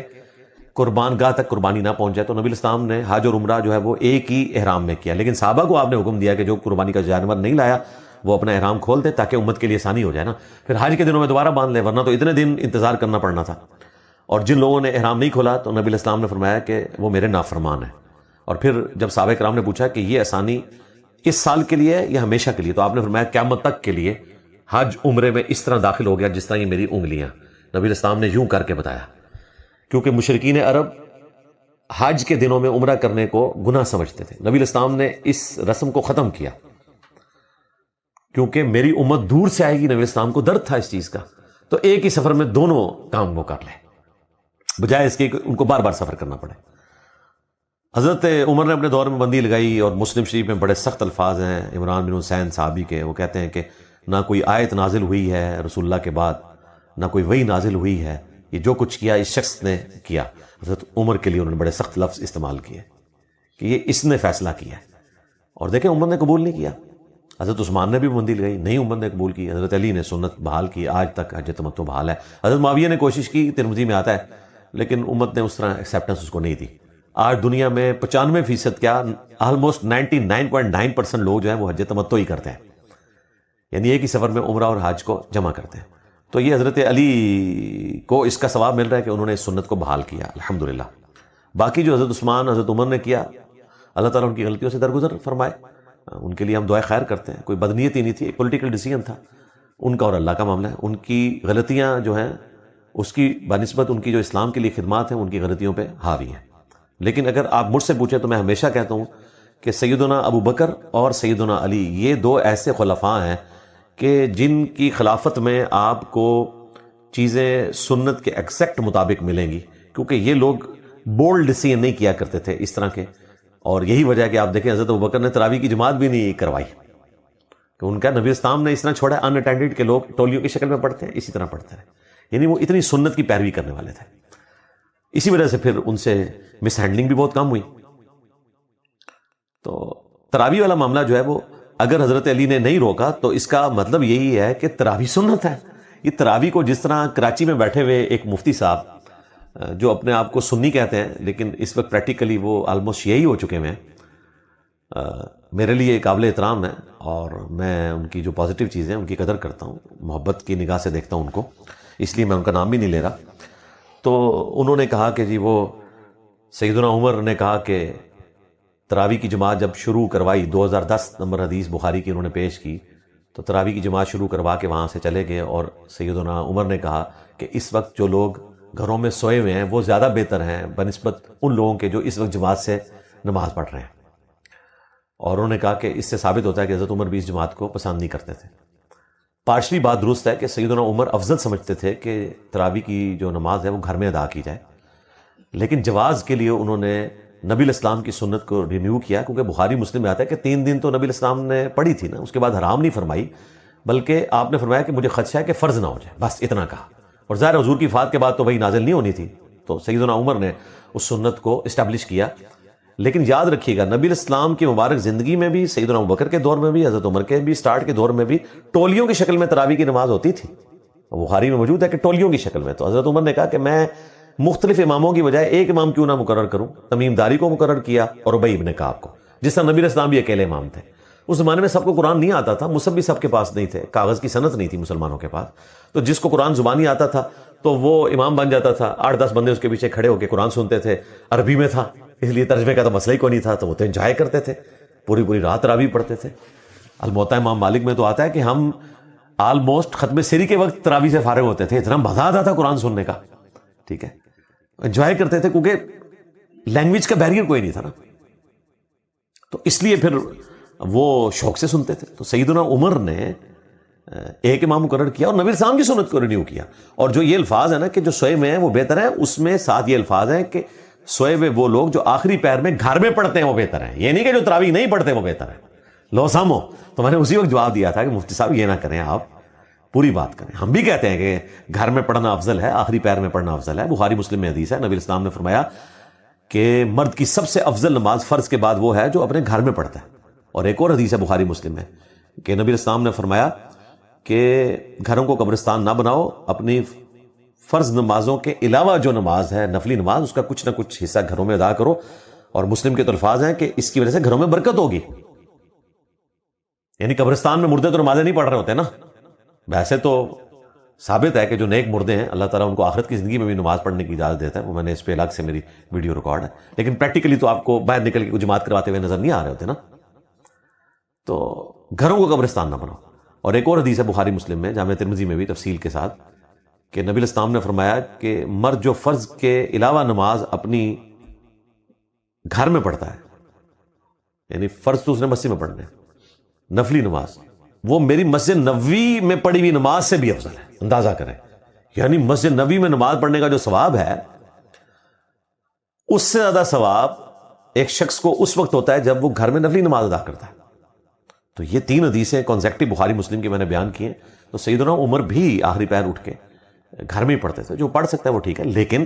قربان گاہ تک قربانی نہ پہنچ جائے۔ تو نبی الاسلام نے حج اور عمرہ جو ہے وہ ایک ہی احرام میں کیا، لیکن صحابہ کو آپ نے حکم دیا کہ جو قربانی کا جانور نہیں لایا وہ اپنا احرام کھول دے تاکہ امت کے لیے آسانی ہو جائے نا، پھر حج کے دنوں میں دوبارہ باندھ لے، ورنہ تو اتنے دن انتظار کرنا پڑنا تھا۔ اور جن لوگوں نے احرام نہیں کھولا تو نبی الاسلام نے فرمایا کہ وہ میرے نافرمان ہیں۔ اور پھر جب صحابہ کرام نے پوچھا کہ یہ آسانی اس سال کے لیے یا ہمیشہ کے لیے، تو آپ نے فرمایا قیامت تک کے لیے حج عمرے میں اس طرح داخل ہو گیا جس طرح یہ میری انگلیاں۔ نبی الاسلام نے یوں کر کے بتایا، کیونکہ مشرکین عرب حج کے دنوں میں عمرہ کرنے کو گناہ سمجھتے تھے، نبی الاسلام نے اس رسم کو ختم کیا، کیونکہ میری امت دور سے آئے گی، نبی الاسلام کو درد تھا اس چیز کا، تو ایک ہی سفر میں دونوں کام وہ کر لیں بجائے اس کے کہ ان کو بار بار سفر کرنا پڑے۔ حضرت عمر نے اپنے دور میں بندی لگائی، اور مسلم شریف میں بڑے سخت الفاظ ہیں عمران بن حسین صحابی کے، وہ کہتے ہیں کہ نہ کوئی آیت نازل ہوئی ہے رسول اللہ کے بعد، نہ کوئی وحی نازل ہوئی ہے، یہ جو کچھ کیا اس شخص نے کیا۔ حضرت عمر کے لیے انہوں نے بڑے سخت لفظ استعمال کیے کہ یہ اس نے فیصلہ کیا، اور دیکھیں عمر نے قبول نہیں کیا۔ حضرت عثمان نے بھی بندی لگائی، نہیں عمر نے قبول کی۔ حضرت علی نے سنت بحال کی، آج تک حج تمتع بحال ہے۔ حضرت معاویہ نے کوشش کی، ترمذی میں آتا ہے، لیکن امت نے اس طرح ایکسیپٹنس اس کو نہیں دی۔ آج دنیا میں 95% کیا آلموسٹ 99.9% لوگ جو ہیں وہ حج تمتع ہی کرتے ہیں، یعنی ایک ہی سفر میں عمرہ اور حج کو جمع کرتے ہیں۔ تو یہ حضرت علی کو اس کا ثواب مل رہا ہے کہ انہوں نے اس سنت کو بحال کیا، الحمدللہ۔ باقی جو حضرت عثمان حضرت عمر نے کیا، اللہ تعالیٰ ان کی غلطیوں سے درگزر فرمائے، ان کے لیے ہم دعائیں خیر کرتے ہیں۔ کوئی بدنیت ہی نہیں تھی، ایک پولیٹیکل ڈیسیژن تھا ان کا اور اللہ کا معاملہ ہے۔ ان کی غلطیاں جو ہیں اس کی بنسبت ان کی جو اسلام کے لیے خدمات ہیں ان کی غلطیوں پہ حاوی ہیں۔ لیکن اگر آپ مجھ سے پوچھیں تو میں ہمیشہ کہتا ہوں کہ سیدنا ابو بکر اور سیدنا علی یہ 2 ایسے خلفاء ہیں کہ جن کی خلافت میں آپ کو چیزیں سنت کے ایگزیکٹ مطابق ملیں گی، کیونکہ یہ لوگ بولڈ ڈیسیژن نہیں کیا کرتے تھے اس طرح کے۔ اور یہی وجہ ہے کہ آپ دیکھیں حضرت ابوبکر نے تراویح کی جماعت بھی نہیں کروائی، کہ ان کا نبی اسلام نے اس طرح چھوڑا ان اٹینڈڈ کے لوگ ٹولیوں کی شکل میں پڑھتے ہیں اسی طرح پڑھتے ہیں، یعنی وہ اتنی سنت کی پیروی کرنے والے تھے. اسی وجہ سے پھر ان سے مس ہینڈلنگ بھی بہت کم ہوئی. تو تراویح والا معاملہ جو ہے وہ اگر حضرت علی نے نہیں روکا تو اس کا مطلب یہی ہے کہ تراویح سنت ہے. یہ تراویح کو جس طرح کراچی میں بیٹھے ہوئے ایک مفتی صاحب جو اپنے آپ کو سنی کہتے ہیں لیکن اس وقت پریکٹیکلی وہ آلموسٹ یہی ہو چکے ہیں، میرے لیے قابل احترام ہے اور میں ان کی جو پازیٹیو چیزیں ہیں ان کی قدر کرتا ہوں، محبت کی نگاہ سے دیکھتا ہوں ان کو، اس لیے میں ان کا نام بھی نہیں لے رہا. تو انہوں نے کہا کہ جی وہ سیدنا عمر نے کہا کہ تراویح کی جماعت جب شروع کروائی 2010 نمبر حدیث بخاری کی انہوں نے پیش کی، تو تراویح کی جماعت شروع کروا کے وہاں سے چلے گئے اور سیدنا عمر نے کہا کہ اس وقت جو لوگ گھروں میں سوئے ہوئے ہیں وہ زیادہ بہتر ہیں بنسبت ان لوگوں کے جو اس وقت جماعت سے نماز پڑھ رہے ہیں. اور انہوں نے کہا کہ اس سے ثابت ہوتا ہے کہ حضرت عمر بھی اس جماعت کو پسند نہیں کرتے تھے. پارشلی بات درست ہے کہ سیدنا عمر افضل سمجھتے تھے کہ تراویح کی جو نماز ہے وہ گھر میں ادا کی جائے، لیکن جواز کے لیے انہوں نے نبی الاسلام کی سنت کو رینیو کیا، کیونکہ بخاری مسلم میں آتا ہے کہ 3 دن تو نبی الاسلام نے پڑھی تھی نا، اس کے بعد حرام نہیں فرمائی بلکہ آپ نے فرمایا کہ مجھے خدشہ ہے کہ فرض نہ ہو جائے، بس اتنا کہا. اور ظاہر حضور کی وفات کے بعد تو وہی نازل نہیں ہونی تھی، تو سیدنا عمر نے اس سنت کو اسٹیبلش کیا. لیکن یاد رکھیے گا نبی الاسلام کی مبارک زندگی میں بھی، سیدنا ابوبکر کے دور میں بھی، حضرت عمر کے بھی سٹارٹ کے دور میں بھی ٹولیوں کی شکل میں تراویح کی نماز ہوتی تھی. بخاری میں موجود ہے کہ ٹولیوں کی شکل میں. تو حضرت عمر نے کہا کہ میں مختلف اماموں کی بجائے ایک امام کیوں نہ مقرر کروں. تمیم داری کو مقرر کیا اور ابی ابن کعب کو، جس طرح نبی الاسلام بھی اکیلے امام تھے. اس زمانے میں سب کو قرآن نہیں آتا تھا، مصحف بھی سب کے پاس نہیں تھے، کاغذ کی صنعت نہیں تھی مسلمانوں کے پاس. تو جس کو قرآن زبانی آتا تھا تو وہ امام بن جاتا تھا، 8-10 بندے اس کے پیچھے کھڑے ہو کے قرآن سنتے تھے. عربی میں تھا اس لیے ترجمے کا تو مسئلہ ہی کوئی نہیں تھا، تو وہ تو انجوائے کرتے تھے، پوری رات تراویح پڑھتے تھے. الموطا امام مالک میں تو آتا ہے کہ ہم آلموسٹ ختم سری کے وقت تراویح سے فارغ ہوتے تھے، اتنا مزہ آتا تھا قرآن سننے کا. ٹھیک ہے، انجوائے کرتے تھے کیونکہ لینگویج کا بیریئر کوئی نہیں تھا نا، تو اس لیے پھر وہ شوق سے سنتے تھے. تو سیدنا عمر نے ایک امام مقرر کیا اور نبی الاسلام کی سنت کو رینیو کیا. اور جو یہ الفاظ ہیں نا کہ جو سوئے میں ہیں وہ بہتر ہیں، اس میں ساتھ یہ الفاظ ہیں کہ سوئے ہوئے وہ لوگ جو آخری پیر میں گھر میں پڑھتے ہیں وہ بہتر ہیں، یہ نہیں کہ جو تراویح نہیں پڑھتے وہ بہتر ہے. لو سامو. تو میں نے اسی وقت جواب دیا تھا کہ مفتی صاحب یہ نہ کریں، آپ پوری بات کریں. ہم بھی کہتے ہیں کہ گھر میں پڑھنا افضل ہے، آخری پیر میں پڑھنا افضل ہے. بخاری مسلم میں حدیث ہے، نبی الاسلام نے فرمایا کہ مرد کی سب سے افضل نماز فرض کے بعد وہ ہے جو اپنے گھر میں پڑھتا ہے. اور ایک اور حدیث ہے بخاری مسلم میں کہ نبی الاسلام نے فرمایا کہ گھروں کو قبرستان نہ بناؤ، اپنی فرض نمازوں کے علاوہ جو نماز ہے نفلی نماز اس کا کچھ نہ کچھ حصہ گھروں میں ادا کرو. اور مسلم کے تو الفاظ ہیں کہ اس کی وجہ سے گھروں میں برکت ہوگی. یعنی قبرستان میں مردے تو نمازیں نہیں پڑھ رہے ہوتے نا. ویسے تو ثابت ہے کہ جو نیک مردے ہیں اللہ تعالیٰ ان کو آخرت کی زندگی میں بھی نماز پڑھنے کی اجازت دیتا ہے، وہ میں نے اس پہ الگ سے میری ویڈیو ریکارڈ ہے. لیکن پریکٹیکلی تو آپ کو باہر نکل کے کوئی جماعت کرواتے ہوئے نظر نہیں آ رہے ہوتے نا. تو گھروں کو قبرستان نہ بناؤ. اور ایک اور حدیث ہے بخاری مسلم میں، جامع ترمذی میں بھی تفصیل کے ساتھ، کہ نبی الاسلام نے فرمایا کہ مرد جو فرض کے علاوہ نماز اپنی گھر میں پڑھتا ہے، یعنی فرض تو اس نے مسجد میں پڑھنا ہے، نفلی نماز وہ میری مسجد نبوی میں پڑھی ہوئی نماز سے بھی افضل ہے. اندازہ کریں، یعنی مسجد نبوی میں نماز پڑھنے کا جو ثواب ہے اس سے زیادہ ثواب ایک شخص کو اس وقت ہوتا ہے جب وہ گھر میں نفلی نماز ادا کرتا ہے. تو یہ 3 حدیثیں کانزیکٹیو بخاری مسلم کی میں نے بیان کی ہیں. تو سیدنا عمر بھی آخری پیر اٹھ کے گھر میں ہی پڑھتے تھے. جو پڑھ سکتا ہے وہ ٹھیک ہے، لیکن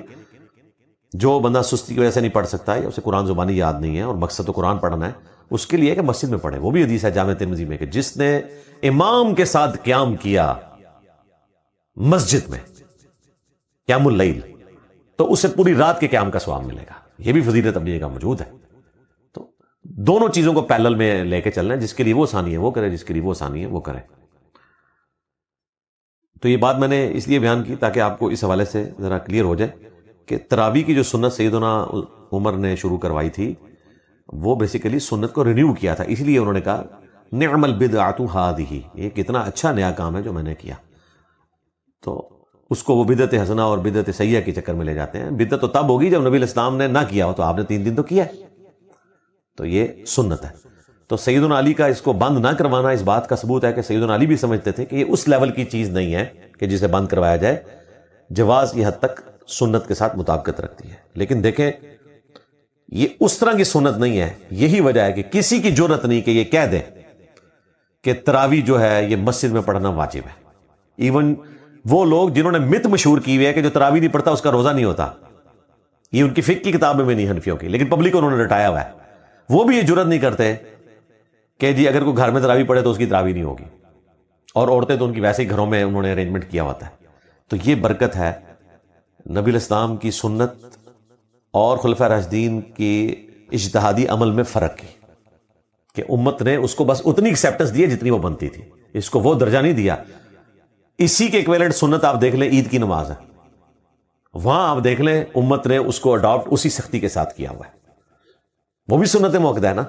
جو بندہ سستی کی وجہ سے نہیں پڑھ سکتا ہے یا اسے قرآن زبانی یاد نہیں ہے اور مقصد تو قرآن پڑھنا ہے، اس کے لیے کہ مسجد میں پڑھے. وہ بھی حدیث ہے جامع ترمذی میں کہ جس نے امام کے ساتھ قیام کیا مسجد میں قیام اللیل تو اسے پوری رات کے قیام کا ثواب ملے گا. یہ بھی فضیلت اپنی جگہ موجود ہے. تو دونوں چیزوں کو پیرلل میں لے کے چلنا ہے، جس کے لیے وہ آسانی ہے وہ کرے، جس کے لیے وہ آسانی ہے وہ کرے. تو یہ بات میں نے اس لیے بیان کی تاکہ آپ کو اس حوالے سے ذرا کلیئر ہو جائے کہ تراویح کی جو سنت سیدنا عمر نے شروع کروائی تھی وہ بیسیکلی سنت کو رینیو کیا تھا. اس لیے انہوں نے کہا نعم البدعۃ ھذہ، یہ کتنا اچھا نیا کام ہے جو میں نے کیا. تو اس کو وہ بدعت حسنہ اور بدعت سیئہ کے چکر میں لے جاتے ہیں. بدعت تو تب ہوگی جب نبی الاسلام نے نہ کیا ہو، تو آپ نے 3 دن تو کیا ہے، تو یہ سنت ہے. تو سیدنا علی کا اس کو بند نہ کروانا اس بات کا ثبوت ہے کہ سیدنا علی بھی سمجھتے تھے کہ یہ اس لیول کی چیز نہیں ہے کہ جسے بند کروایا جائے. جواز یہ حد تک سنت کے ساتھ مطابقت رکھتی ہے. لیکن دیکھیں یہ اس طرح کی سنت نہیں ہے. یہی وجہ ہے کہ کسی کی جرت نہیں کہ یہ کہہ دے کہ تراویح جو ہے یہ مسجد میں پڑھنا واجب ہے. ایون وہ لوگ جنہوں نے مت مشہور کی ہوئی ہے کہ جو تراویح نہیں پڑھتا اس کا روزہ نہیں ہوتا، یہ ان کی فقہ کی کتاب میں نہیں حنفیوں کی، لیکن پبلک کو انہوں نے رٹایا ہوا ہے. وہ بھی یہ جرت نہیں کرتے کہ جی اگر کوئی گھر میں تراویح پڑھے تو اس کی تراویح نہیں ہوگی، اور عورتیں تو ان کی ویسے ہی گھروں میں انہوں نے ارینجمنٹ کیا ہوتا ہے. تو یہ برکت ہے نبی الاسلام کی سنت اور خلفائے راشدین کی اجتہادی عمل میں فرق کی، کہ امت نے اس کو بس اتنی ایکسیپٹنس دی جتنی وہ بنتی تھی، اس کو وہ درجہ نہیں دیا. اسی کے ایکویلنٹ سنت آپ دیکھ لیں عید کی نماز ہے، وہاں آپ دیکھ لیں امت نے اس کو اڈاپٹ اسی سختی کے ساتھ کیا ہوا ہے. وہ بھی سنت موقدہ ہے نا،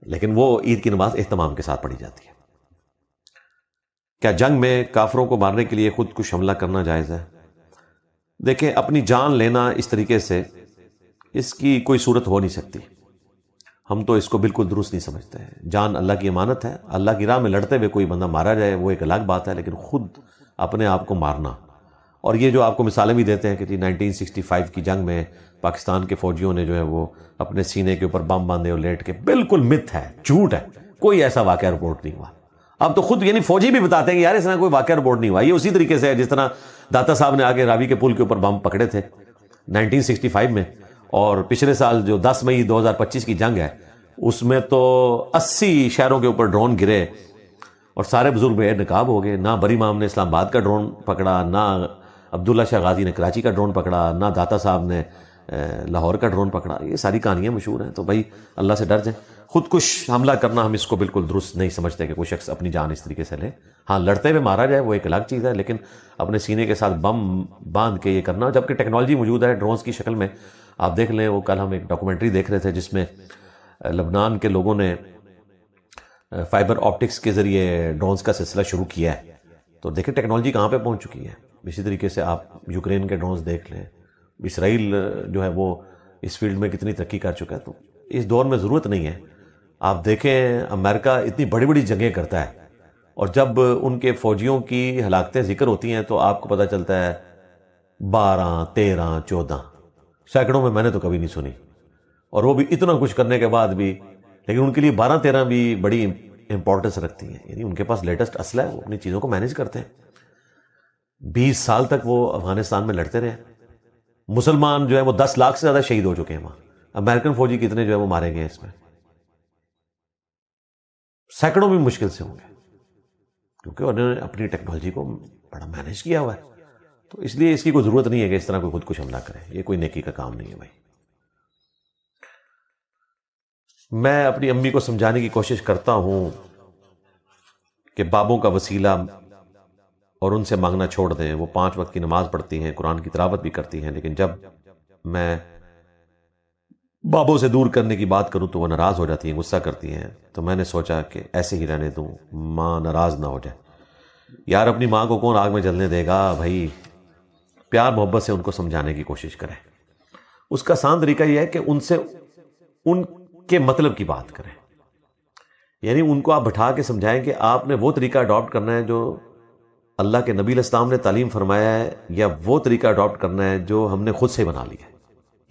لیکن وہ عید کی نماز اہتمام کے ساتھ پڑھی جاتی ہے. کیا جنگ میں کافروں کو مارنے کے لیے خود کش حملہ کرنا جائز ہے؟ دیکھیں، اپنی جان لینا اس طریقے سے اس کی کوئی صورت ہو نہیں سکتی. ہم تو اس کو بالکل درست نہیں سمجھتے ہیں. جان اللہ کی امانت ہے، اللہ کی راہ میں لڑتے ہوئے کوئی بندہ مارا جائے وہ ایک الگ بات ہے، لیکن خود اپنے آپ کو مارنا، اور یہ جو آپ کو مثالیں بھی دیتے ہیں کہ 1965 کی جنگ میں پاکستان کے فوجیوں نے جو ہے وہ اپنے سینے کے اوپر بم باندھے اور لیٹ کے، بالکل مت ہے، جھوٹ ہے، کوئی ایسا واقعہ رپورٹ نہیں ہوا. اب تو خود یعنی فوجی بھی بتاتے ہیں کہ یار اس طرح کوئی واقعہ رپورٹ نہیں ہوا. یہ اسی طریقے سے ہے جس طرح داتا صاحب نے آگے راوی کے پل کے اوپر بم پکڑے تھے 1965 میں، اور پچھلے سال جو 10 مئی 2025 کی جنگ ہے اس میں تو 80 شہروں کے اوپر ڈرون گرے اور سارے بزرگ بے نقاب ہو گئے. نہ بری امام نے اسلام آباد کا ڈرون پکڑا، نہ عبداللہ شاہ غازی نے کراچی کا ڈرون پکڑا، نہ داتا صاحب نے لاہور کا ڈرون پکڑا. یہ ساری کہانیاں مشہور ہیں. تو بھائی اللہ سے ڈر جائیں. خود کش حملہ کرنا ہم اس کو بالکل درست نہیں سمجھتے کہ کوئی شخص اپنی جان اس طریقے سے لے. ہاں، لڑتے ہوئے مارا جائے وہ ایک الگ چیز ہے، لیکن اپنے سینے کے ساتھ بم باندھ کے یہ کرنا، جبکہ ٹیکنالوجی موجود ہے ڈرونز کی شکل میں. آپ دیکھ لیں، وہ کل ہم ایک ڈاکومنٹری دیکھ رہے تھے جس میں لبنان کے لوگوں نے فائبر آپٹکس کے ذریعے ڈرونز کا سلسلہ شروع کیا ہے. تو دیکھیں ٹیکنالوجی کہاں پہ پہنچ چکی ہے. اسی طریقے سے آپ یوکرین کے ڈرونز دیکھ لیں، اسرائیل جو ہے وہ اس فیلڈ میں کتنی ترقی کر چکا ہے. تو اس دور میں ضرورت نہیں ہے. آپ دیکھیں امریکہ اتنی بڑی بڑی جنگیں کرتا ہے، اور جب ان کے فوجیوں کی ہلاکتیں ذکر ہوتی ہیں تو آپ کو پتہ چلتا ہے 12 13 14 سینکڑوں میں نے تو کبھی نہیں سنی. اور وہ بھی اتنا کچھ کرنے کے بعد بھی، لیکن ان کے لیے 12 13 بھی بڑی امپورٹنس رکھتی ہیں. یعنی ان کے پاس لیٹسٹ اسلحہ ہے، وہ اپنی چیزوں کو مینیج کرتے ہیں. 20 سال تک وہ افغانستان میں لڑتے رہے. مسلمان جو ہے وہ 10 لاکھ سے زیادہ شہید ہو چکے ہیں وہاں. امریکن فوجی کتنے جو ہے وہ مارے گئے ہیں اس میں؟ سینکڑوں بھی مشکل سے ہوں گے، کیونکہ انہوں نے اپنی ٹیکنالوجی کو بڑا مینیج کیا ہوا ہے. تو اس لیے اس کی کوئی ضرورت نہیں ہے کہ اس طرح کوئی خود کش حملہ کرے. یہ کوئی نیکی کا کام نہیں ہے بھائی. میں اپنی امی کو سمجھانے کی کوشش کرتا ہوں کہ بابوں کا وسیلہ اور ان سے مانگنا چھوڑ دیں. وہ 5 وقت کی نماز پڑھتی ہیں، قرآن کی تلاوت بھی کرتی ہیں، لیکن جب میں بابوں سے دور کرنے کی بات کروں تو وہ ناراض ہو جاتی ہیں، غصہ کرتی ہیں. تو میں نے سوچا کہ ایسے ہی رہنے دوں، ماں ناراض نہ ہو جائے. یار اپنی ماں کو کون آگ میں جلنے دے گا بھائی. پیار محبت سے ان کو سمجھانے کی کوشش کریں. اس کا آسان طریقہ یہ ہے کہ ان سے ان کے مطلب کی بات کریں. یعنی ان کو آپ بٹھا کے سمجھائیں کہ آپ نے وہ طریقہ اڈاپٹ کرنا ہے جو اللہ کے نبی علیہ السلام نے تعلیم فرمایا ہے، یا وہ طریقہ اڈاپٹ کرنا ہے جو ہم نے خود سے بنا لیا ہے.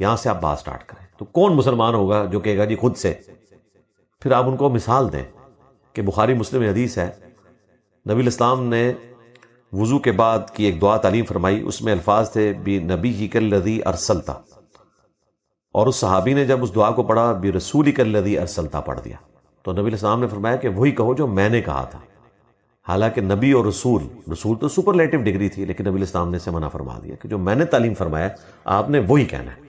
یہاں سے آپ بات سٹارٹ کریں. تو کون مسلمان ہوگا جو کہے گا جی خود سے؟ پھر آپ ان کو مثال دیں کہ بخاری مسلم میں حدیث ہے، نبی علیہ السلام نے وضو کے بعد کی ایک دعا تعلیم فرمائی. اس میں الفاظ تھے بِنَبِيِّكَ الَّذِي أَرْسَلْتَ، اور اس صحابی نے جب اس دعا کو پڑھا بِرَسُولِكَ الَّذِي أَرْسَلْتَ پڑھ دیا. تو نبی علیہ السلام نے فرمایا کہ وہی کہو جو میں نے کہا تھا. حالانکہ نبی اور رسول تو سپرلیٹو ڈگری تھی، لیکن نبی علیہ السلام نے اسے منع فرما دیا کہ جو میں نے تعلیم فرمایا آپ نے وہی کہنا ہے.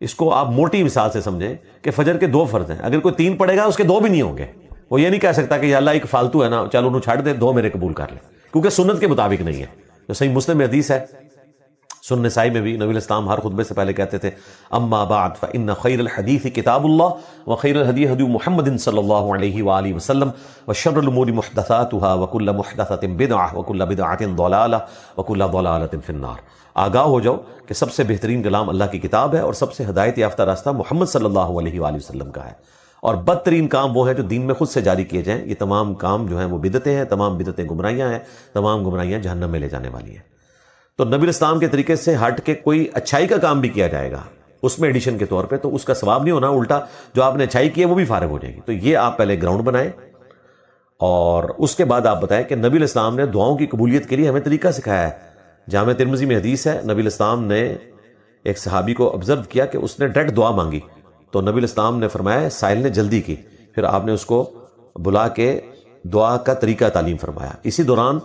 اس کو آپ موٹی مثال سے سمجھیں کہ فجر کے 2 فرض ہیں، اگر کوئی 3 پڑھے گا اس کے 2 بھی نہیں ہوں گے. وہ یہ نہیں کہہ سکتا کہ یا اللہ ایک فالتو ہے نا، چلو انہوں چھاڑ دے، 2 میرے قبول کر لیں، کیونکہ سنت کے مطابق نہیں ہے. جو صحیح مسلم میں حدیث ہے، سنن نسائی میں بھی، نبی علیہ السلام ہر خطبے سے پہلے کہتے تھے اما بعد فإن خیر الحدیث کتاب اللہ وخیر الہدی ہدی محمد صلی اللہ علیہ وآلہ وسلم وشر الامور محدثاتها وکل محدثۃ بدعہ وکل بدعۃ ضلالہ وکل ضلالۃ فی النار. آگاہ ہو جاؤ کہ سب سے بہترین کلام اللہ کی کتاب ہے اور سب سے ہدایت یافتہ راستہ محمد صلی اللہ علیہ وآلہ وسلم کا ہے، اور بدترین کام وہ ہیں جو دین میں خود سے جاری کیے جائیں. یہ تمام کام جو ہیں وہ بدعتیں ہیں، تمام بدعتیں گمراہیاں ہیں، تمام گمراہیاں جہنم میں لے جانے والی ہیں. تو نبی الاسلام کے طریقے سے ہٹ کے کوئی اچھائی کا کام بھی کیا جائے گا اس میں ایڈیشن کے طور پہ، تو اس کا ثواب نہیں ہونا، الٹا جو آپ نے اچھائی کی ہے وہ بھی فارغ ہو جائے گی. تو یہ آپ پہلے گراؤنڈ بنائیں اور اس کے بعد آپ بتائیں کہ نبی علیہ السلام نے دعاؤں کی قبولیت کے لیے ہمیں طریقہ سکھایا ہے. جامع ترمذی میں حدیث ہے، نبی علیہ السلام نے ایک صحابی کو آبزرو کیا کہ اس نے ڈائریکٹ دعا مانگی، تو نبی علیہ السلام نے فرمایا سائل نے جلدی کی، پھر آپ نے اس کو بلا کے دعا کا طریقہ تعلیم فرمایا. اسی دوران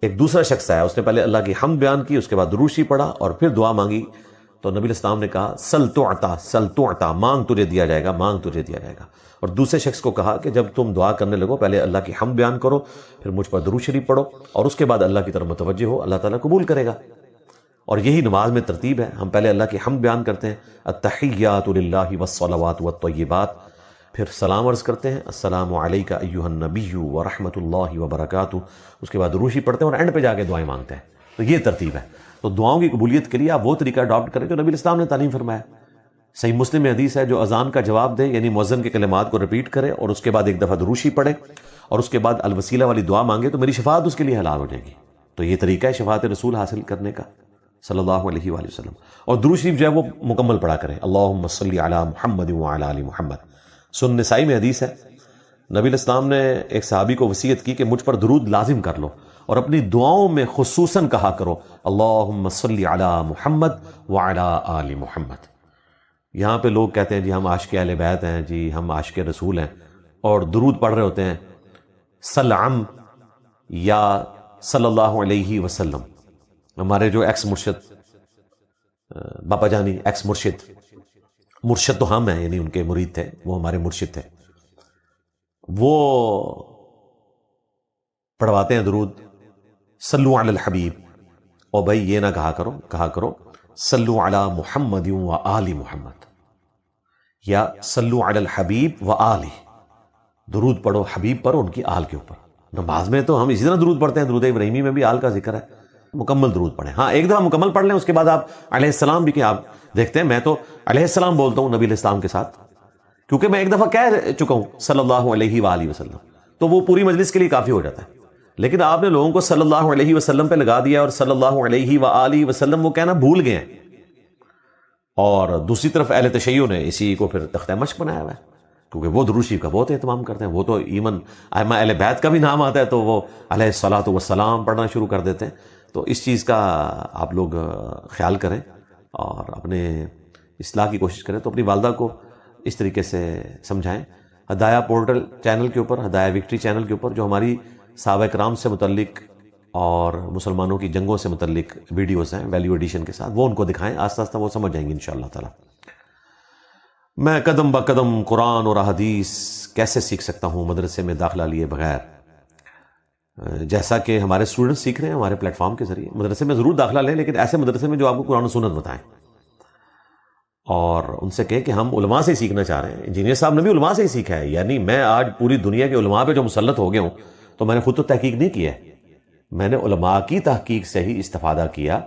ایک دوسرا شخص آیا، اس نے پہلے اللہ کی حمد بیان کی، اس کے بعد درود شریف پڑھا اور پھر دعا مانگی. تو نبی علیہ السلام نے کہا سل تعطا، مانگ تجھے دیا جائے گا، مانگ تجھے دیا جائے گا. اور دوسرے شخص کو کہا کہ جب تم دعا کرنے لگو پہلے اللہ کی حمد بیان کرو، پھر مجھ پر درود شریف پڑھو اور اس کے بعد اللہ کی طرف متوجہ ہو، اللہ تعالیٰ قبول کرے گا. اور یہی نماز میں ترتیب ہے، ہم پہلے اللہ کی حمد بیان کرتے ہیں، التحیات للہ والصلوات والطیبات، پھر سلام عرض کرتے ہیں السلام علیک ایھا النبی ورحمۃ اللہ وبرکاتہ، اس کے بعد درود شریف پڑھتے ہیں اور اینڈ پہ جا کے دعائیں مانگتے ہیں. تو یہ ترتیب ہے. تو دعاؤں کی قبولیت کے لیے آپ وہ طریقہ اڈاپٹ کریں جو نبی الاسلام نے تعلیم فرمایا. صحیح مسلم میں حدیث ہے جو اذان کا جواب دے، یعنی مؤذن کے کلمات کو ریپیٹ کرے اور اس کے بعد ایک دفعہ درود شریف پڑھے اور اس کے بعد الوسیلہ والی دعا مانگے تو میری شفاعت اس کے لیے حلال ہو جائے گی. تو یہ طریقہ ہے شفاعت رسول حاصل کرنے کا صلی اللہ علیہ وآلہ وسلم. اور درود شریف جو ہے وہ مکمل پڑھا کریں، اللہم صلی علی محمد وعلی آل محمد. سنن نسائی میں حدیث ہے نبی علیہ السلام نے ایک صحابی کو وصیت کی کہ مجھ پر درود لازم کر لو اور اپنی دعاؤں میں خصوصاً کہا کرو اللہم صلی علی محمد وعلی آل محمد. یہاں پہ لوگ کہتے ہیں جی ہم عاشق اہل بیت ہیں، جی ہم عاشق رسول ہیں، اور درود پڑھ رہے ہوتے ہیں سلعم یا صلی اللہ علیہ وسلم. ہمارے جو ایکس مرشد باپا جانی ایکس مرشد تو ہم ہیں، یعنی ان کے مرید تھے، وہ ہمارے مرشد تھے، وہ پڑھواتے ہیں درود صلو علی الحبیب. اور بھائی یہ نہ کہا کرو صلو علی محمد و آل محمد یا صلو علی الحبیب و آلہ. درود پڑھو حبیب پر، ان کی آل کے اوپر. نماز میں تو ہم اسی طرح درود پڑھتے ہیں، درود ابراہیمی میں بھی آل کا ذکر ہے. مکمل درود پڑھیں. ہاں ایک دفعہ مکمل پڑھ لیں، اس کے بعد آپ علیہ السلام بھی کہ آپ دیکھتے ہیں میں تو علیہ السلام بولتا ہوں نبی علیہ السلام کے ساتھ، کیونکہ میں ایک دفعہ کہہ چکا ہوں صلی اللہ علیہ وآلہ وسلم، تو وہ پوری مجلس کے لیے کافی ہو جاتا ہے. لیکن آپ نے لوگوں کو صلی اللہ علیہ وسلم پہ لگا دیا اور صلی اللہ علیہ وآلہ وسلم وہ کہنا بھول گئے ہیں. اور دوسری طرف اہل تشیع نے اسی کو پھر تختہ مشق بنایا ہوا ہے، کیونکہ وہ درود شریف کا بہت اہتمام کرتے ہیں. وہ تو ایمن ائمہ اہل بیت کا بھی نام آتا ہے تو وہ علیہ الصلاۃ والسلام پڑھنا شروع کر دیتے ہیں. تو اس چیز کا آپ لوگ خیال کریں اور اپنے اصلاح کی کوشش کریں. تو اپنی والدہ کو اس طریقے سے سمجھائیں. ہدایہ پورٹل چینل کے اوپر، ہدایہ وکٹری چینل کے اوپر جو ہماری صحابہ کرام سے متعلق اور مسلمانوں کی جنگوں سے متعلق ویڈیوز ہیں ویلیو ایڈیشن کے ساتھ، وہ ان کو دکھائیں. آہستہ آہستہ وہ سمجھ جائیں گے انشاءاللہ تعالی. میں قدم با قدم قرآن اور احادیث کیسے سیکھ سکتا ہوں مدرسے میں داخلہ لیے بغیر؟ جیسا کہ ہمارے اسٹوڈنٹ سیکھ رہے ہیں ہمارے پلیٹ فارم کے ذریعے. مدرسے میں ضرور داخلہ لیں، لیکن ایسے مدرسے میں جو آپ کو قرآن و سنت بتائیں، اور ان سے کہیں کہ ہم علماء سے ہی سیکھنا چاہ رہے ہیں. انجینئر صاحب نے بھی علماء سے ہی سیکھا ہے. یعنی میں آج پوری دنیا کے علماء پہ جو مسلط ہو گیا ہوں، تو میں نے خود تو تحقیق نہیں کی ہے، میں نے علماء کی تحقیق سے ہی استفادہ کیا.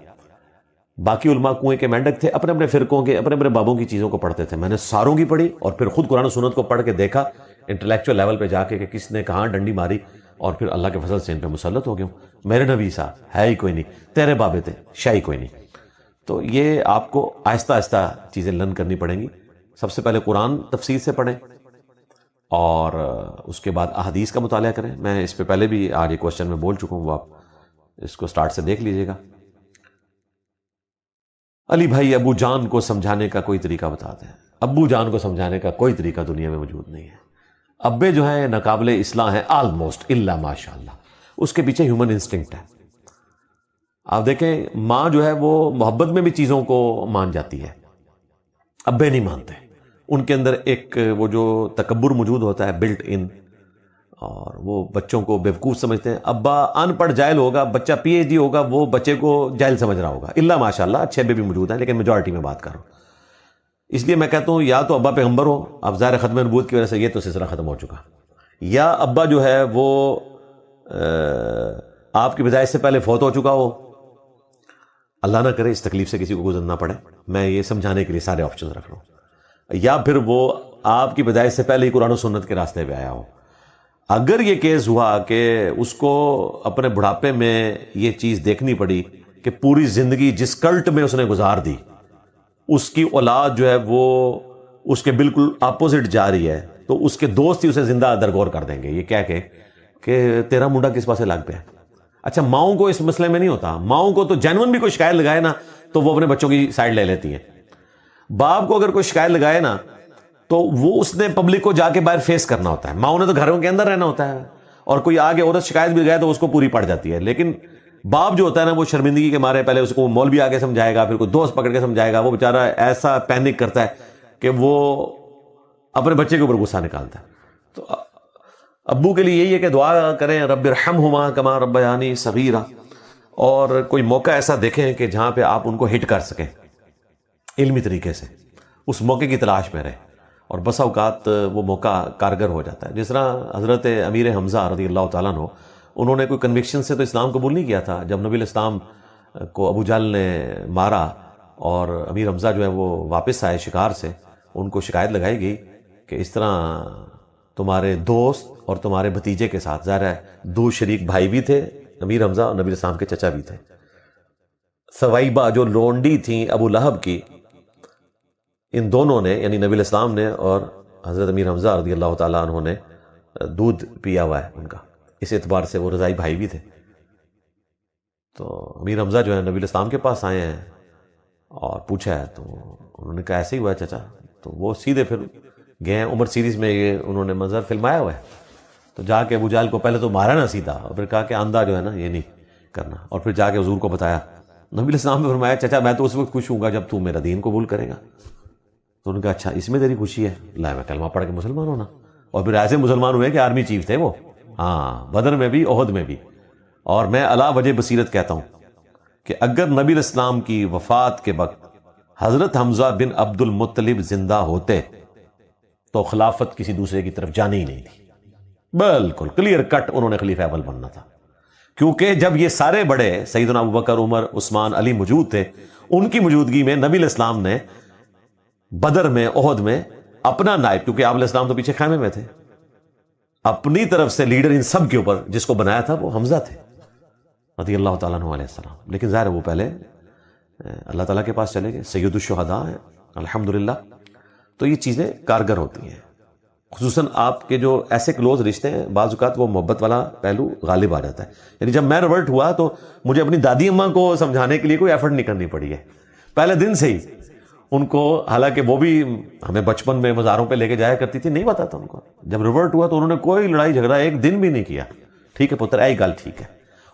باقی علماء کنویں کے مینڈک تھے، اپنے اپنے فرقوں کے اپنے اپنے بابوں کی چیزوں کو پڑھتے تھے. میں نے ساروں کی پڑھی اور پھر خود قرآن و سنت کو پڑھ کے دیکھا انٹلیکچوئل لیول پہ جا کے کہ کس نے کہاں ڈنڈی ماری، اور پھر اللہ کے فضل سے ان پہ مسلط ہو گیا ہوں. میرے نبی صاحب ہے ہی کوئی نہیں، تیرے بابے تھے شاہی کوئی نہیں. تو یہ آپ کو آہستہ آہستہ چیزیں لرن کرنی پڑیں گی. سب سے پہلے قرآن تفسیر سے پڑھیں اور اس کے بعد احادیث کا مطالعہ کریں. میں اس پہ پہلے بھی آج ایک کوشچن میں بول چکا ہوں، وہ آپ اس کو سٹارٹ سے دیکھ لیجئے گا. علی بھائی ابو جان کو سمجھانے کا کوئی طریقہ بتاتے ہیں. ابو جان کو سمجھانے کا کوئی طریقہ دنیا میں موجود نہیں ہے. ابے جو ہیں ناقابل اصلاح ہیں آلموسٹ الا ماشاء اللہ. اس کے پیچھے ہیومن انسٹنکٹ ہے. آپ دیکھیں ماں جو ہے وہ محبت میں بھی چیزوں کو مان جاتی ہے، ابے نہیں مانتے. ان کے اندر ایک وہ جو تکبر موجود ہوتا ہے بلٹ ان، اور وہ بچوں کو بیوقوف سمجھتے ہیں. ابا ان پڑھ جاہل ہوگا، بچہ پی ایچ ڈی ہوگا، وہ بچے کو جاہل سمجھ رہا ہوگا. الا ماشاء اللہ اچھے ابے بھی موجود ہیں، لیکن میجورٹی میں بات کر رہا ہوں. اس لیے میں کہتا ہوں یا تو ابا پیغمبر ہو، اب ظاہر ختم نبوت کی وجہ سے یہ تو سلسلہ ختم ہو چکا، یا ابا جو ہے وہ آپ کی پیدائش سے پہلے فوت ہو چکا ہو. اللہ نہ کرے اس تکلیف سے کسی کو گزرنا پڑے، میں یہ سمجھانے کے لیے سارے آپشن رکھ رہا ہوں. یا پھر وہ آپ کی پیدائش سے پہلے ہی قرآن و سنت کے راستے پہ آیا ہو. اگر یہ کیس ہوا کہ اس کو اپنے بڑھاپے میں یہ چیز دیکھنی پڑی کہ پوری زندگی جس کلٹ میں اس نے گزار دی، اس کی اولاد جو ہے وہ اس کے بالکل اپوزٹ جا رہی ہے، تو اس کے دوست ہی اسے زندہ درگور کر دیں گے یہ کہہ کے کہ تیرا منڈا کس پاسے لگ پیا. اچھا ماؤں کو اس مسئلے میں نہیں ہوتا, ماؤں کو تو جینون بھی کوئی شکایت لگائے نا تو وہ اپنے بچوں کی سائڈ لے لیتی ہیں. باپ کو اگر کوئی شکایت لگائے نا تو وہ اس نے پبلک کو جا کے باہر فیس کرنا ہوتا ہے, ماؤں نے تو گھروں کے اندر رہنا ہوتا ہے, اور کوئی آگے عورت شکایت بھی لگائے تو اس کو پوری پڑ جاتی ہے. لیکن باپ جو ہوتا ہے نا وہ شرمندگی کے مارے پہلے اس کو مولوی آگے سمجھائے گا, پھر کوئی دوست پکڑ کے سمجھائے گا, وہ بیچارہ ایسا پینک کرتا ہے کہ وہ اپنے بچے کے اوپر غصہ نکالتا ہے. تو ابو کے لیے یہی ہے کہ دعا کریں رب ارحمہما کما ربیانی صغیرا, اور کوئی موقع ایسا دیکھیں کہ جہاں پہ آپ ان کو ہٹ کر سکیں علمی طریقے سے, اس موقع کی تلاش میں رہیں, اور بسا اوقات وہ موقع کارگر ہو جاتا ہے. جس طرح حضرت امیر حمزہ رضی اللہ تعالیٰ عنہ, انہوں نے کوئی کنوکشن سے تو اسلام قبول نہیں کیا تھا. جب نبی الاسلام کو ابو جہل نے مارا اور امیر حمزہ جو ہے وہ واپس آئے شکار سے, ان کو شکایت لگائی گئی کہ اس طرح تمہارے دوست اور تمہارے بھتیجے کے ساتھ, ظاہر ہے دو شریک بھائی بھی تھے امیر حمزہ اور نبی الاسلام کے چچا بھی تھے, ثویبہ جو لونڈی تھیں ابو لہب کی, ان دونوں نے یعنی نبی الاسلام نے اور حضرت امیر حمزہ رضی اللہ تعالیٰ عنہ نے دودھ پیا ہوا ہے ان کا, اس اعتبار سے وہ رضائی بھائی بھی تھے. تو امیر حمزہ جو ہے نبی الاسلام کے پاس آئے ہیں اور پوچھا ہے, تو انہوں نے کہا ایسے ہی ہوا ہے چچا. تو وہ سیدھے پھر گئے ہیں, عمر سیریز میں یہ انہوں نے منظر فلمایا ہوا ہے. تو جا کے ابو جہل کو پہلے تو مارا نا سیدھا, اور پھر کہا کہ آندھا جو ہے نا یہ نہیں کرنا, اور پھر جا کے حضور کو بتایا. نبی الاسلام نے فرمایا چچا میں تو اس وقت خوش ہوں گا جب تو میرا دین قبول کرے گا. تو انہوں نے کہا اچھا اس میں تیری خوشی ہے, لا میں کلمہ پڑھ کے مسلمان ہونا. اور پھر ایسے مسلمان ہوئے کہ آرمی چیف تھے وہ, ہاں بدر میں بھی احد میں بھی. اور میں علا وجہ بصیرت کہتا ہوں کہ اگر نبی الاسلام کی وفات کے وقت حضرت حمزہ بن عبد المطلب زندہ ہوتے تو خلافت کسی دوسرے کی طرف جانے ہی نہیں تھی. بالکل کلیئر کٹ انہوں نے خلیفہ اول بننا تھا, کیونکہ جب یہ سارے بڑے سیدنا ابوبکر, عمر, عثمان, علی موجود تھے, ان کی موجودگی میں نبی الاسلام نے بدر میں احد میں اپنا نائب, کیونکہ آپ علیہ السلام تو پیچھے خیمے میں تھے, اپنی طرف سے لیڈر ان سب کے اوپر جس کو بنایا تھا وہ حمزہ تھے رضی اللہ تعالیٰ عنہ علیہ السلام. لیکن ظاہر وہ پہلے اللہ تعالیٰ کے پاس چلے گئے, سید الشہداء ہیں الحمدللہ. تو یہ چیزیں کارگر ہوتی ہیں, خصوصاً آپ کے جو ایسے کلوز رشتے ہیں بعض اوقات وہ محبت والا پہلو غالب آ جاتا ہے. یعنی جب میں ریورٹ ہوا تو مجھے اپنی دادی اماں کو سمجھانے کے لیے کوئی ایفرٹ نہیں کرنی پڑی ہے پہلے دن سے ہی ان کو, حالانکہ وہ بھی ہمیں بچپن میں مزاروں پہ لے کے جایا کرتی تھی, نہیں پتا تھا ان کو. جب ریورٹ ہوا تو انہوں نے کوئی لڑائی جھگڑا ایک دن بھی نہیں کیا. ٹھیک ہے پتر, ای گل ٹھیک ہے.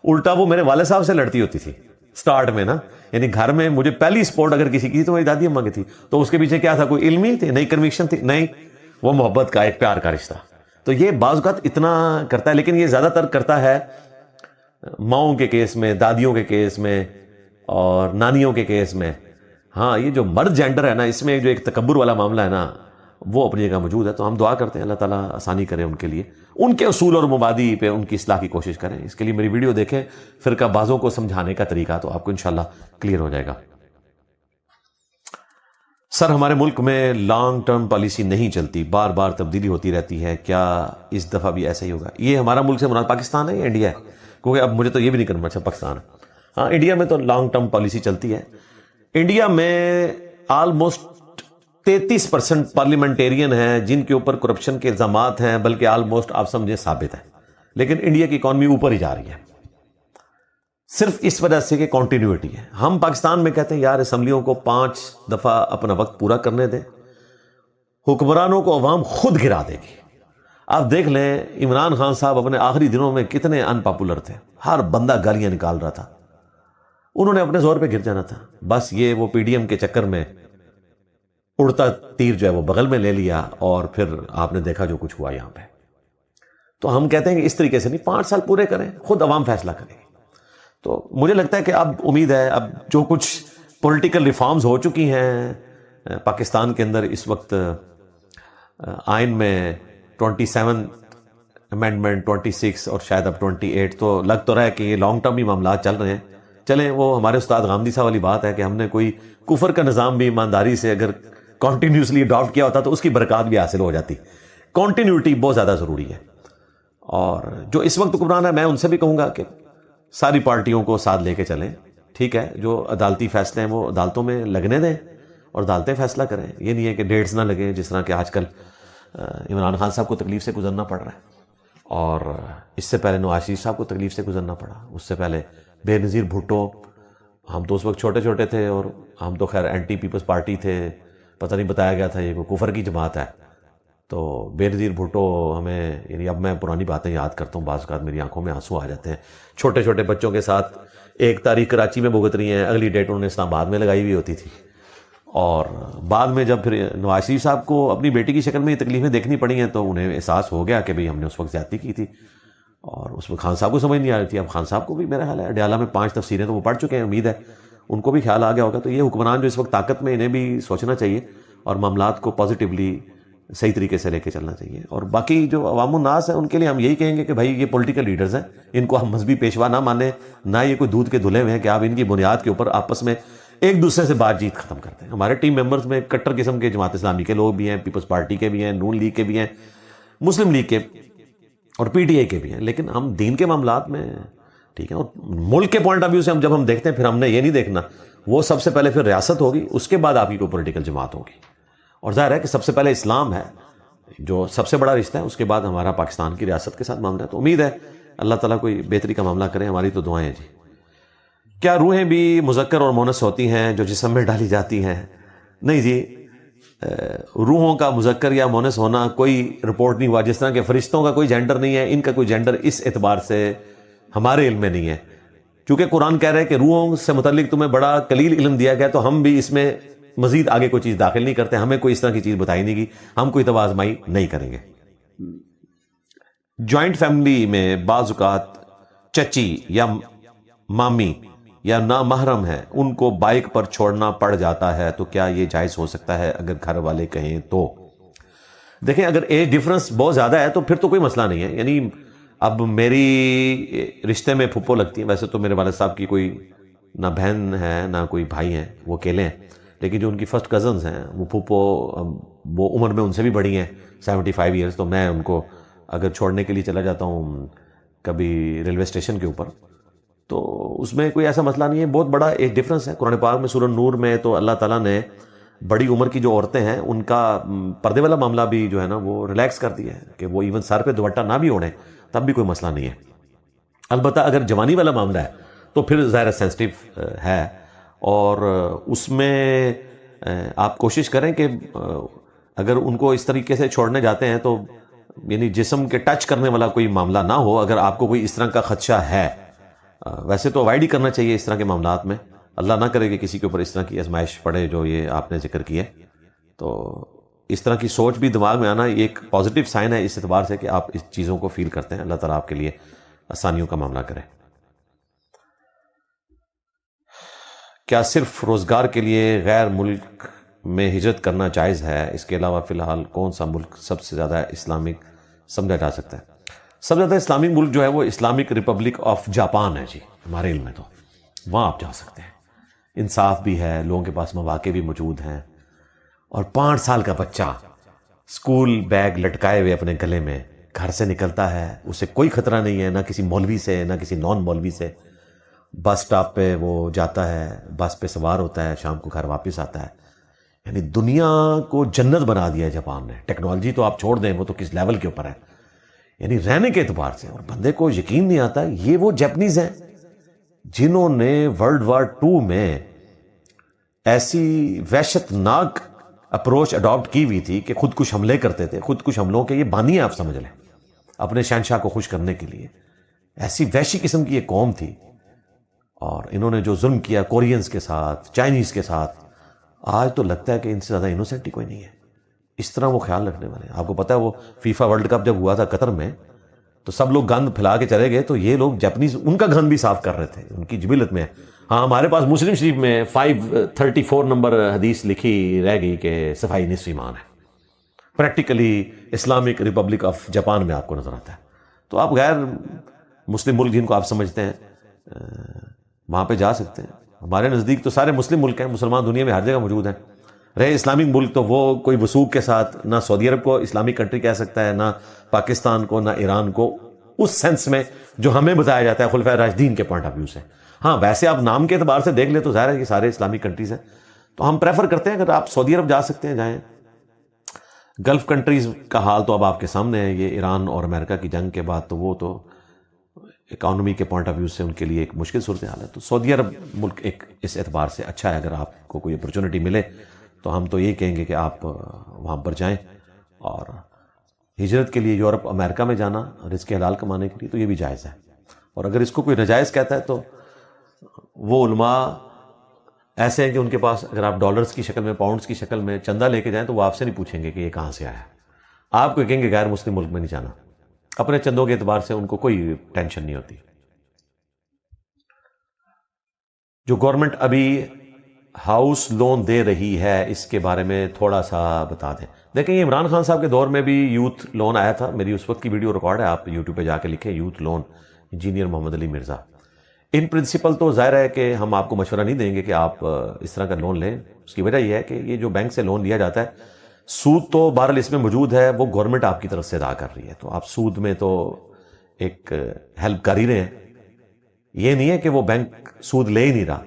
الٹا وہ میرے والد صاحب سے لڑتی ہوتی تھی سٹارٹ میں نا, یعنی گھر میں مجھے پہلی سپورٹ اگر کسی کی تو میری دادی اماں کی تھی. تو اس کے پیچھے کیا تھا, کوئی علمی تھی, نئی کنوکشن تھی, نہیں, وہ محبت کا ایک پیار کا رشتہ. تو یہ بعض اوقات اتنا کرتا ہے, لیکن یہ زیادہ تر کرتا ہے ماؤں کے کیس میں, دادیوں کے کیس میں اور نانیوں کے کیس میں. ہاں یہ جو مرد جینڈر ہے نا, اس میں جو ایک تکبر والا معاملہ ہے نا, وہ اپنی جگہ موجود ہے. تو ہم دعا کرتے ہیں اللہ تعالیٰ آسانی کرے ان کے لیے, ان کے اصول اور مبادی پہ ان کی اصلاح کی کوشش کریں. اس کے لیے میری ویڈیو دیکھیں, فرقہ بازوں کو سمجھانے کا طریقہ, تو آپ کو انشاءاللہ کلیئر ہو جائے گا. سر ہمارے ملک میں لانگ ٹرم پالیسی نہیں چلتی, بار بار تبدیلی ہوتی رہتی ہے, کیا اس دفعہ بھی ایسا ہی ہوگا؟ یہ ہمارا ملک سے مراد پاکستان ہے یا انڈیا ہے؟ کیونکہ اب مجھے تو یہ بھی نہیں کرنا. اچھا پاکستان ہے, ہاں انڈیا میں تو لانگ ٹرم پالیسی چلتی ہے. انڈیا میں آلموسٹ 33% پارلیمنٹیرین ہیں جن کے اوپر کرپشن کے الزامات ہیں, بلکہ آلموسٹ آپ سمجھیں ثابت ہے. لیکن انڈیا کی اکانومی اوپر ہی جا رہی ہے, صرف اس وجہ سے کہ کنٹینیوٹی ہے. ہم پاکستان میں کہتے ہیں یار اسمبلیوں کو 5 دفعہ اپنا وقت پورا کرنے دیں, حکمرانوں کو عوام خود گرا دے گی. آپ دیکھ لیں عمران خان صاحب اپنے آخری دنوں میں کتنے ان پاپولر تھے, ہر بندہ گالیاں نکال رہا تھا, انہوں نے اپنے زور پہ گر جانا تھا. بس یہ وہ پی ڈی ایم کے چکر میں اڑتا تیر جو ہے وہ بغل میں لے لیا, اور پھر آپ نے دیکھا جو کچھ ہوا یہاں پہ. تو ہم کہتے ہیں کہ اس طریقے سے نہیں, 5 سال پورے کریں, خود عوام فیصلہ کرے. تو مجھے لگتا ہے کہ اب امید ہے, اب جو کچھ پولیٹیکل ریفارمز ہو چکی ہیں پاکستان کے اندر اس وقت, آئین میں 27 امینڈمنٹ, 26 اور شاید اب 28, تو لگ تو رہا ہے کہ یہ لانگ ٹرم ہی معاملات چل رہے ہیں. چلیں وہ ہمارے استاد غامدی صاحب والی بات ہے کہ ہم نے کوئی کفر کا نظام بھی ایمانداری سے اگر کنٹینیوسلی اڈاپٹ کیا ہوتا تو اس کی برکات بھی حاصل ہو جاتی. کنٹینیوٹی بہت زیادہ ضروری ہے. اور جو اس وقت حکمران ہے میں ان سے بھی کہوں گا کہ ساری پارٹیوں کو ساتھ لے کے چلیں. ٹھیک ہے, جو عدالتی فیصلے ہیں وہ عدالتوں میں لگنے دیں اور عدالتیں فیصلہ کریں. یہ نہیں ہے کہ ڈیٹس نہ لگیں جس طرح کہ آج کل عمران خان صاحب کو تکلیف سے گزرنا پڑ رہا ہے. اور اس سے پہلے نواز شریف صاحب کو تکلیف سے گزرنا پڑا، اس سے پہلے بے نظیر بھٹو، ہم تو اس وقت چھوٹے چھوٹے تھے اور ہم تو خیر اینٹی پیپلز پارٹی تھے، پتہ نہیں بتایا گیا تھا یہ کوئی کفر کی جماعت ہے، تو بے نظیر بھٹو ہمیں، یعنی اب میں پرانی باتیں یاد کرتا ہوں، بعض اوقات میری آنکھوں میں آنسو آ جاتے ہیں، چھوٹے چھوٹے بچوں کے ساتھ ایک تاریخ کراچی میں بھگت رہی ہیں، اگلی ڈیٹ انہوں نے اسلام آباد میں لگائی ہوئی ہوتی تھی، اور بعد میں جب پھر نواز شریف صاحب کو اپنی بیٹی کی شکل میں یہ تکلیفیں دیکھنی پڑی ہیں تو انہیں احساس ہو گیا کہ بھئی ہم نے اس وقت زیادتی کی تھی، اور اس وقت خان صاحب کو سمجھ نہیں آ رہی تھی۔ اب خان صاحب کو بھی میرا خیال ہے اڈیالہ میں 5 تفسیریں تو وہ پڑھ چکے ہیں، امید ہے ان کو بھی خیال آ گیا ہوگا۔ تو یہ حکمران جو اس وقت طاقت میں، انہیں بھی سوچنا چاہیے اور معاملات کو پازیٹیولی صحیح طریقے سے لے کے چلنا چاہیے۔ اور باقی جو عوام الناس ہیں ان کے لیے ہم یہی کہیں گے کہ بھائی یہ پولیٹیکل لیڈرز ہیں، ان کو ہم مذہبی پیشوا نہ مانیں، نہ یہ کوئی دودھ کے دھلے ہوئے ہیں کہ آپ ان کی بنیاد کے اوپر آپس میں ایک دوسرے سے بات چیت ختم کرتے ہیں۔ ہمارے ٹیم ممبرز میں کٹر قسم کے جماعت اسلامی کے لوگ بھی ہیں، پیپلز پارٹی کے بھی ہیں، نون لیگ کے بھی ہیں، مسلم لیگ کے اور پی ٹی آئی کے بھی ہیں، لیکن ہم دین کے معاملات میں ٹھیک ہے۔ اور ملک کے پوائنٹ آف ویو سے ہم جب ہم دیکھتے ہیں، پھر ہم نے یہ نہیں دیکھنا، وہ سب سے پہلے پھر ریاست ہوگی، اس کے بعد آپ کی کوئی پولیٹیکل جماعت ہوگی، اور ظاہر ہے کہ سب سے پہلے اسلام ہے جو سب سے بڑا رشتہ ہے، اس کے بعد ہمارا پاکستان کی ریاست کے ساتھ معاملہ ہے۔ تو امید ہے اللہ تعالیٰ کوئی بہتری کا معاملہ کرے، ہماری تو دعائیں ہیں جی۔ کیا روحیں بھی مذکر اور مونس ہوتی ہیں جو جسم میں ڈالی جاتی ہیں؟ نہیں جی، روحوں کا مذکر یا مونس ہونا کوئی رپورٹ نہیں ہوا، جس طرح کہ فرشتوں کا کوئی جینڈر نہیں ہے، ان کا کوئی جینڈر اس اعتبار سے ہمارے علم میں نہیں ہے، کیونکہ قرآن کہہ رہا ہے کہ روحوں سے متعلق تمہیں بڑا قلیل علم دیا گیا، تو ہم بھی اس میں مزید آگے کوئی چیز داخل نہیں کرتے، ہمیں کوئی اس طرح کی چیز بتائی نہیں گی، ہم کوئی تو آزمائی نہیں کریں گے۔ جوائنٹ فیملی میں بعض اوقات چچی یا مامی یا نامحرم ہے، ان کو بائک پر چھوڑنا پڑ جاتا ہے، تو کیا یہ جائز ہو سکتا ہے اگر گھر والے کہیں تو؟ دیکھیں اگر ایج ڈیفرنس بہت زیادہ ہے تو پھر تو کوئی مسئلہ نہیں ہے، یعنی اب میری رشتے میں پھپھو لگتی ہیں، ویسے تو میرے والد صاحب کی کوئی نہ بہن ہے نہ کوئی بھائی ہیں، وہ اکیلے ہیں، لیکن جو ان کی فرسٹ کزنز ہیں وہ پھپھو، وہ عمر میں ان سے بھی بڑی ہیں 75 ایئرز، تو میں ان کو اگر چھوڑنے کے لیے چلا جاتا ہوں کبھی ریلوے اسٹیشن کے اوپر، تو اس میں کوئی ایسا مسئلہ نہیں ہے، بہت بڑا ایک ڈفرنس ہے۔ قرآن پاک میں سورہ نور میں تو اللہ تعالیٰ نے بڑی عمر کی جو عورتیں ہیں ان کا پردے والا معاملہ بھی جو ہے نا وہ ریلیکس کر دیا ہے کہ وہ ایون سر پہ دوپٹہ نہ بھی اوڑھیں تب بھی کوئی مسئلہ نہیں ہے۔ البتہ اگر جوانی والا معاملہ ہے تو پھر ظاہر سینسٹیو ہے، اور اس میں آپ کوشش کریں کہ اگر ان کو اس طریقے سے چھوڑنے جاتے ہیں تو یعنی جسم کے ٹچ کرنے والا کوئی معاملہ نہ ہو، اگر آپ کو کوئی اس طرح کا خدشہ ہے، ویسے تو اوائڈ ہی کرنا چاہیے اس طرح کے معاملات میں، اللہ نہ کرے کہ کسی کے اوپر اس طرح کی آزمائش پڑے جو یہ آپ نے ذکر کی ہے۔ تو اس طرح کی سوچ بھی دماغ میں آنا یہ ایک پازیٹیو سائن ہے اس اعتبار سے کہ آپ اس چیزوں کو فیل کرتے ہیں، اللہ تعالیٰ آپ کے لیے آسانیوں کا معاملہ کرے۔ کیا صرف روزگار کے لیے غیر ملک میں ہجرت کرنا جائز ہے؟ اس کے علاوہ فی الحال کون سا ملک سب سے زیادہ اسلامک سمجھا جا سکتا ہے؟ سب سے زیادہ اسلامک ملک جو ہے وہ اسلامک ریپبلک آف جاپان ہے جی، ہمارے علم میں تو وہاں آپ جا سکتے ہیں، انصاف بھی ہے، لوگوں کے پاس مواقع بھی موجود ہیں، اور 5 سال کا بچہ اسکول بیگ لٹکائے ہوئے اپنے گلے میں گھر سے نکلتا ہے، اسے کوئی خطرہ نہیں ہے، نہ کسی مولوی سے نہ کسی نان مولوی سے، بس سٹاپ پہ وہ جاتا ہے، بس پہ سوار ہوتا ہے، شام کو گھر واپس آتا ہے۔ یعنی دنیا کو جنت بنا دیا ہے جاپان نے، ٹیکنالوجی تو آپ چھوڑ دیں وہ تو کس لیول کے اوپر ہے، یعنی رہنے کے اعتبار سے، اور بندے کو یقین نہیں آتا یہ وہ جیپنیز ہیں جنہوں نے ورلڈ وار 2 میں ایسی وحشت ناک اپروچ اڈاپٹ کی ہوئی تھی کہ خود کش حملے کرتے تھے، خود کش حملوں کے یہ بانی آپ سمجھ لیں، اپنے شہنشاہ کو خوش کرنے کے لیے، ایسی وحشی قسم کی یہ قوم تھی، اور انہوں نے جو ظلم کیا کورینز کے ساتھ، چائنیز کے ساتھ، آج تو لگتا ہے کہ ان سے زیادہ انوسینٹ ہی کوئی نہیں ہے، اس طرح وہ خیال رکھنے والے ہیں۔ آپ کو پتا ہے وہ فیفا ورلڈ کپ جب ہوا تھا قطر میں تو سب لوگ گند پھیلا کے چلے گئے، تو یہ لوگ جاپنیز ان کا گند بھی صاف کر رہے تھے، ان کی جبلت میں۔ ہاں ہمارے پاس مسلم شریف میں 534 نمبر حدیث لکھی رہ گئی کہ صفائی نصف ایمان ہے، practically Islamic republic of Japan میں آپ کو نظر آتا ہے۔ تو آپ غیر مسلم ملک جن کو آپ سمجھتے ہیں وہاں پہ جا سکتے ہیں، ہمارے نزدیک تو سارے مسلم ملک ہیں، مسلمان دنیا میں ہر جگہ موجود ہیں۔ رہے اسلامک ملک تو وہ کوئی وثوق کے ساتھ نہ سعودی عرب کو اسلامک کنٹری کہہ سکتا ہے، نہ پاکستان کو، نہ ایران کو، اس سینس میں جو ہمیں بتایا جاتا ہے خلفائے راشدین کے پوائنٹ آف ویو سے۔ ہاں ویسے آپ نام کے اعتبار سے دیکھ لیں تو ظاہر ہے کہ سارے اسلامک کنٹریز ہیں، تو ہم پریفر کرتے ہیں اگر آپ سعودی عرب جا سکتے ہیں جائیں، گلف کنٹریز کا حال تو اب آپ کے سامنے ہے، یہ ایران اور امریکہ کی جنگ کے بعد تو وہ تو اکانومی کے پوائنٹ آف ویو سے ان کے لیے ایک مشکل صورتحال ہے. تو سعودی عرب ملک ایک اس اعتبار سے اچھا ہے، اگر آپ کو کوئی اپرچونٹی ملے تو ہم تو یہ کہیں گے کہ آپ وہاں پر جائیں. اور ہجرت کے لیے یورپ امریکہ میں جانا رزق حلال کمانے کے لیے تو یہ بھی جائز ہے. اور اگر اس کو کوئی ناجائز کہتا ہے تو وہ علماء ایسے ہیں کہ ان کے پاس اگر آپ ڈالرز کی شکل میں، پاؤنڈز کی شکل میں چندہ لے کے جائیں تو وہ آپ سے نہیں پوچھیں گے کہ یہ کہاں سے آیا ہے. آپ کو کہیں گے غیر مسلم ملک میں نہیں جانا. اپنے چندوں کے اعتبار سے ان کو کوئی ٹینشن نہیں ہوتی. جو گورنمنٹ ابھی ہاؤس لون دے رہی ہے اس کے بارے میں تھوڑا سا بتا دیں. دیکھیں یہ عمران خان صاحب کے دور میں بھی یوتھ لون آیا تھا. میری اس وقت کی ویڈیو ریکارڈ ہے، آپ یوٹیوب پہ جا کے لکھیں youth loan, engineer Muhammad Ali Mirza. In principle تو ظاہر ہے کہ ہم آپ کو مشورہ نہیں دیں گے کہ آپ اس طرح کا لون لیں. اس کی وجہ یہ ہے کہ یہ جو بینک سے لون لیا جاتا ہے سود تو بہرحال اس میں موجود ہے، وہ گورنمنٹ آپ کی طرف سے ادا کر رہی ہے، تو آپ سود میں تو ایک ہیلپ کر ہی رہے ہیں. یہ نہیں ہے کہ وہ بینک سود لے ہی نہیں رہا،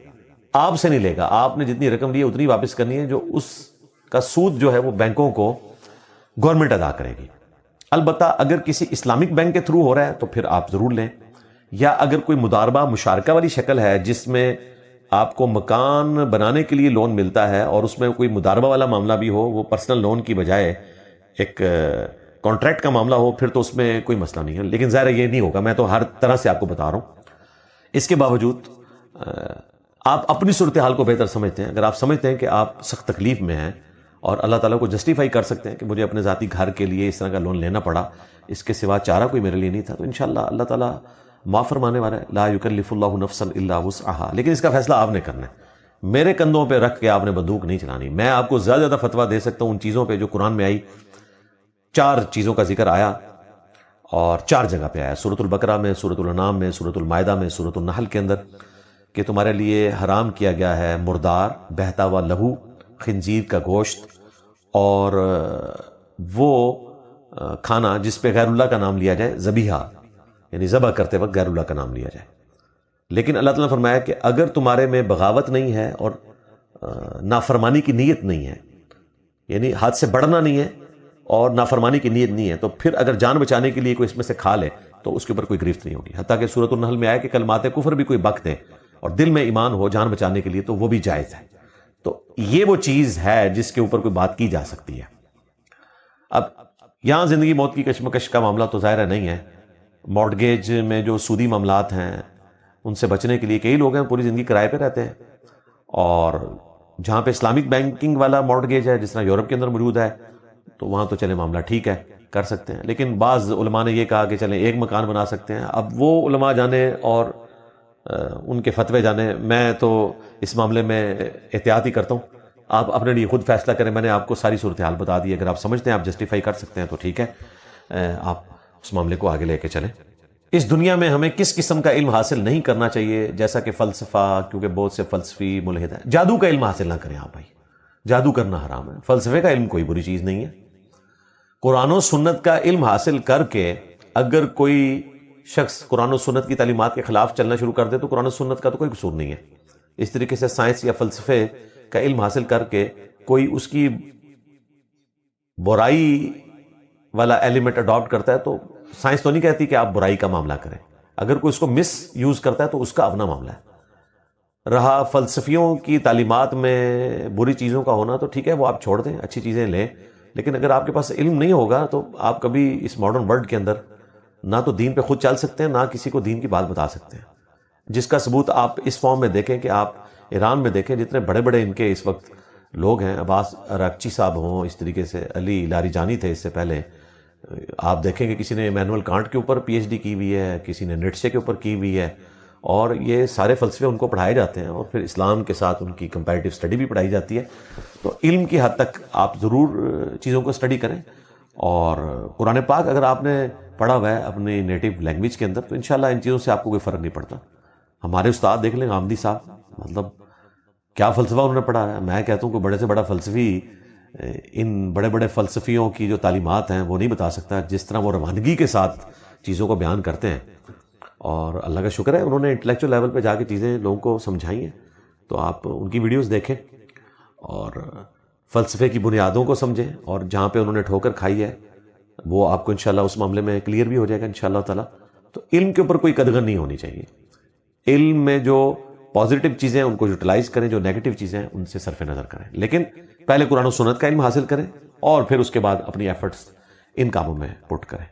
آپ سے نہیں لے گا. آپ نے جتنی رقم لی ہے اتنی واپس کرنی ہے، جو اس کا سود جو ہے وہ بینکوں کو گورنمنٹ ادا کرے گی. البتہ اگر کسی اسلامک بینک کے تھرو ہو رہا ہے تو پھر آپ ضرور لیں، یا اگر کوئی مضاربہ مشارکہ والی شکل ہے جس میں آپ کو مکان بنانے کے لیے لون ملتا ہے اور اس میں کوئی مضاربہ والا معاملہ بھی ہو، وہ پرسنل لون کی بجائے ایک کانٹریکٹ کا معاملہ ہو، پھر تو اس میں کوئی مسئلہ نہیں ہے. لیکن ظاہر یہ نہیں ہوگا، میں تو ہر طرح سے آپ کو بتا رہا ہوں. اس کے باوجود آپ اپنی صورتحال کو بہتر سمجھتے ہیں. اگر آپ سمجھتے ہیں کہ آپ سخت تکلیف میں ہیں اور اللہ تعالیٰ کو جسٹیفائی کر سکتے ہیں کہ مجھے اپنے ذاتی گھر کے لیے اس طرح کا لون لینا پڑا، اس کے سوا چارہ کوئی میرے لیے نہیں تھا، تو انشاءاللہ اللہ تعالیٰ معاف فرمانے والا ہے. لا یکلف اللہ نفسا الا وسعہا. لیکن اس کا فیصلہ آپ نے کرنا ہے. میرے کندھوں پہ رکھ کے آپ نے بندوق نہیں چلانی. میں آپ کو زیادہ زیادہ فتویٰ دے سکتا ہوں ان چیزوں پہ جو قرآن میں آئی. 4 چیزوں کا ذکر آیا اور 4 جگہ پہ آیا، سورۃ البقرہ میں، سورۃ الانعام میں، سورۃ المائدہ میں، سورۃ النحل کے اندر، کہ تمہارے لیے حرام کیا گیا ہے مردار، بہتا ہوا لہو، خنزیر کا گوشت، اور وہ کھانا جس پہ غیر اللہ کا نام لیا جائے، ذبیحہ یعنی ذبح کرتے وقت غیر اللہ کا نام لیا جائے. لیکن اللہ تعالیٰ نے فرمایا کہ اگر تمہارے میں بغاوت نہیں ہے اور نافرمانی کی نیت نہیں ہے، یعنی حد سے بڑھنا نہیں ہے اور نافرمانی کی نیت نہیں ہے، تو پھر اگر جان بچانے کے لیے کوئی اس میں سے کھا لے تو اس کے اوپر کوئی گرفت نہیں ہوگی. حتیٰ کہ سورۃ النحل میں آیا کہ کلمات کفر بھی کوئی بک دے اور دل میں ایمان ہو جان بچانے کے لیے تو وہ بھی جائز ہے. تو یہ وہ چیز ہے جس کے اوپر کوئی بات کی جا سکتی ہے. اب یہاں زندگی موت کی کشمکش کا معاملہ تو ظاہر نہیں ہے. مارٹگیج میں جو سودی معاملات ہیں ان سے بچنے کے لیے کئی لوگ ہیں پوری زندگی کرائے پہ رہتے ہیں، اور جہاں پہ اسلامک بینکنگ والا مارٹگیج ہے جس طرح یورپ کے اندر موجود ہے تو وہاں تو چلے معاملہ ٹھیک ہے، کر سکتے ہیں. لیکن بعض علماء نے یہ کہا کہ چلیں ایک مکان بنا سکتے ہیں. اب وہ علماء جانے اور ان کے فتوے جانے، میں تو اس معاملے میں احتیاط ہی کرتا ہوں. آپ اپنے لیے خود فیصلہ کریں. میں نے آپ کو ساری صورتحال بتا دی. اگر آپ سمجھتے ہیں آپ جسٹیفائی کر سکتے ہیں تو ٹھیک ہے، آپ اس معاملے کو آگے لے کے چلیں. اس دنیا میں ہمیں کس قسم کا علم حاصل نہیں کرنا چاہیے؟ جیسا کہ فلسفہ، کیونکہ بہت سے فلسفی ملحد ہیں. جادو کا علم حاصل نہ کریں آپ بھائی، جادو کرنا حرام ہے. فلسفے کا علم کوئی بری چیز نہیں ہے. قرآن و سنت کا علم حاصل کر کے اگر کوئی شخص قرآن و سنت کی تعلیمات کے خلاف چلنا شروع کر دے تو قرآن و سنت کا تو کوئی قصور نہیں ہے. اس طریقے سے سائنس یا فلسفے کا علم حاصل کر کے کوئی اس کی برائی والا ایلیمنٹ اڈاپٹ کرتا ہے تو سائنس تو نہیں کہتی کہ آپ برائی کا معاملہ کریں. اگر کوئی اس کو مس یوز کرتا ہے تو اس کا اپنا معاملہ ہے. رہا فلسفیوں کی تعلیمات میں بری چیزوں کا ہونا تو ٹھیک ہے، وہ آپ چھوڑ دیں، اچھی چیزیں لیں. لیکن اگر آپ کے پاس علم نہیں ہوگا تو آپ کبھی اس ماڈرن ورلڈ کے اندر نہ تو دین پہ خود چل سکتے ہیں، نہ کسی کو دین کی بات بتا سکتے ہیں. جس کا ثبوت آپ اس فارم میں دیکھیں کہ آپ ایران میں دیکھیں، جتنے بڑے بڑے ان کے اس وقت لوگ ہیں، عباس اراغچی صاحب ہوں، اس طریقے سے علی لاریجانی تھے اس سے پہلے. آپ دیکھیں کہ کسی نے ایمینول کانٹ کے اوپر پی ایچ ڈی کی ہوئی ہے، کسی نے نیٹشے کے اوپر کی ہوئی ہے، اور یہ سارے فلسفے ان کو پڑھائے جاتے ہیں، اور پھر اسلام کے ساتھ ان کی کمپیریٹیو اسٹڈی بھی پڑھائی جاتی ہے. تو علم کی حد تک آپ ضرور چیزوں کو اسٹڈی کریں. اور قرآن پاک اگر آپ نے پڑھا ہوا ہے اپنی نیٹو لینگویج کے اندر تو انشاءاللہ ان چیزوں سے آپ کو کوئی فرق نہیں پڑتا. ہمارے استاد دیکھ لیں غامدی صاحب، مطلب کیا فلسفہ انہوں نے پڑھا ہے. میں کہتا ہوں کہ بڑے سے بڑا فلسفی ان بڑے بڑے فلسفیوں کی جو تعلیمات ہیں وہ نہیں بتا سکتا، جس طرح وہ روانگی کے ساتھ چیزوں کو بیان کرتے ہیں. اور اللہ کا شکر ہے انہوں نے انٹلیکچوئل لیول پہ جا کے چیزیں لوگوں کو سمجھائی ہیں. تو آپ ان کی ویڈیوز دیکھیں. اور فلسفے کی بنیادوں کو سمجھیں، اور جہاں پہ انہوں نے ٹھوکر کھائی ہے وہ آپ کو انشاءاللہ اس معاملے میں کلیئر بھی ہو جائے گا انشاءاللہ تعالی۔ تو علم کے اوپر کوئی قدغن نہیں ہونی چاہیے، علم میں جو پازیٹیو چیزیں ہیں ان کو یوٹیلائز کریں، جو نیگیٹو چیزیں ہیں ان سے صرف نظر کریں، لیکن پہلے قرآن و سنت کا علم حاصل کریں اور پھر اس کے بعد اپنی ایفرٹس ان کاموں میں پٹ کریں۔